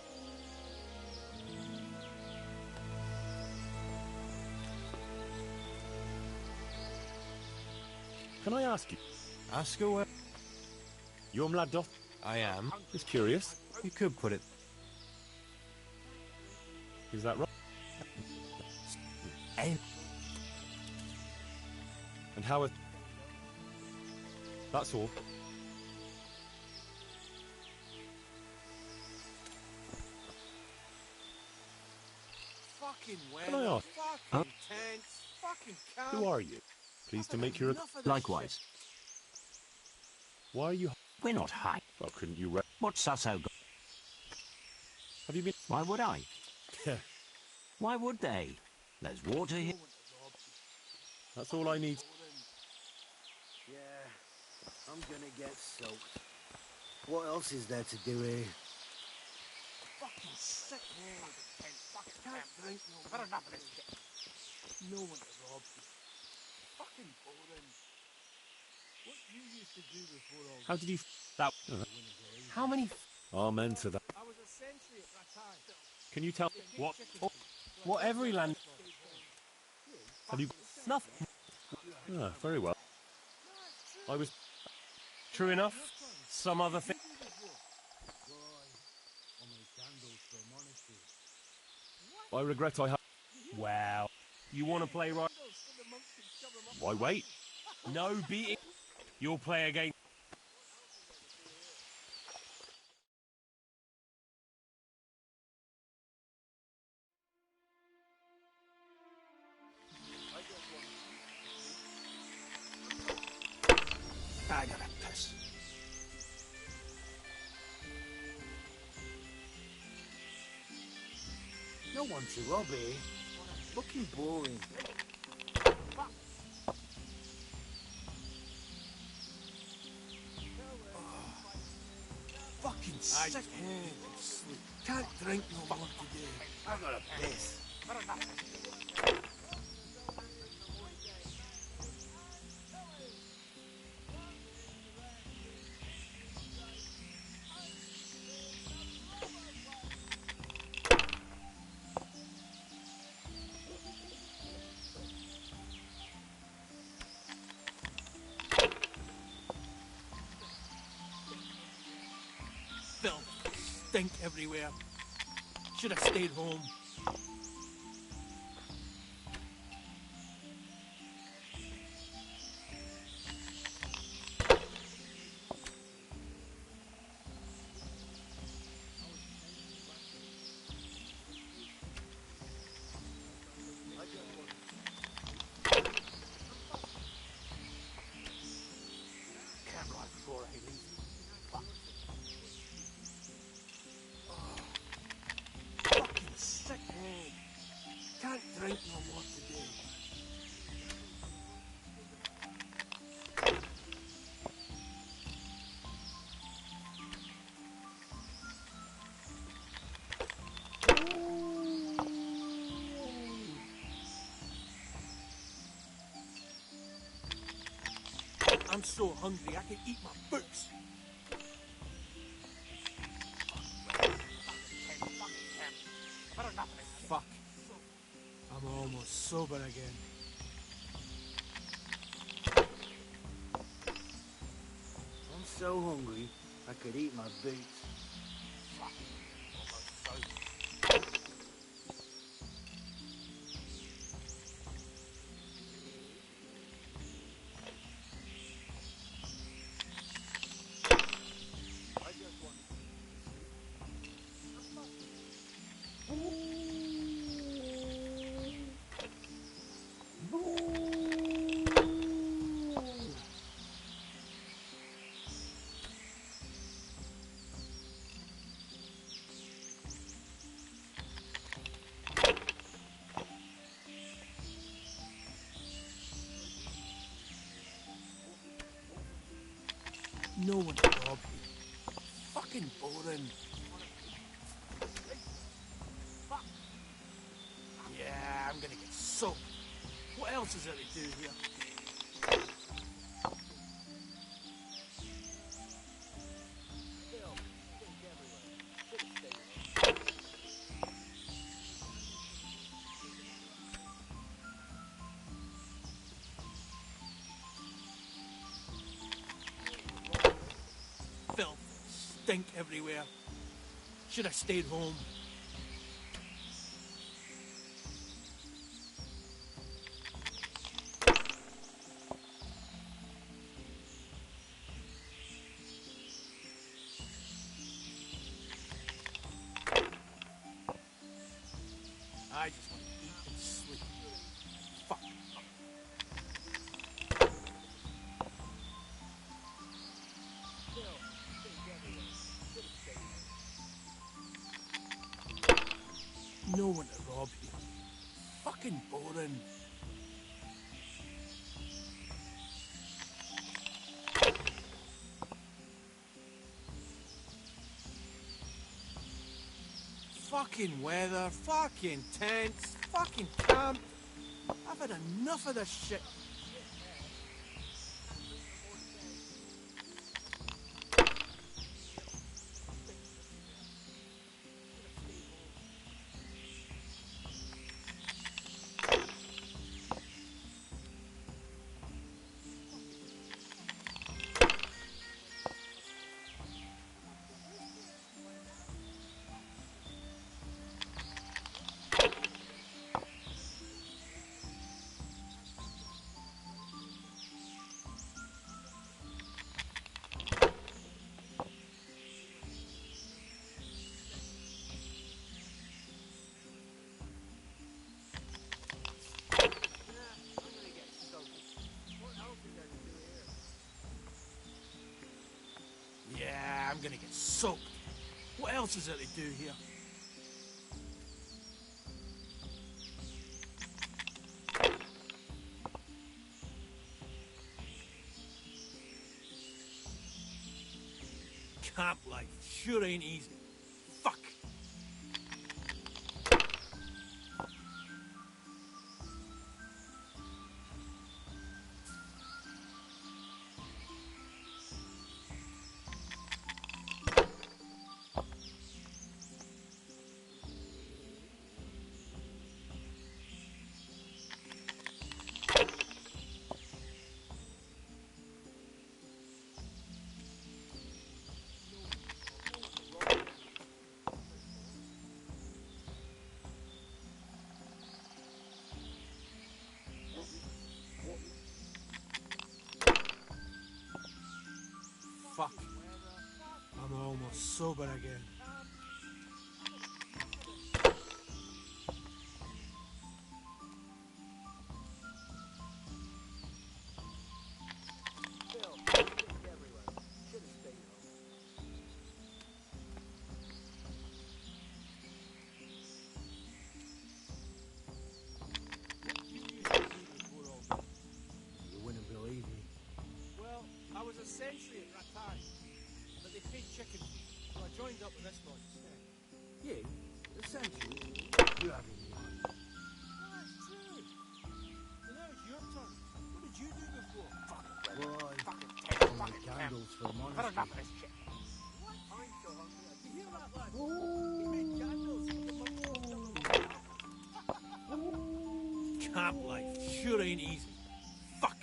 Can I ask you? Ask away. You're Mladoth? I am. Just curious. You could put it... Is that right? And how is... That's all. Fucking Can I weather, ask? fucking tents, fucking camp. Who are you? Pleased to make your... Likewise. Why are you... We're not high. Well, couldn't you... What's that so good? Have you been... Why would I? Why would they? There's water here. That's all I need. Yeah, I'm gonna get soaked. What else is there to do here? Fucking sick head. Can't drink no more. Enough of this shit. No one to rob you. Fucking boring. What you used to do before all How did you... That... How many... Amen to that. I was a sentry at Ratai. Can you tell... What? What every land... Have you... Nothing. Ah, very well. I was... True enough. Some other thing. I regret I have... Wow. You want to play right? Why wait? No beating. You'll play again. I gotta piss. No one to rob here. Fucking boring. Fucking sick head. Can't drink no more today. I gotta piss. Filth. Stink everywhere. Should have stayed home. Camera before I leave. Fucking sick head. Can't drink no more today. I'm so hungry I can eat my boots. Fuck. I'm almost sober again. I'm so hungry, I could eat my boots. Fuck. Almost so. I just want no one to rob you. Fucking boring. Fuck. Yeah, I'm gonna get soaked. What else is there to do here? Filth, stink everywhere. Should have stayed home. I just want to eat and sleep. Fuck. No one to rob you. Fucking boring. Fucking weather, fucking tents, fucking camp. I've had enough of this shit. Yeah, I'm gonna get soaked. What else is there to do here? Camp life sure ain't easy. Fuck. Fuck. I'm almost sober again. You wouldn't believe me. Well, I was a sentry at Ratai, but they paid chicken, so I joined up with this lot instead. You? The sentry? You haven't won. That's true. So now it's your turn. What did you do before? Why? Fucking Only candles for the I've had monastery. enough of this shit. What? I'm so hungry. Did you hear that, lad? He made candles for the monks of Deliverance. Camp life sure ain't easy. Fuck.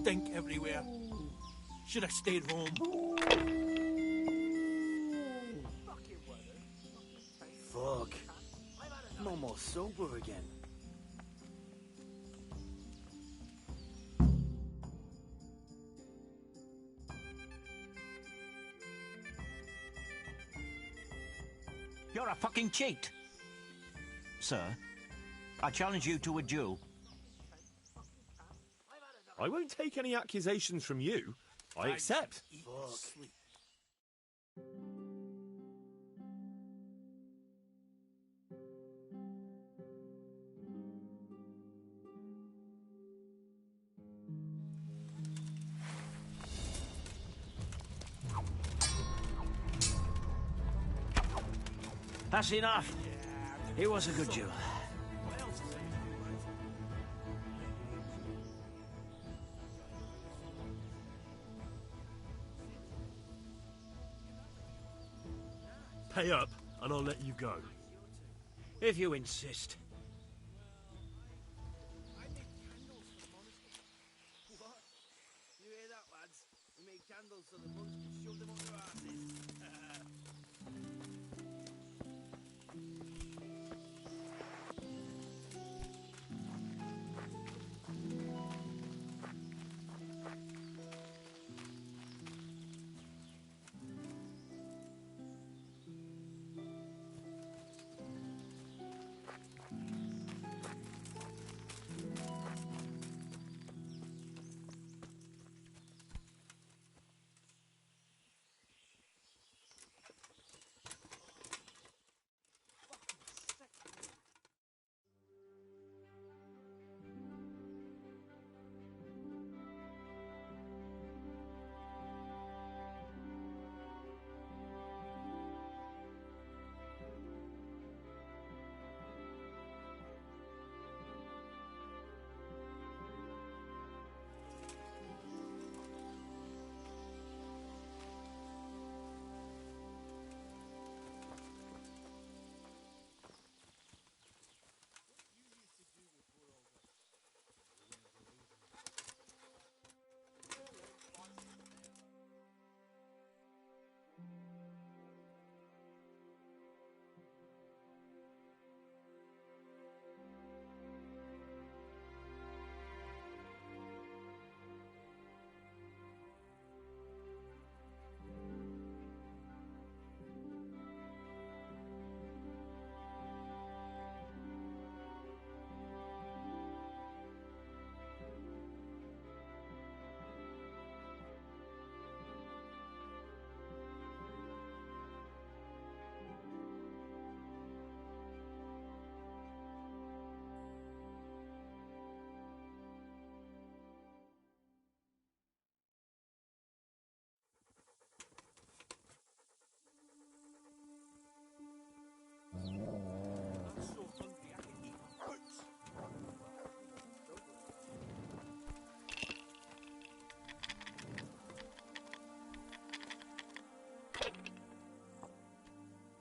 stink everywhere. Should have stayed home. Fuck. I'm almost sober again. You're a fucking cheat. Sir, I challenge you to a duel. I won't take any accusations from you. I accept. Fuck. That's enough. It was a good duel. Pay up, and I'll let you go. If you insist. What? You hear that, lads? We made candles so the monks could shove them up their asses.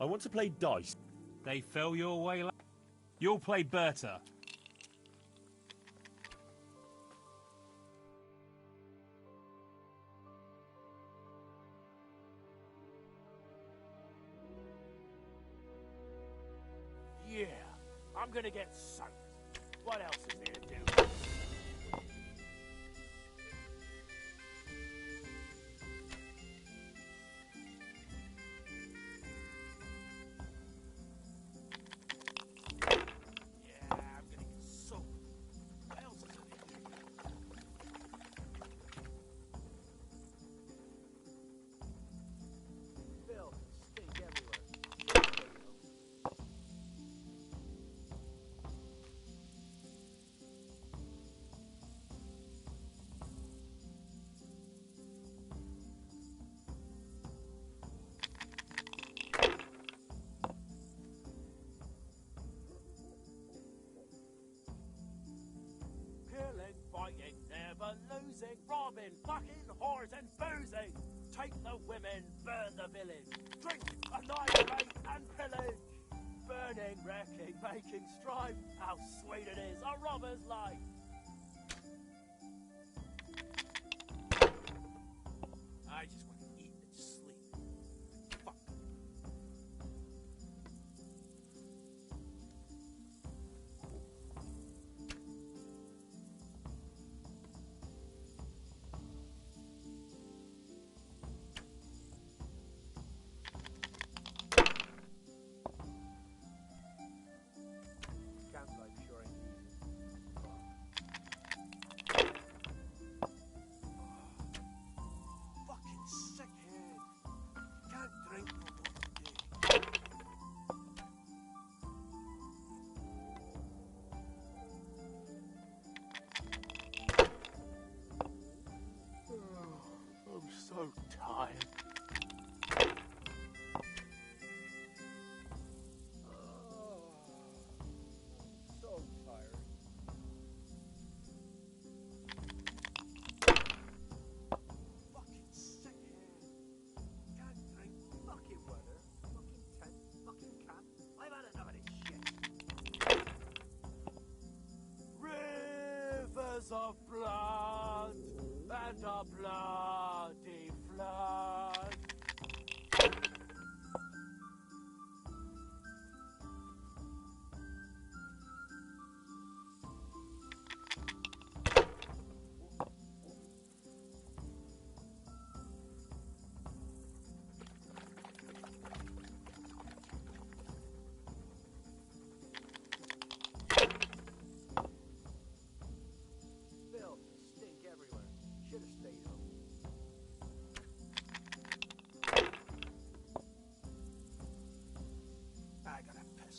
I want to play dice. They fell your way. You'll play Berta. Yeah, I'm gonna get soaked. What else is there to do? Fighting, never losing, robbing, fucking, whores and boozing. Take the women, burn the village. Drink, annihilate and pillage. Burning, wrecking, making strife. How sweet it is, a robber's life. of blood and a bloody flood. Filth and stink everywhere. Should have stayed home. I gotta piss.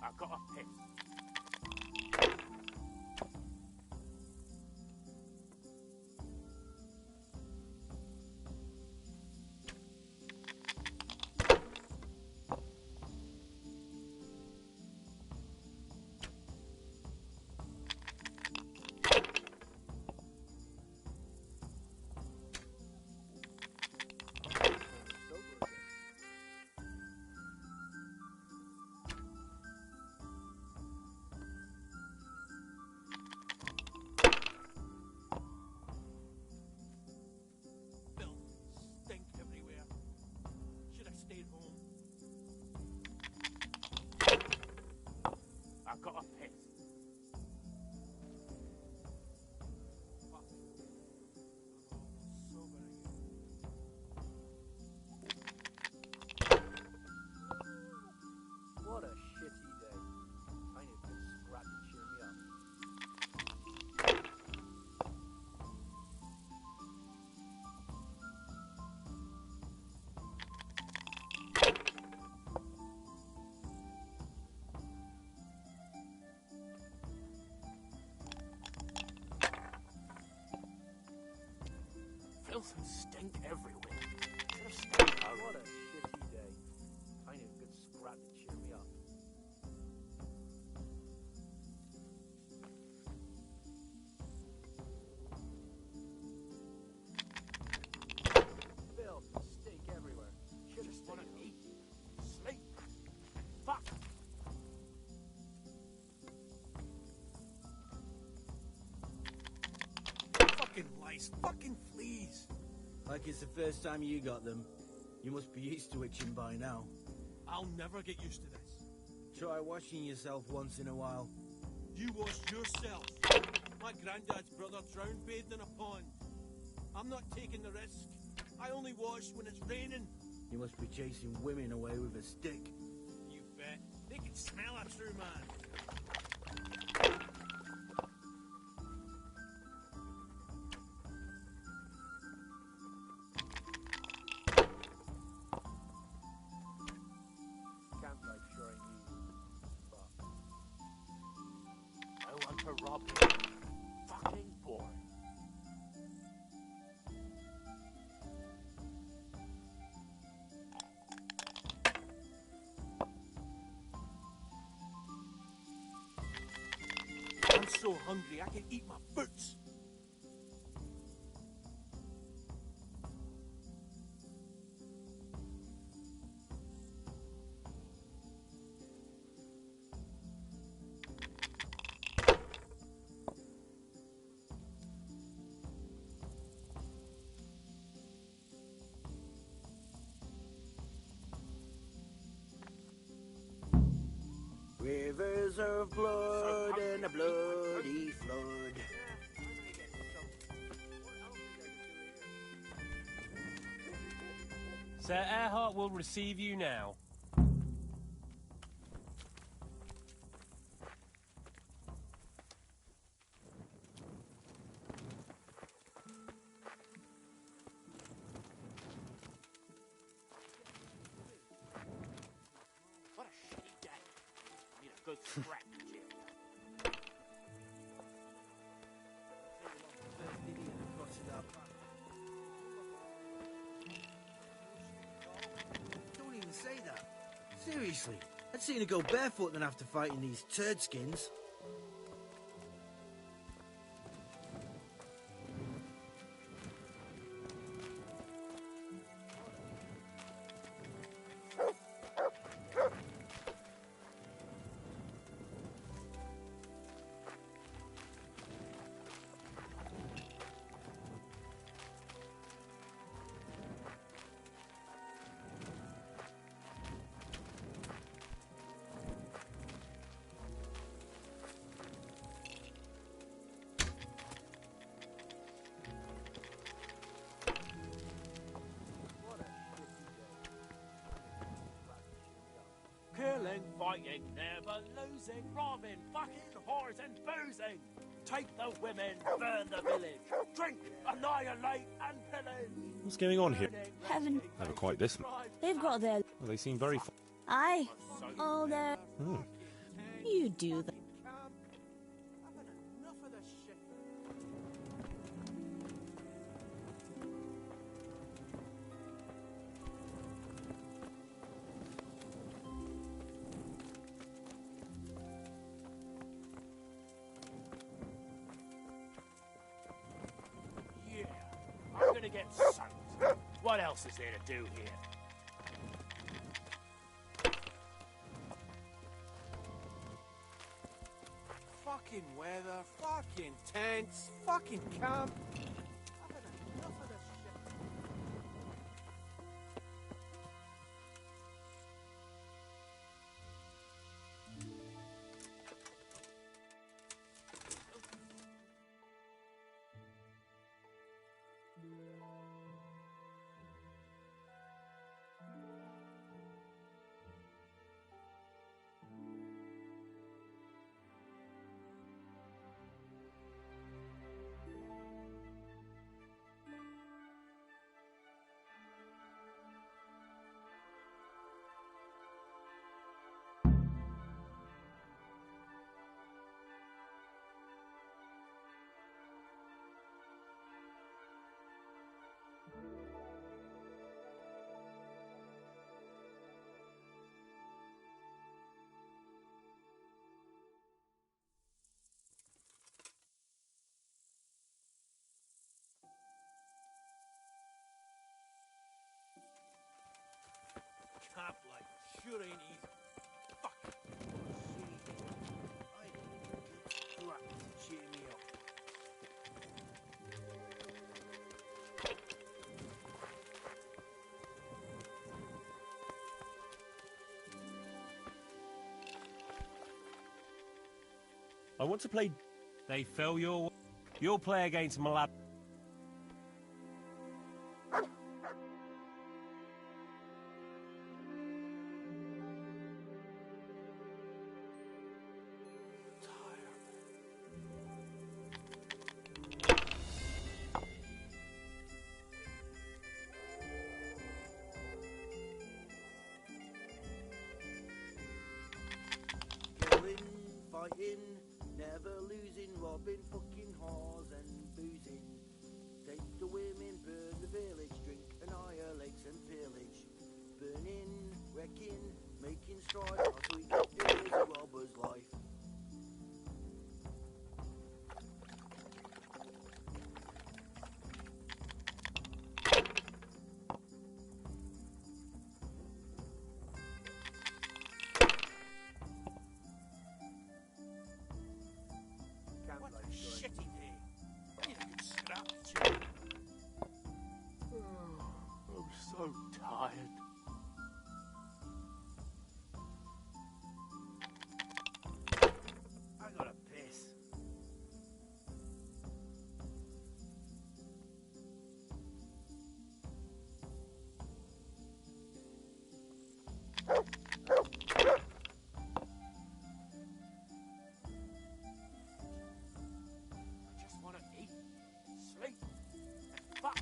I gotta piss. Stink everywhere. Should have stayed home. I gotta piss. Fuck. I'm sober again. What a shitty day. I need a good scrap to cheer me up. Filth and stink everywhere. Should have stayed home. What a shitty day. I need a good scrap to cheer me up. Filth and stink everywhere. Should have stayed Wanna home. eat, sleep. Fuck. Fucking lice, fucking fleas. Like it's the first time you got them. You must be used to itching by now. I'll never get used to this. Try washing yourself once in a while. You wash yourself. My granddad's brother drowned bathed in a pond. I'm not taking the risk. I only wash when it's raining. You must be chasing women away with a stick. You bet. They can smell a true man. Campsite sure ain't easy. But I want to rob you. Fucking boring. I'm so hungry I can eat my boots. rivers of blood and a bloody flood. Sir Earhart will receive you now. What a shitty day. I need a good scrap, Jim. Don't even say that. Seriously, I'd sooner go barefoot than have to fight in these turd skins. fighting, never losing, robbing, fucking, whores and boozing. Take the women, burn the village, drink, annihilate and pillage. What's going on here? Heaven. Never quite this much. They've got their... Well, they seem very... Aye. Although... You do that. Enough of this shit. Yeah, I'm gonna get soaked. What else is there to do here? Fucking weather, fucking tents, fucking camp. I've had enough of this shit. Camp life sure ain't easy. Fuck. I need crap to cheer me up. I want to play... They fell your... You'll play against Malab... Killing, fighting, never losing, robbing, fucking whores and boozing. Take the women, burn the village, drink, annihilate and pillage. Burning, wrecking, making strife, our sweet it is a robber's life. What a shitty day. I need a good scrap to chew. I'm so tired. I gotta piss. I just wanna eat, sleep, and fuck.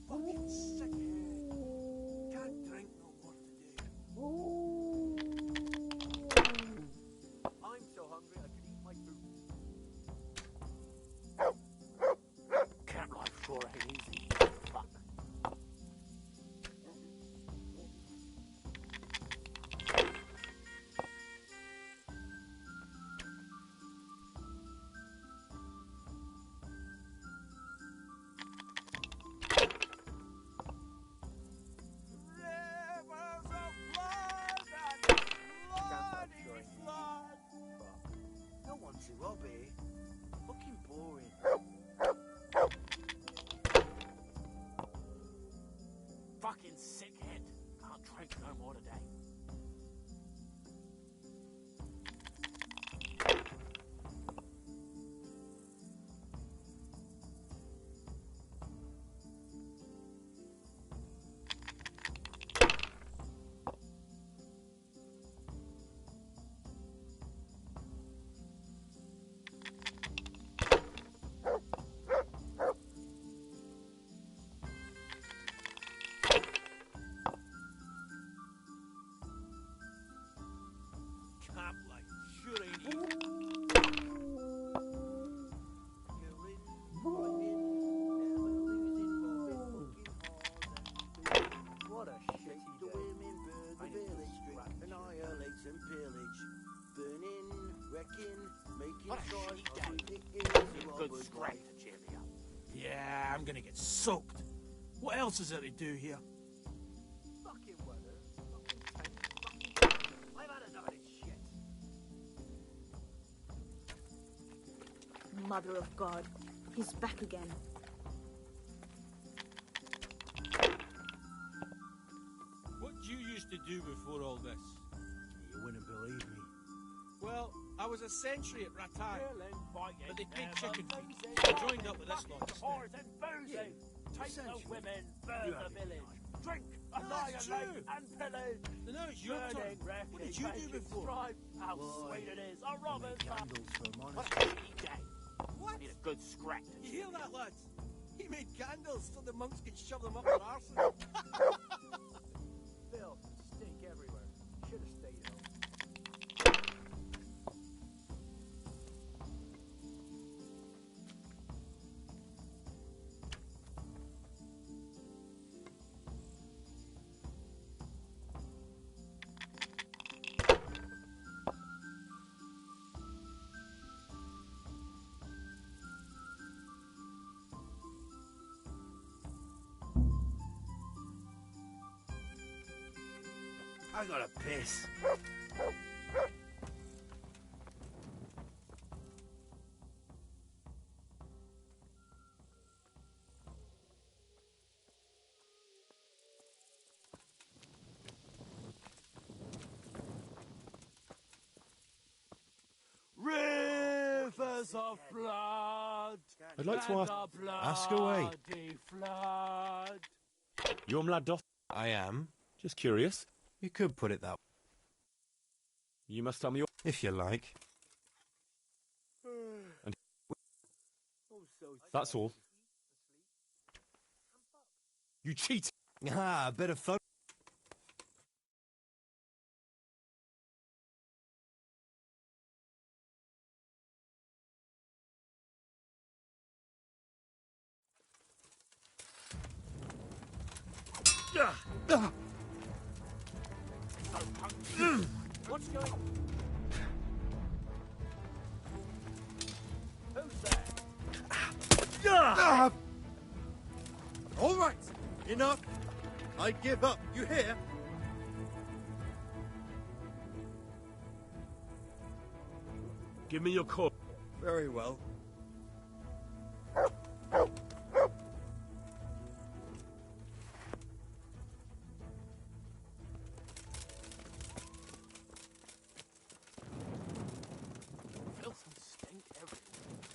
Fucking sick head. Can't drink no more today. I'm so hungry I could eat my food. I'm gonna get soaked. What else is there to do here? Fucking weather. Fucking tank. I've had enough of this shit. Mother of God, he's back again. What did you used to do before all this? You wouldn't believe me. Well, I was a sentry at Ratai, but they paid chicken feed. feet. I joined up with this lot. Whores and boozing. Take the women, burn the village. Drink, annihilate, and pillage. So now it's your turn. What did you do before? How sweet it is. A robber's Candles for What monastery. a day. What? Need a good scrap. You hear that, lads? He made candles so the monks could shove them up their arses. Filth and stink everywhere. Should have stayed home. I gotta piss. Rivers of blood. I'd like to and ask- a Ask away. bloody flood. You're Mlad Doth? I am. Just curious. You could put it that way. You must tell me your... If you like. And... That's all. You cheat! Ah, a bit of fun. What's going on? Who's there? All right, enough. I give up. You hear? Give me your core. Very well. Filth and stink everywhere.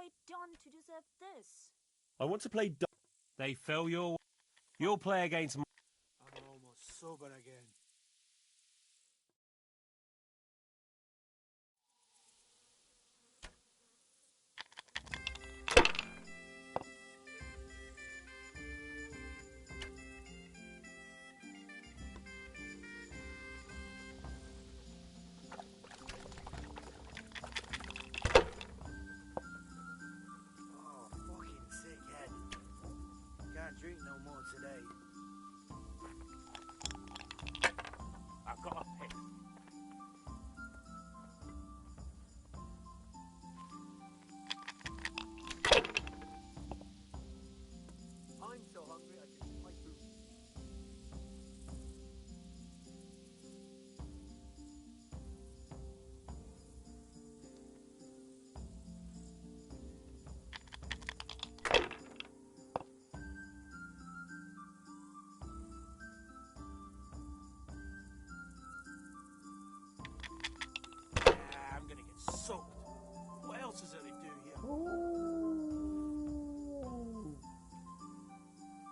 I done to deserve this? I want to play. They fell your. You'll play against. I'm almost sober again. Oh, fucking sick head. Can't drink no more today. I've got a pick. I'm so hungry I can eat my food. I'm gonna get soaked. What else is there to do here?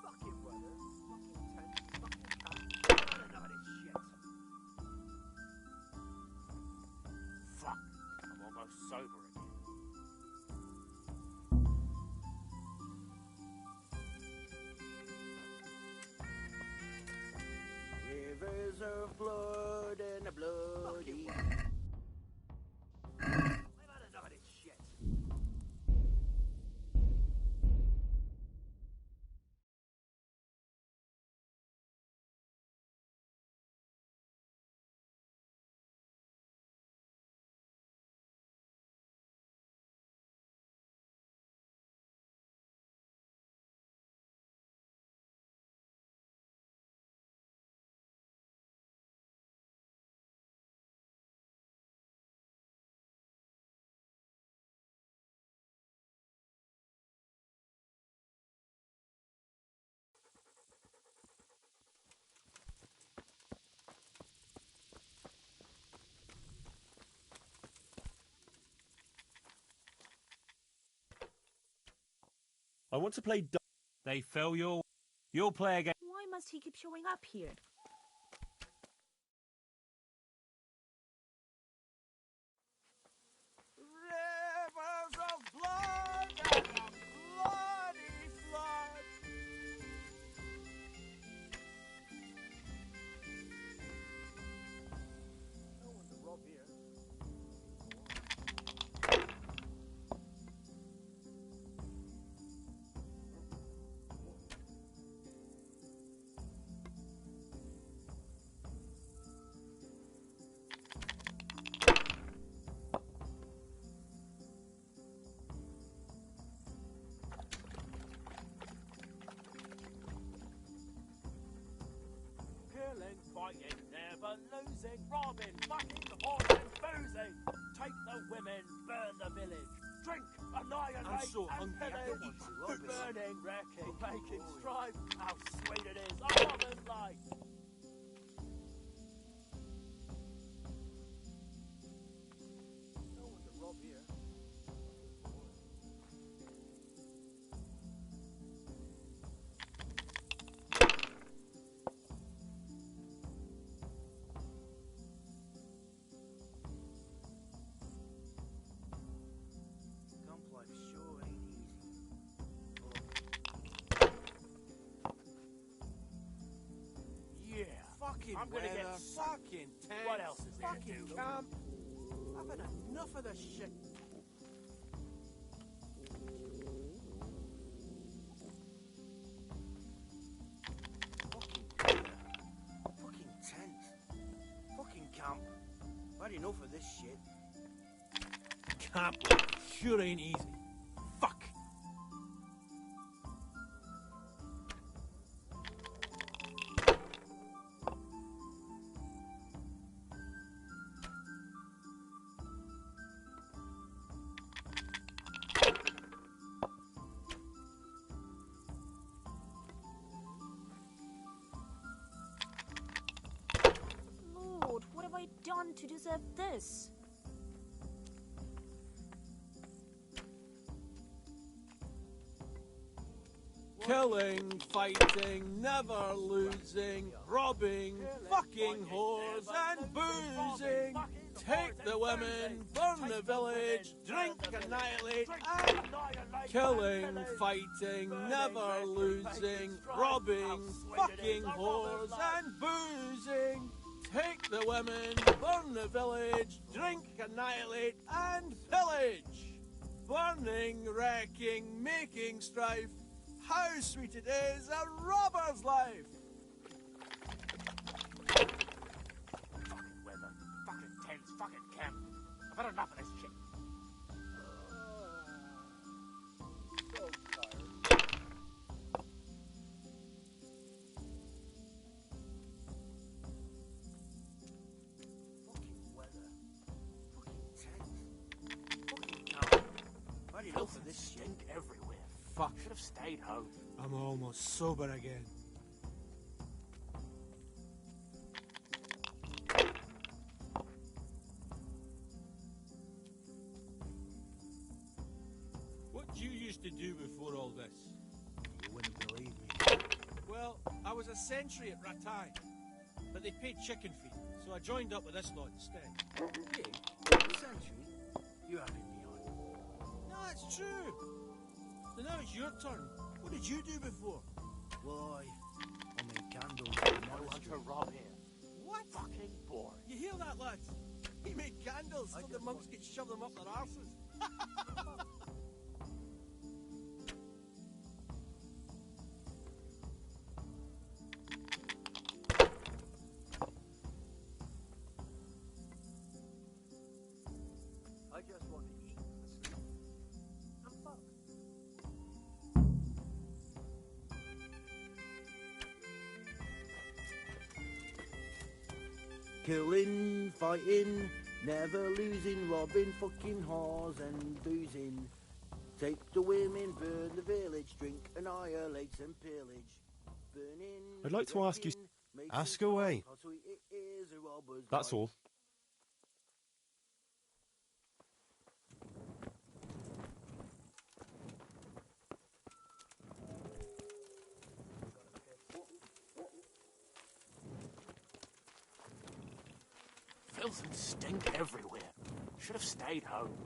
Fucking weather. Fucking tent. Fucking camp. None of this shit. Fuck. I'm almost sober again. Rivers of blood and a bloody. I've had enough of this shit. I want to play. They fell your. You'll play against. Why must he keep showing up here? Rivers of blood and a bloody flood. No one to rob here. Killing, fighting, never losing, robbing, fucking, whoring, boozing. Take the women, burn the village. Drink, annihilate, I'm so and hungry, I don't pillage. want to. Burning, wrecking, making strife. How sweet it is, a woman's life. No one to rob here. Camp life sure ain't easy. Yeah. Fucking I'm gonna weather, get fucking tent. What else is there to fucking do? camp. I've had enough of this shit. Fucking tent. Fucking camp. I've had enough of this shit. Camp sure ain't easy. Fuck. Lord, what have I done to deserve this? Killing, fighting, never losing, robbing, fucking whores and boozing. Take the women, burn the village, drink, annihilate, and killing, fighting, never losing, robbing, fucking whores and boozing. Take the women, burn the village, drink, annihilate, and pillage. Burning, wrecking, making strife. How sweet it is, a robber's life! Fucking weather, fucking tents, fucking camp. I've had enough of this shit. So tired. Fucking weather. Fucking tent. Fucking camp. I've had enough of this shit. Stink everywhere. Fuck. Should have stayed home. I'm almost sober again. What did you used to do before all this? You wouldn't believe me. Well, I was a sentry at Ratai, but they paid chicken feed, so I joined up with this lot instead. You? Sentry? You having me on? No, it's true. So now it's your turn. What did you do before? Why? I made candles No one to rob here. What? Fucking boring. You hear that, lads? He made candles so the monks could shove them up their arses. I just want to eat and sleep. And fuck. Killing, fighting, never losing, robbing, fucking whores and boozing. Take the women, burn the village, drink, annihilate and pillage. Burning, I'd like to ask you... making Ask away. how sweet it is, a robber's That's life. all. Filth and stink everywhere. Should have stayed home.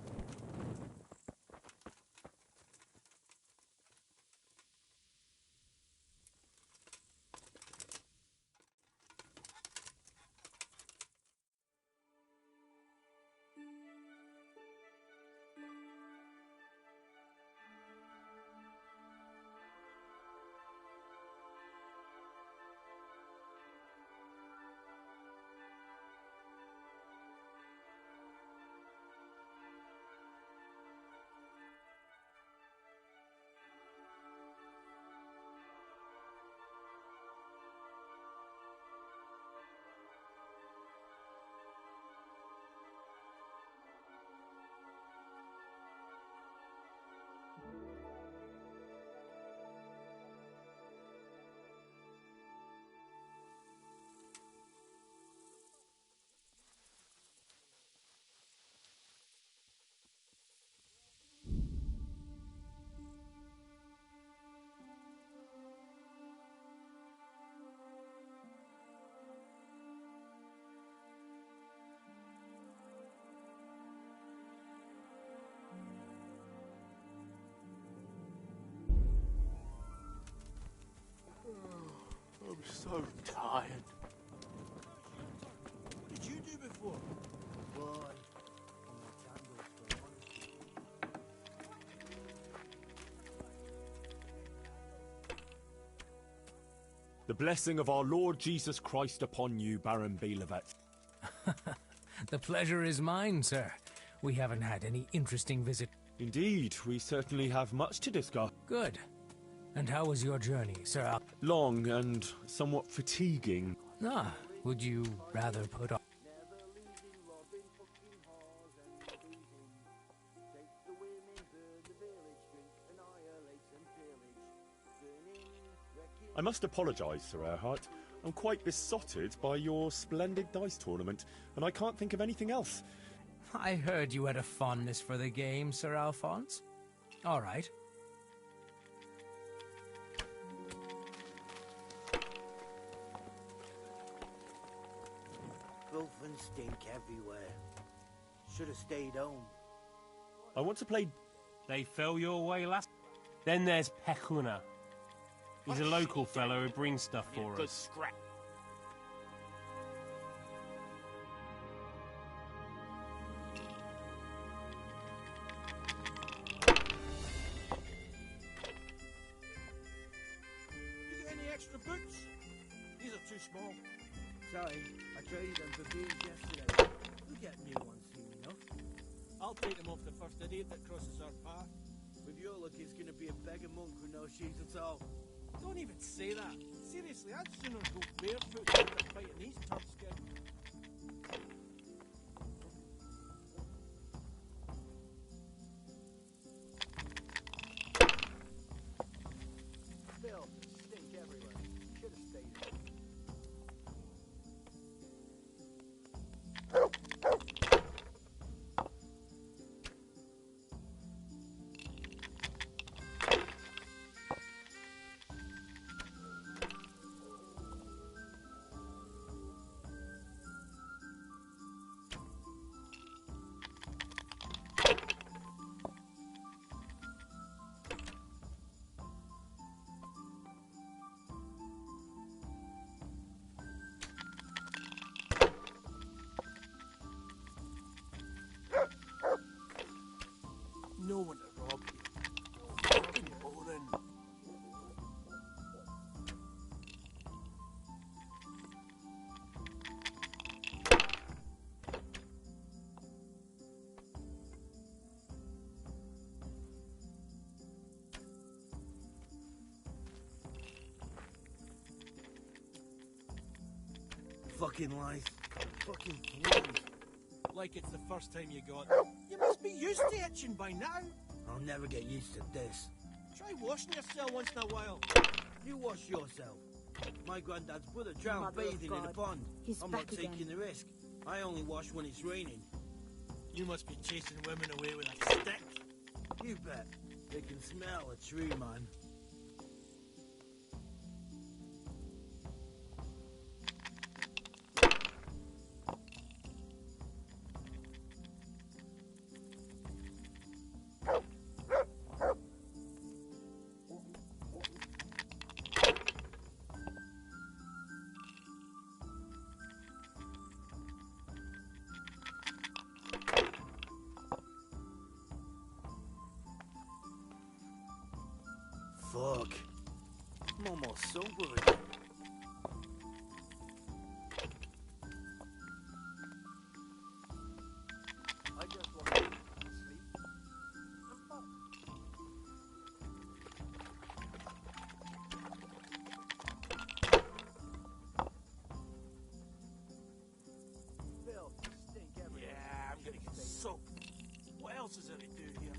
I'm so tired. What did you do before? Why? I made candles for honesty. The blessing of our Lord Jesus Christ upon you, Baron Belivet. The pleasure is mine, sir. We haven't had any interesting visit. Indeed, we certainly have much to discuss. Good. And how was your journey, sir? Long and somewhat fatiguing. Ah, would you rather put on... Never losing, robbing, fucking whores and boozing. Take the women, burn the village, drink, annihilate and pillage. Burning, wrecking... I must apologise, Sir Erhard. I'm quite besotted by your splendid dice tournament, and I can't think of anything else. I heard you had a fondness for the game, Sir Alphonse. All right. filth and stink everywhere. Should have stayed home. I want to play. They fell your way last. Then there's Pechuna. He's a local fellow who brings stuff for Good us. scrap. You get any extra boots? These are too small. Sorry, I traded them for beers yesterday. We'll get new ones soon enough. I'll take them off the first idiot that crosses our path. With your luck, it's gonna be a beggar monk with no shoes at all. Don't even say that. Seriously, I'd sooner go barefoot than fighting these turds again. Filth and stink everywhere. Should have stayed home. No one to rob you. Fucking boring. Fucking lies. Fucking fleas. Like it's the first time you got. You must be used to itching by now. I'll never get used to this. Try washing yourself once in a while. You wash yourself. My granddad's brother drowned Mother of bathing in a God. pond. He's I'm back not taking again. the risk. I only wash when it's raining. You must be chasing women away with a stick. You bet. They can smell a true man. Fuck. I'm almost sober again. I just want to sleep and fuck. Filth, stink everywhere. Yeah, I'm gonna get soaked. What else is there to do here?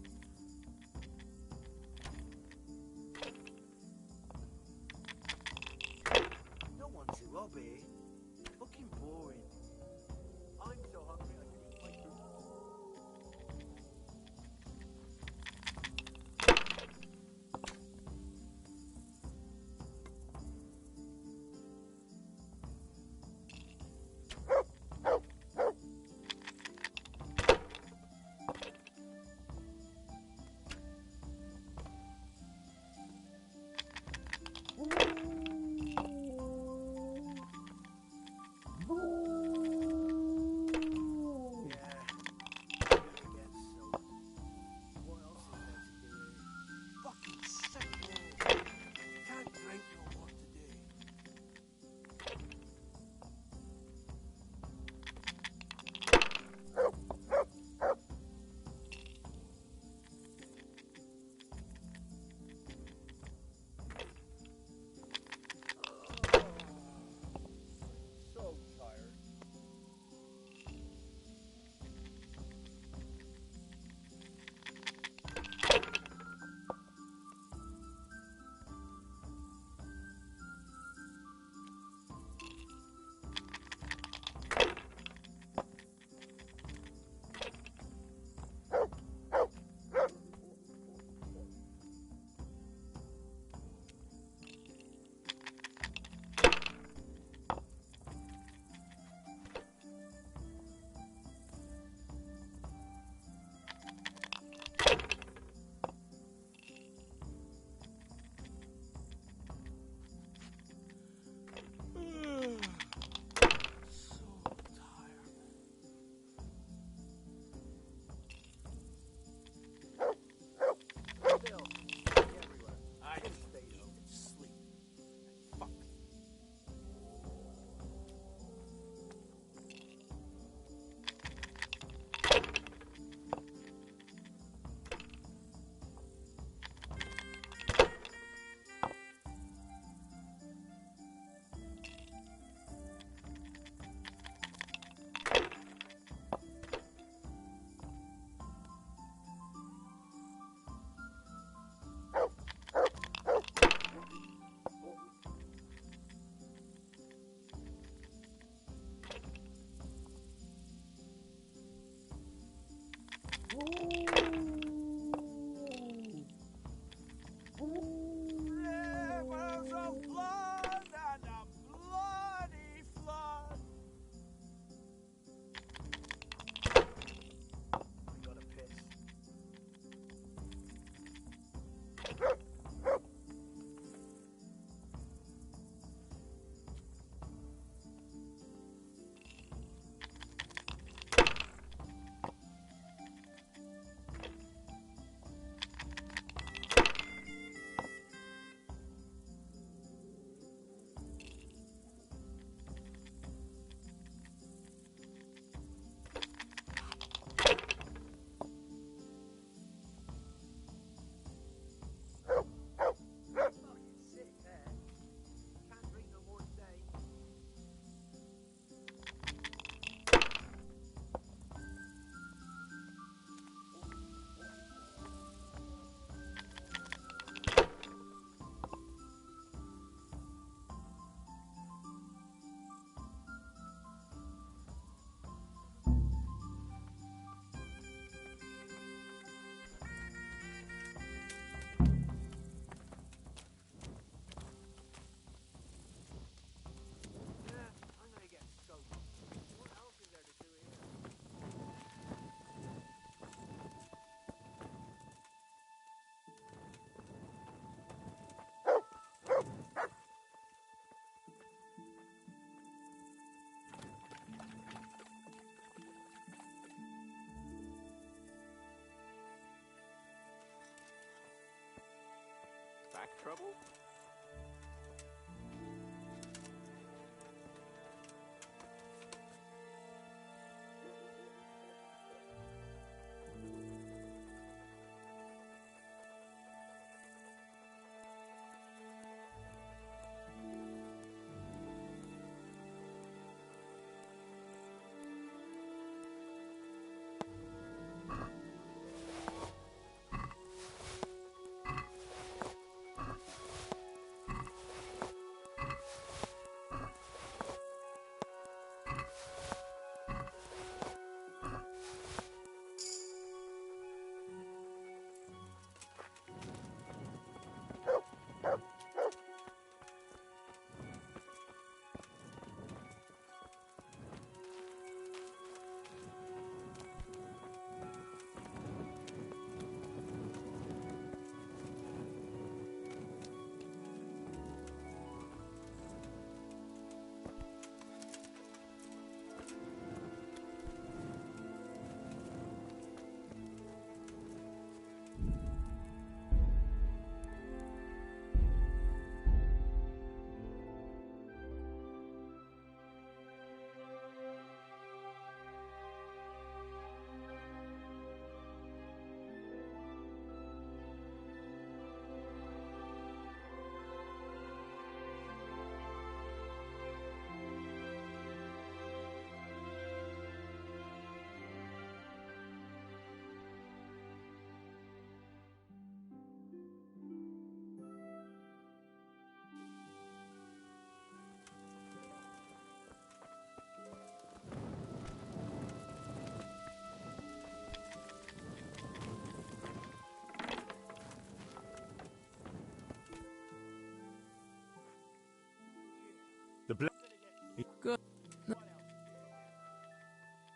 trouble? Good.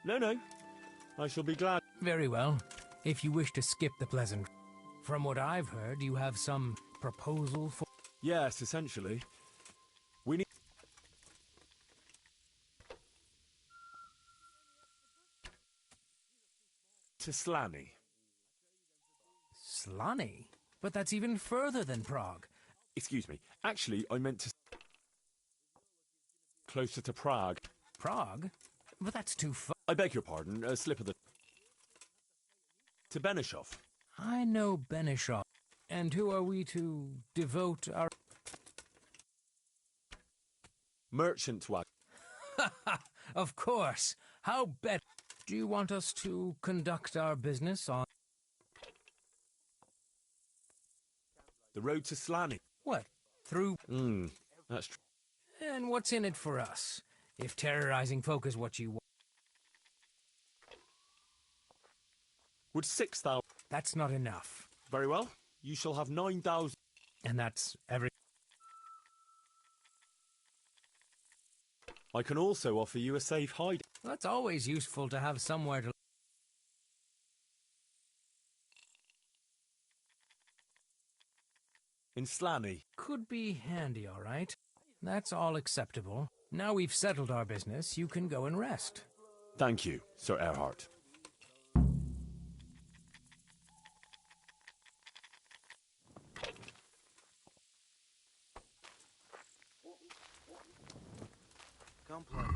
No. I shall be glad. Very well. If you wish to skip the pleasant. From what I've heard, you have some proposal for... Yes, essentially. We need... to Slaney. Slaney? But that's even further than Prague. Excuse me. Actually, I meant to... closer to Prague. Prague? But that's too far. I beg your pardon, a slip of the... to Benishov. I know Benishov. And who are we to devote our... Merchant wagon. Of course. How bet... Do you want us to conduct our business on... The road to Slaney. What? Through... That's true. And what's in it for us? If terrorizing folk is what you want... Would 6,000... That's not enough. Very well. You shall have 9,000... And that's every... I can also offer you a safe hide. That's always useful to have somewhere to... In Slaney. Could be handy, all right. That's all acceptable. Now we've settled our business, you can go and rest. Thank you, Sir Erhard. Come play.